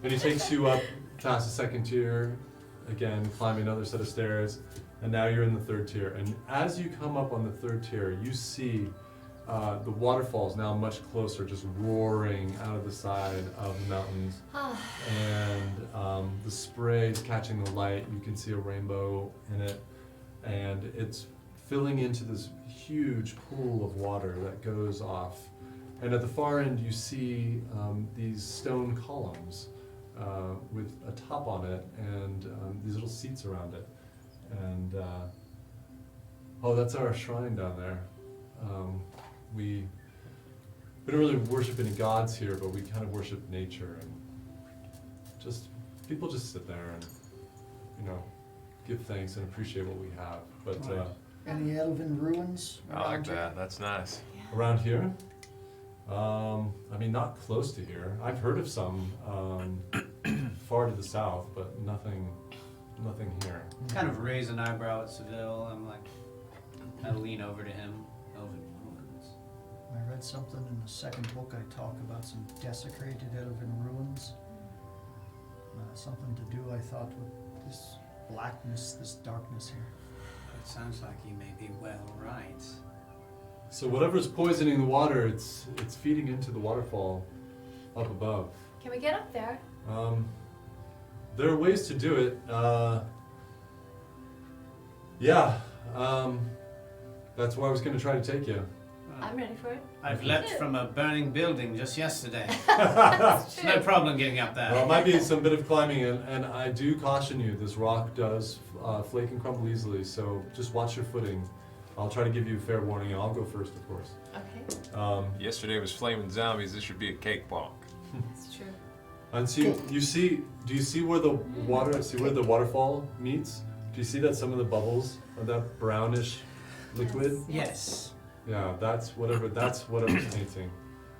Then he takes you up past the second tier, again, climbing another set of stairs, and now you're in the third tier. And as you come up on the third tier, you see the waterfalls now much closer, just roaring out of the side of the mountains. And the spray is catching the light. You can see a rainbow in it, and it's filling into this huge pool of water that goes off. And at the far end, you see these stone columns with a top on it and these little seats around it. And that's our shrine down there. We don't really worship any gods here, but we kind of worship nature, and people just sit there and, give thanks and appreciate what we have. But Any elven ruins? I like around here? that. That's nice. around here, not close to here. I've heard of some far to the south, but nothing here. Kind of raise an eyebrow at Seville. I lean over to him. Elven ruins. I read something in the second book. I talk about some desecrated elven ruins. Something to do, I thought, with this blackness, this darkness here. It sounds like you may be well right. So whatever's poisoning the water, it's feeding into the waterfall up above. Can we get up there? There are ways to do it. That's where I was going to try to take you. I'm ready for it. I've leapt from a burning building just yesterday. That's No true. problem getting up there. Well, it might be some bit of climbing, and I do caution you, this rock does flake and crumble easily, so just watch your footing. I'll try to give you a fair warning, and I'll go first, of course. Okay, Yesterday was flaming zombies. This should be a cakewalk. that's true. And so do you see where the waterfall meets? Do you see that some of the bubbles are that brownish liquid? Yes. Yeah, that's whatever's painting.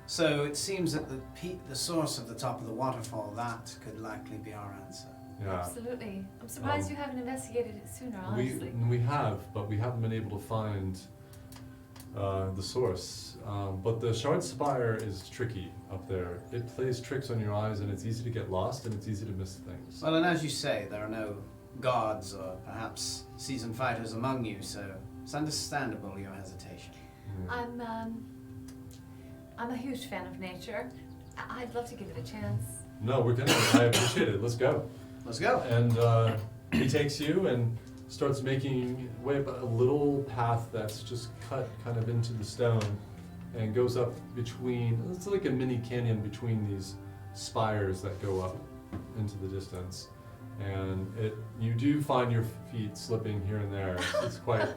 So it seems that the source of the top of the waterfall, that could likely be our answer. Yeah. Absolutely. I'm surprised you haven't investigated it sooner, honestly. We have, but we haven't been able to find the source. But the shard spire is tricky up there. It plays tricks on your eyes, and it's easy to get lost, and it's easy to miss things. Well, and as you say, there are no gods or perhaps seasoned fighters among you, so it's understandable your hesitation. I'm a huge fan of nature. I'd love to give it a chance. No, we're gonna. I appreciate it. Let's go. Let's go. And he takes you and starts making way up a little path that's just cut kind of into the stone and goes up between, it's like a mini canyon between these spires that go up into the distance. And you do find your feet slipping here and there. It's quite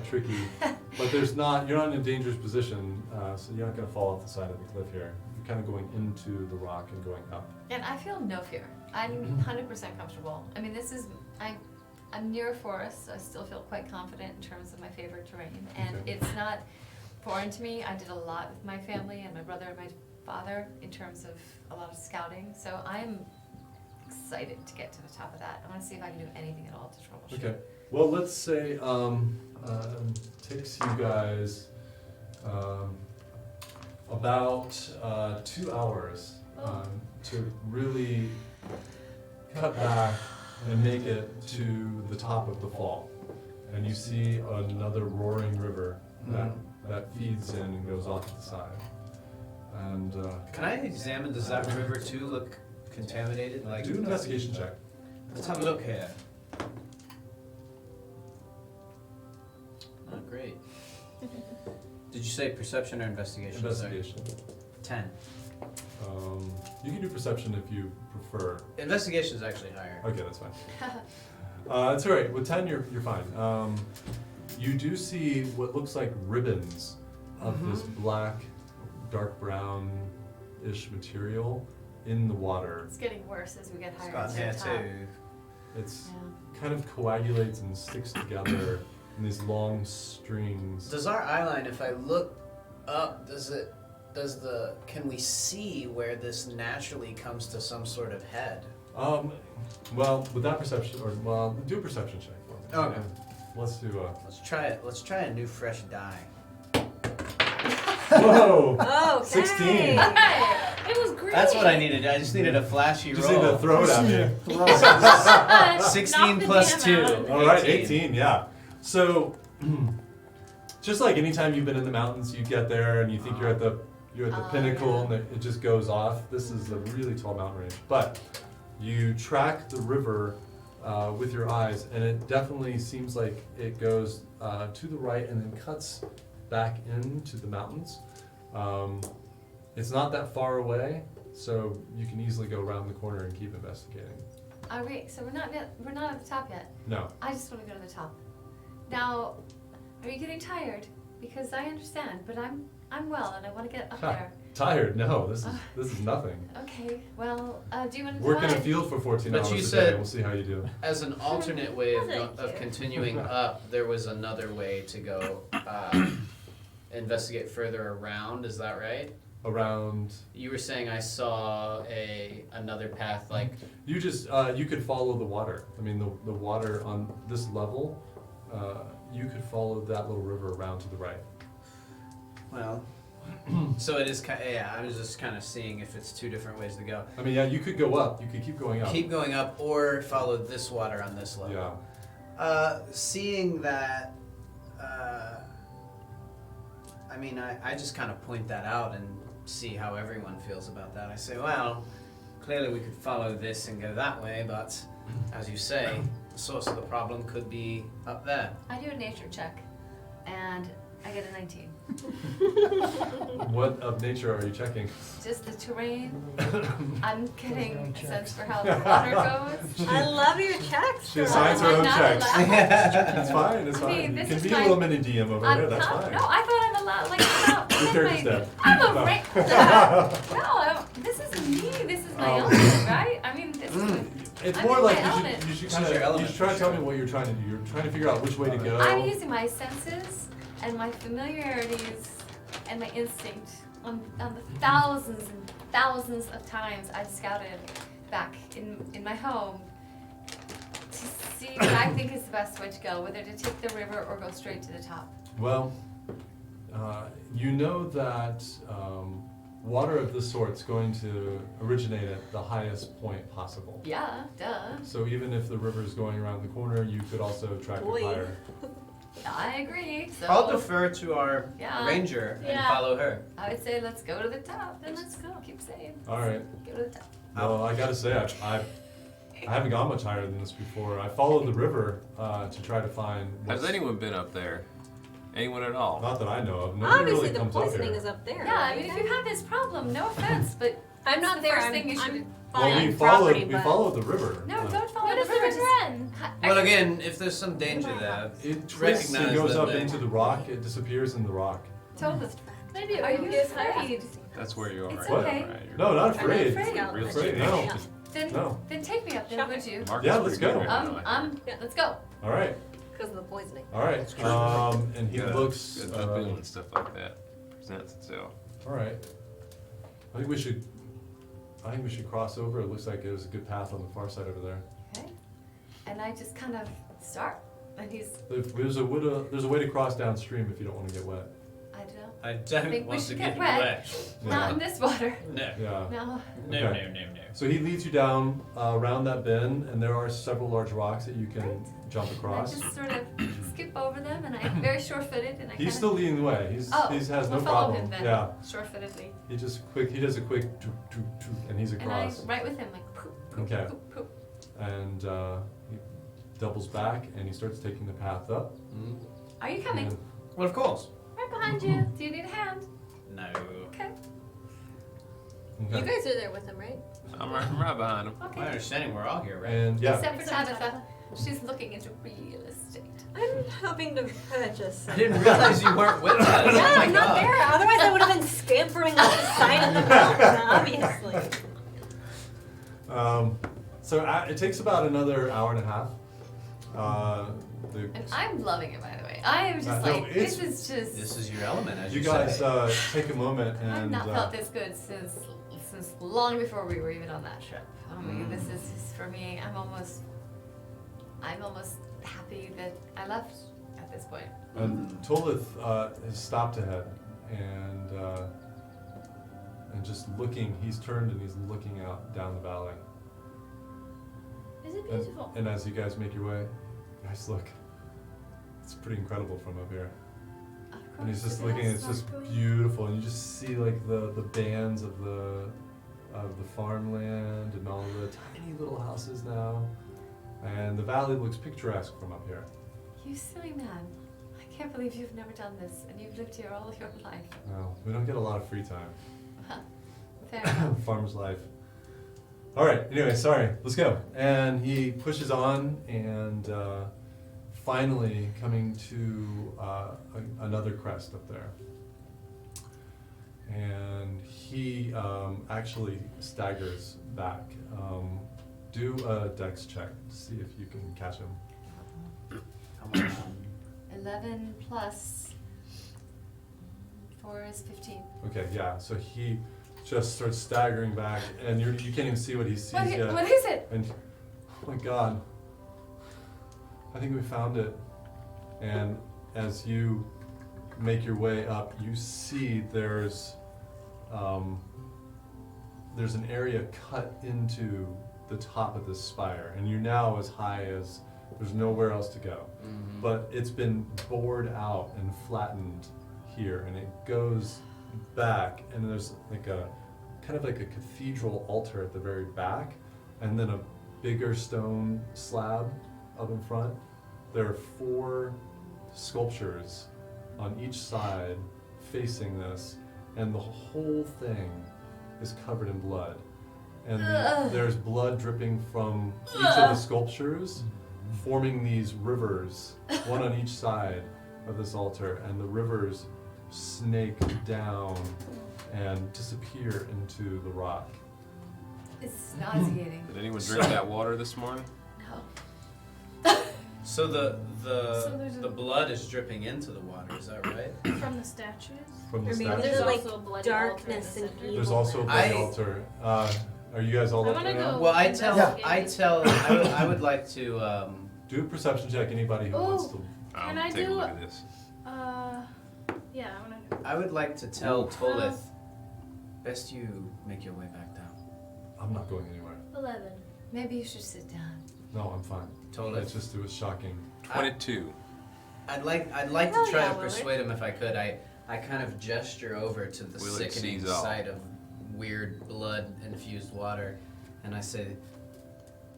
tricky. But you're not in a dangerous position, so you're not going to fall off the side of the cliff here. You're kind of going into the rock and going up. And I feel no fear. I'm 100% comfortable. I mean, I'm near a forest, so I still feel quite confident in terms of my favorite terrain. And Okay. it's not foreign to me. I did a lot with my family and my brother and my father in terms of a lot of scouting. So I'm excited to get to the top of that. I want to see if I can do anything at all to troubleshoot. Okay. Well, let's say takes you guys about 2 hours to really cut back and make it to the top of the fall. And you see another roaring river that feeds in and goes off to the side. And Can I examine, does that river too look contaminated? do an investigation check. Let's have a look here. Oh, great. Did you say perception or investigation? Investigation. Sorry. 10. You can do perception if you prefer. Investigation is actually higher. Okay, that's fine. That's all right. With 10, you're fine. you do see what looks like ribbons of this black, dark brown-ish material in the water. It's getting worse as we get higher Got to here the top. too. It's kind of coagulates and sticks together in these long strings. Does our eyeline, if I look up, can we see where this naturally comes to some sort of head? Well, with that perception, do a perception check for me. Okay. Let's do a. Let's try it. Let's try a new fresh dye. Whoa! Okay. 16. It was great. That's what I needed. I just needed a flashy Just need roll. to throw it at me. Throw it. 16 Knock the plus DM 2. out. All right, 18, yeah. So, just like anytime you've been in the mountains, you get there and you think you're at the pinnacle and it just goes off. This is a really tall mountain range, but you track the river with your eyes, and it definitely seems like it goes to the right and then cuts back into the mountains. It's not that far away, so you can easily go around the corner and keep investigating. All right, so we're not at the top yet. No. I just want to go to the top. Now, are you getting tired? Because I understand, but I'm well and I want to get up there. Tired? No, this is nothing. Okay, well, do you want to Work in a field for 14 But hours you a day, said- we'll see how you do. As an alternate way Thank of you. continuing up, there was another way to go investigate further around. Is that right? Around, You were saying I saw another path, like you just, you could follow the water. I mean, the water on this level, you could follow that little river around to the right. well. So it is kind. Yeah, I was just kind of seeing if it's two different ways to go. I mean, yeah, you could go up, you could keep going up. Keep going up, or follow this water on this level. Yeah. Seeing that, I mean, I just kind of point that out and see how everyone feels about that. I say, well, clearly we could follow this and go that way, but as you say, the source of the problem could be up there. I do a nature check, and I get a 19. What of nature are you checking? Just the terrain. I'm getting a sense for how the water goes. I love your checks. She girl. assigns her own Not checks. allowed. It's fine, it's I fine. mean, You this can is be my- a little mini DM over there, that's fine. No, I thought I'm allowed. Like, no, this Your is character's my. dead. I'm a No. this is me. This is my Oh. element, right? I mean, this is. It's I'm more in like my you element. should This is kind your of, element, you should try to for tell sure. me what you're trying to do. You're trying to figure out which way to go. I'm using my senses and my familiarities and my instinct on the thousands and thousands of times I've scouted back in my home to see what I think is the best way to go, whether to take the river or go straight to the top. Well, you know that water of this sort's going to originate at the highest point possible. Yeah, duh. So even if the river's going around the corner, you could also track Boy. it higher. I agree. So I'll defer to our Yeah. ranger and Yeah. follow her. I would say let's go to the top. Then let's go. Keep saying. All right. Go to the top. Well, I gotta say, I haven't gone much higher than this before. I followed the river to try to find. Has anyone been up there? Anyone at all? Not that I know of. Nobody Obviously, really the comes up poisoning here. is up there. Yeah, I right? mean, if you have this problem, no offense, but I'm not the there. first I'm, thing you should. I'm Well, buying we property, but followed the river. No, don't follow What the is the river. river just- end? Well, again, if there's some danger there, It twists recognize and goes that up they- into the rock. It disappears in the rock. Told us. Maybe it Are will you get afraid? That's where you are. It's right okay. now, right? You're No, not I'm afraid. afraid. Real Afraid? estate No. agent. Then, No. then take me up there, would you? Market's Yeah, let's pretty go. good right now. Let's go. All right. because of the poisoning. All right. And he Yeah, looks. good feeling and stuff like that presents itself. All right. I think we should cross over. It looks like there's a good path on the far side over there. Okay. And I just kind of start, and he's. There's a way to cross downstream if you don't want to get wet. I don't know. I think don't we want to should get get wet. wet. Not in this water. No. Yeah. No. No, Okay. no, no, no. So he leads you down around that bend, and there are several large rocks that you can jump And I across. just sort of skip over them, and I'm very sure-footed, and I He's still leading the way. He has no we'll follow problem. him then. Yeah. Sure-footedly. He does a quick toot, toot, toot, and he's And across. I right with him, like poop, poop, Okay. poop, poop. And he doubles back and he starts taking the path up. Are you coming? And- Well, of course. Right behind you. Do you need a hand? No. Okay. okay. You guys are there with him, right? I'm right behind him. My Okay. understanding, we're all here, right? And yeah, Except for Tabitha. She's looking into real estate. I'm hoping to purchase. I didn't realize you weren't with us. Yeah, Oh my I'm not God. there. Otherwise, I would have been scampering up the side of the mountain, obviously. So it takes about another hour and a half. And I'm loving it, by the way. I am just no, like, this is just. This is your element, as You you guys say. take a moment I've and not felt this good since long before we were even on that trip. I mean, this is for me. I'm almost happy that I left at this point. And Tolith has stopped ahead and just looking. He's turned and he's looking out down the valley. Is it beautiful? And as you guys make your way, guys, look. It's pretty incredible from up here. And he's just looking. It's just beautiful, and you just see like the bands of the farmland and all the tiny little houses now, and the valley looks picturesque from up here. You silly man. I can't believe you've never done this and you've lived here all your life. Well, we don't get a lot of free time. Fair enough. Farmer's life. All right. Anyway, sorry. Let's go. And he pushes on, and finally coming to another crest up there. And he actually staggers back. Do a dex check to see if you can catch him. 11 plus 4 is 15. Okay, yeah. So he just starts staggering back, and you can't even see what he sees yet. What is it? And oh my God, I think we found it. And as you make your way up, you see there's an area cut into the top of this spire, and you're now as high as there's nowhere else to go. Mhm. But it's been bored out and flattened here, and it goes back, and there's like a kind of like a cathedral altar at the very back, and then a bigger stone slab up in front. There are 4 sculptures on each side facing this, and the whole thing is covered in blood. And there's blood dripping from each of the sculptures, forming these rivers, one on each side of this altar, and the rivers snake down and disappear into the rock. It's nauseating. Did anyone drink that water this morning? No. So So there's the a- blood is dripping into the water, is that right? From the statues? From the Or maybe statue. there's like also a bloody darkness altar in and the evil. There's also a bloody I- altar. Are you guys all I up wanna there now? go- Well, I investigate. tell, I would like to, Do a perception check, anybody who wants to. Can I'll I take a do- look at this. Yeah, I wanna. I would like to tell Tolith, best you make your way back down. I'm not going anywhere. 11. Maybe you should sit down. No, I'm fine. Tolith. It was shocking. 22. I'd like Hell to try yeah, to Willard. persuade him if I could. I kind of gesture over to the Willard sickening sees all. sight of weird blood-infused water, and I say,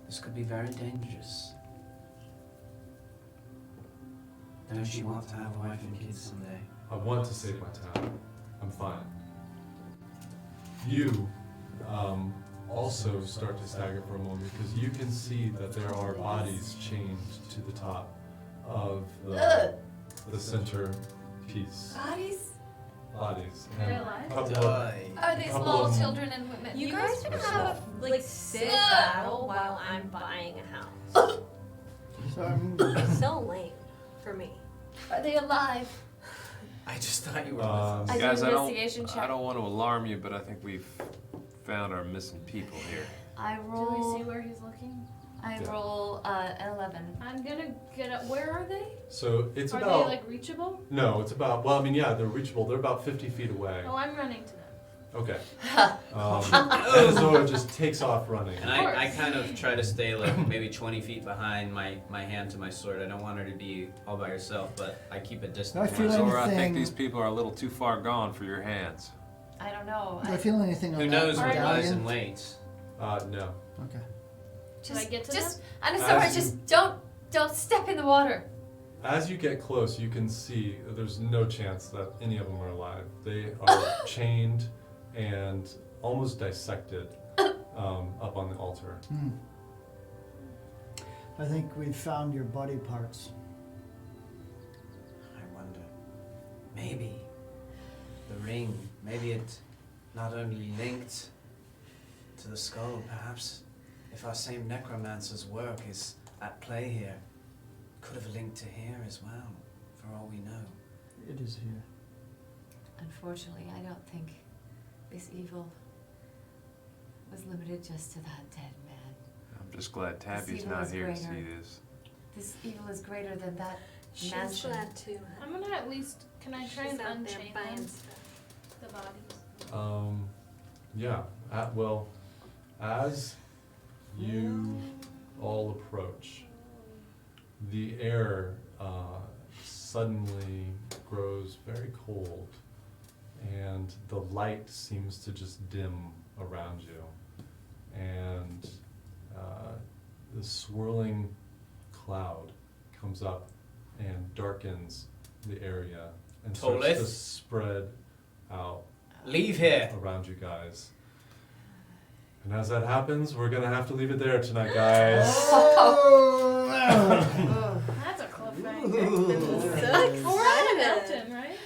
"This could be very dangerous. Don't you want to have a wife and kids someday?" I want to save my town. I'm fine. You also start to stagger for a moment because you can see that there are bodies chained to the top of the center piece. Bodies? Bodies. They're And alive? a couple of, Die. Are they Couple small of them. children and women? You guys can have a like sick battle while I'm buying a house. So lame for me. Are they alive? I just thought you were. Um, I do Guys, investigation check. I don't want to alarm you, but I think we've found our missing people here. I Do we roll. see where he's looking? I Yeah. roll an 11. I'm gonna get up. Where are they? so it's Are about, they like reachable? no, it's about, well, I mean, yeah, they're reachable. They're about 50 feet away. Oh, I'm running to them. Okay. And Zora just takes off running. And I kind of try to stay like maybe 20 feet behind my hand to my sword. I don't want her to be all by herself, but I keep a distance. I from feel myself. Zora, I think anything- these people are a little too far gone for your hands. I don't know. Do I feel anything on Who that knows what lies medallion? in wait? No. Okay. Should I get to just, them? I'm sorry, As you- just don't step in the water. As you get close, you can see there's no chance that any of them are alive. They are chained and almost dissected up on the altar. I think we've found your body parts. I wonder. Maybe the ring, maybe it not only linked to the skull, perhaps if our same necromancer's work is at play here, could have linked to here as well, for all we know. It is here. Unfortunately, I don't think this evil was limited just to that dead man. I'm just glad Tabby's evil not is here to greater. see this. This evil is greater than that She's mansion. glad too. I'm gonna at least. Can I try She's and out there unchain buying them, stuff. the bodies? Yeah. Well, as you all approach, the air suddenly grows very cold, and the light seems to just dim around you, and the swirling cloud comes up and darkens the area and starts to Tolith? spread out Leave here. around you guys. And as that happens, we're gonna have to leave it there tonight, guys. That's a cliffhanger. So We're on a excited. mountain, right?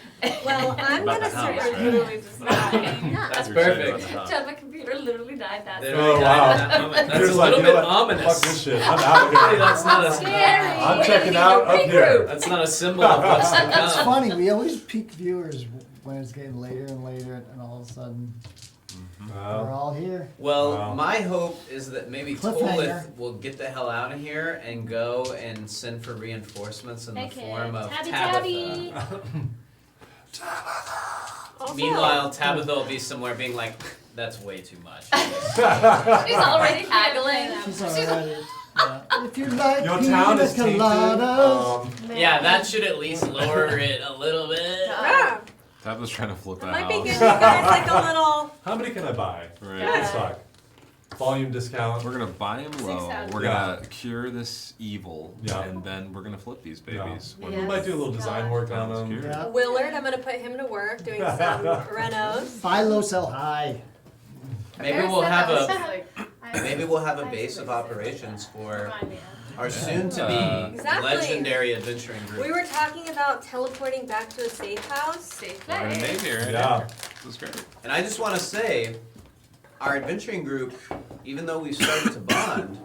Well, I'm About gonna the house, start right? literally just dying. That's You're excited perfect. about the house. John, my computer literally died that They day. already Oh, died wow. in that moment. That's Peter's a like, little you know bit what? ominous. Fuck this shit. I'm out of Hey, here. that's not a Scary. I'm checking out up here. That's not a symbol of what's to It's come. funny, we always peak viewers when it's getting later and later, and all of a sudden, we're all here. Well, Wow. my hope is that maybe Cliffhanger. Tolith will get the hell out of here and go and send for reinforcements in the Okay. form of Tabby, Tabitha. Also, Meanwhile, Tabitha will be somewhere being like, that's way too much. She's already haggling. She's already. Yeah. If you like Your pina town is tainted. coladas. Yeah, that should at least lower it a little bit. yeah, Tabitha's trying to flip it that might be good. house. You guys like a little. How many can I buy? Right. Yeah. Suck. Volume discount. We're gonna buy him low. out. We're Yeah. gonna cure this evil, Yeah. and then we're gonna flip these babies. We When might do a little design work on them. Sounds Yeah. Willard, I'm gonna put him to work doing some renos. Buy low, sell high. Maybe we'll have a I- maybe we'll have a I base see of what you're operations for Remind me of. our soon-to-be Exactly. legendary adventuring We group. were talking about teleporting back to a safe house. Safe We're in a place. navy right Yeah. here. This is great. And I just want to say, our adventuring group, even though we've started to bond,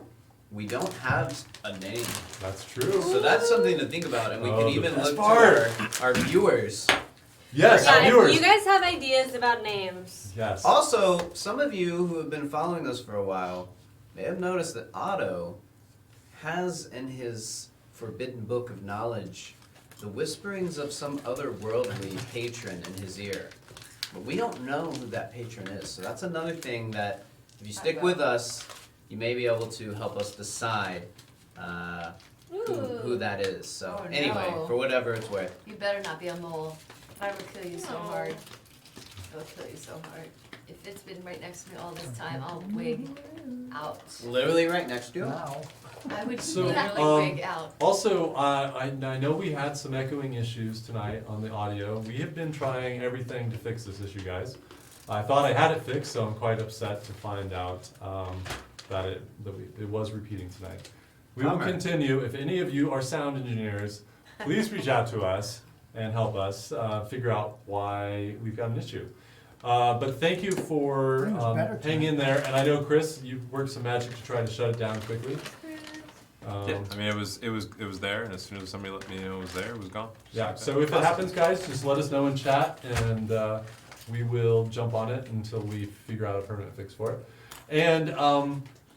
we don't have a name. That's true. So that's something to think about, and we Oh, can the even best look part. to our viewers. Yes, Yeah, viewers. if you guys have ideas about names. Yes. Also, some of you who have been following us for a while may have noticed that Otto has in his forbidden book of knowledge the whisperings of some otherworldly patron in his ear. But we don't know who that patron is, so that's another thing that if you stick with us, you may be able to help us decide who that is. So Oh, anyway, no. for whatever it's worth. You better not be a mole. I will kill you so No. hard. I will kill you so hard. If it's been right next to me all this time, I'll wig out. Literally right next to you. Wow. I would So, literally wig out. Also, I know we had some echoing issues tonight on the audio. We have been trying everything to fix this issue, guys. I thought I had it fixed, so I'm quite upset to find out that it was repeating tonight. We will Bummer. continue. If any of you are sound engineers, please reach out to us and help us figure out why we've got an issue. But thank you for Brings better hanging in there. And I know, Chris, you've worked some magic to try to shut it down quickly. Yeah, I mean, it was there, and as soon as somebody let me know it was there, it was gone. Just Yeah, like that. so if it happens, guys, just let us know in chat, and we will jump on it until we figure out a permanent fix for it. And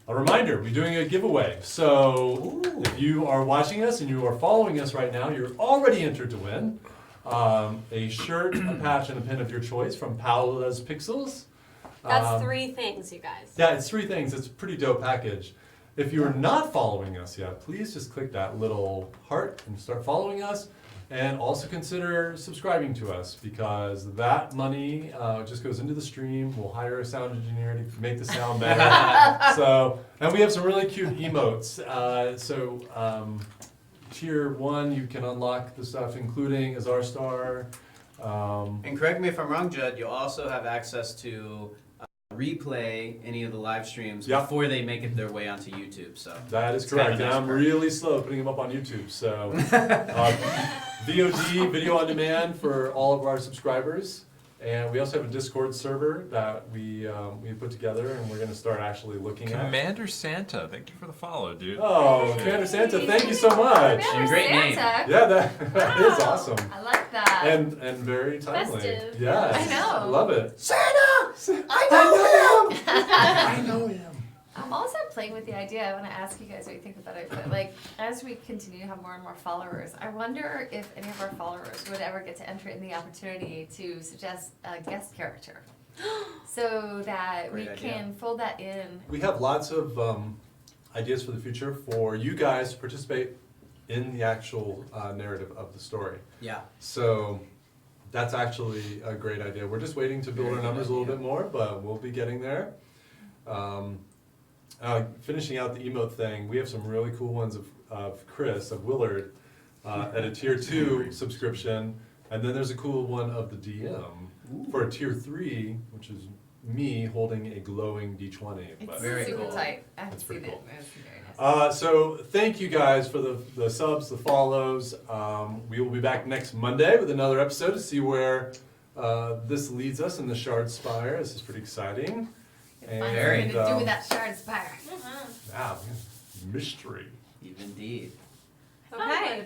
a reminder, we're doing a giveaway. So if you are watching us and you are following us right now, you're already entered to win a shirt, a patch, and a pin of your choice from Paola's Pixels. That's 3 things, you guys. Yeah, it's 3 things. It's a pretty dope package. If you are not following us yet, please just click that little heart and start following us. And also consider subscribing to us, because that money just goes into the stream. We'll hire a sound engineer to make the sound better. So, and we have some really cute emotes. Tier 1, you can unlock the stuff, including Azar Star. And correct me if I'm wrong, Judd, you also have access to replay any of the live streams Yeah. before they make it their way onto YouTube. So That is It's kind correct, of and nice I'm perk. really slow putting them up on YouTube. So, VOD, video on demand for all of our subscribers, and we also have a Discord server that we put together, and we're going to start actually looking at. Commander Santa, thank you for the follow, dude. Oh, Commander Santa, thank you so much. And great name. Santa. Yeah, that is Wow. awesome, I like that. and very timely. Festive. Yes, I know. I love it. Santa! I know him! I know him. I'm also playing with the idea. I want to ask you guys what you think about it. But like, as we continue to have more and more followers, I wonder if any of our followers would ever get to enter in the opportunity to suggest a guest character, so that Great we idea. can fold that in. We have lots of ideas for the future for you guys to participate in the actual narrative of the story. Yeah. So that's actually a great idea. We're just waiting to build Very our good numbers a little idea. bit more, but we'll be getting there. Finishing out the emote thing, we have some really cool ones of Chris, of Willard, at a tier 2 subscription, and then there's a cool one of the DM for a tier 3, which is me holding a glowing D20. It's But- Very super cool. tight. I haven't That's seen pretty it. cool. It's very nice. So thank you guys for the subs, the follows. We will be back next Monday with another episode to see where this leads us in the Shard Spire. This is pretty exciting. Find what Very, we're gonna do with that shard spire. Wow, mystery. Indeed. Okay.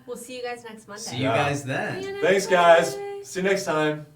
We'll see you guys next Monday. See you Yeah. guys then. See you next Thanks, guys. Monday. See you next time.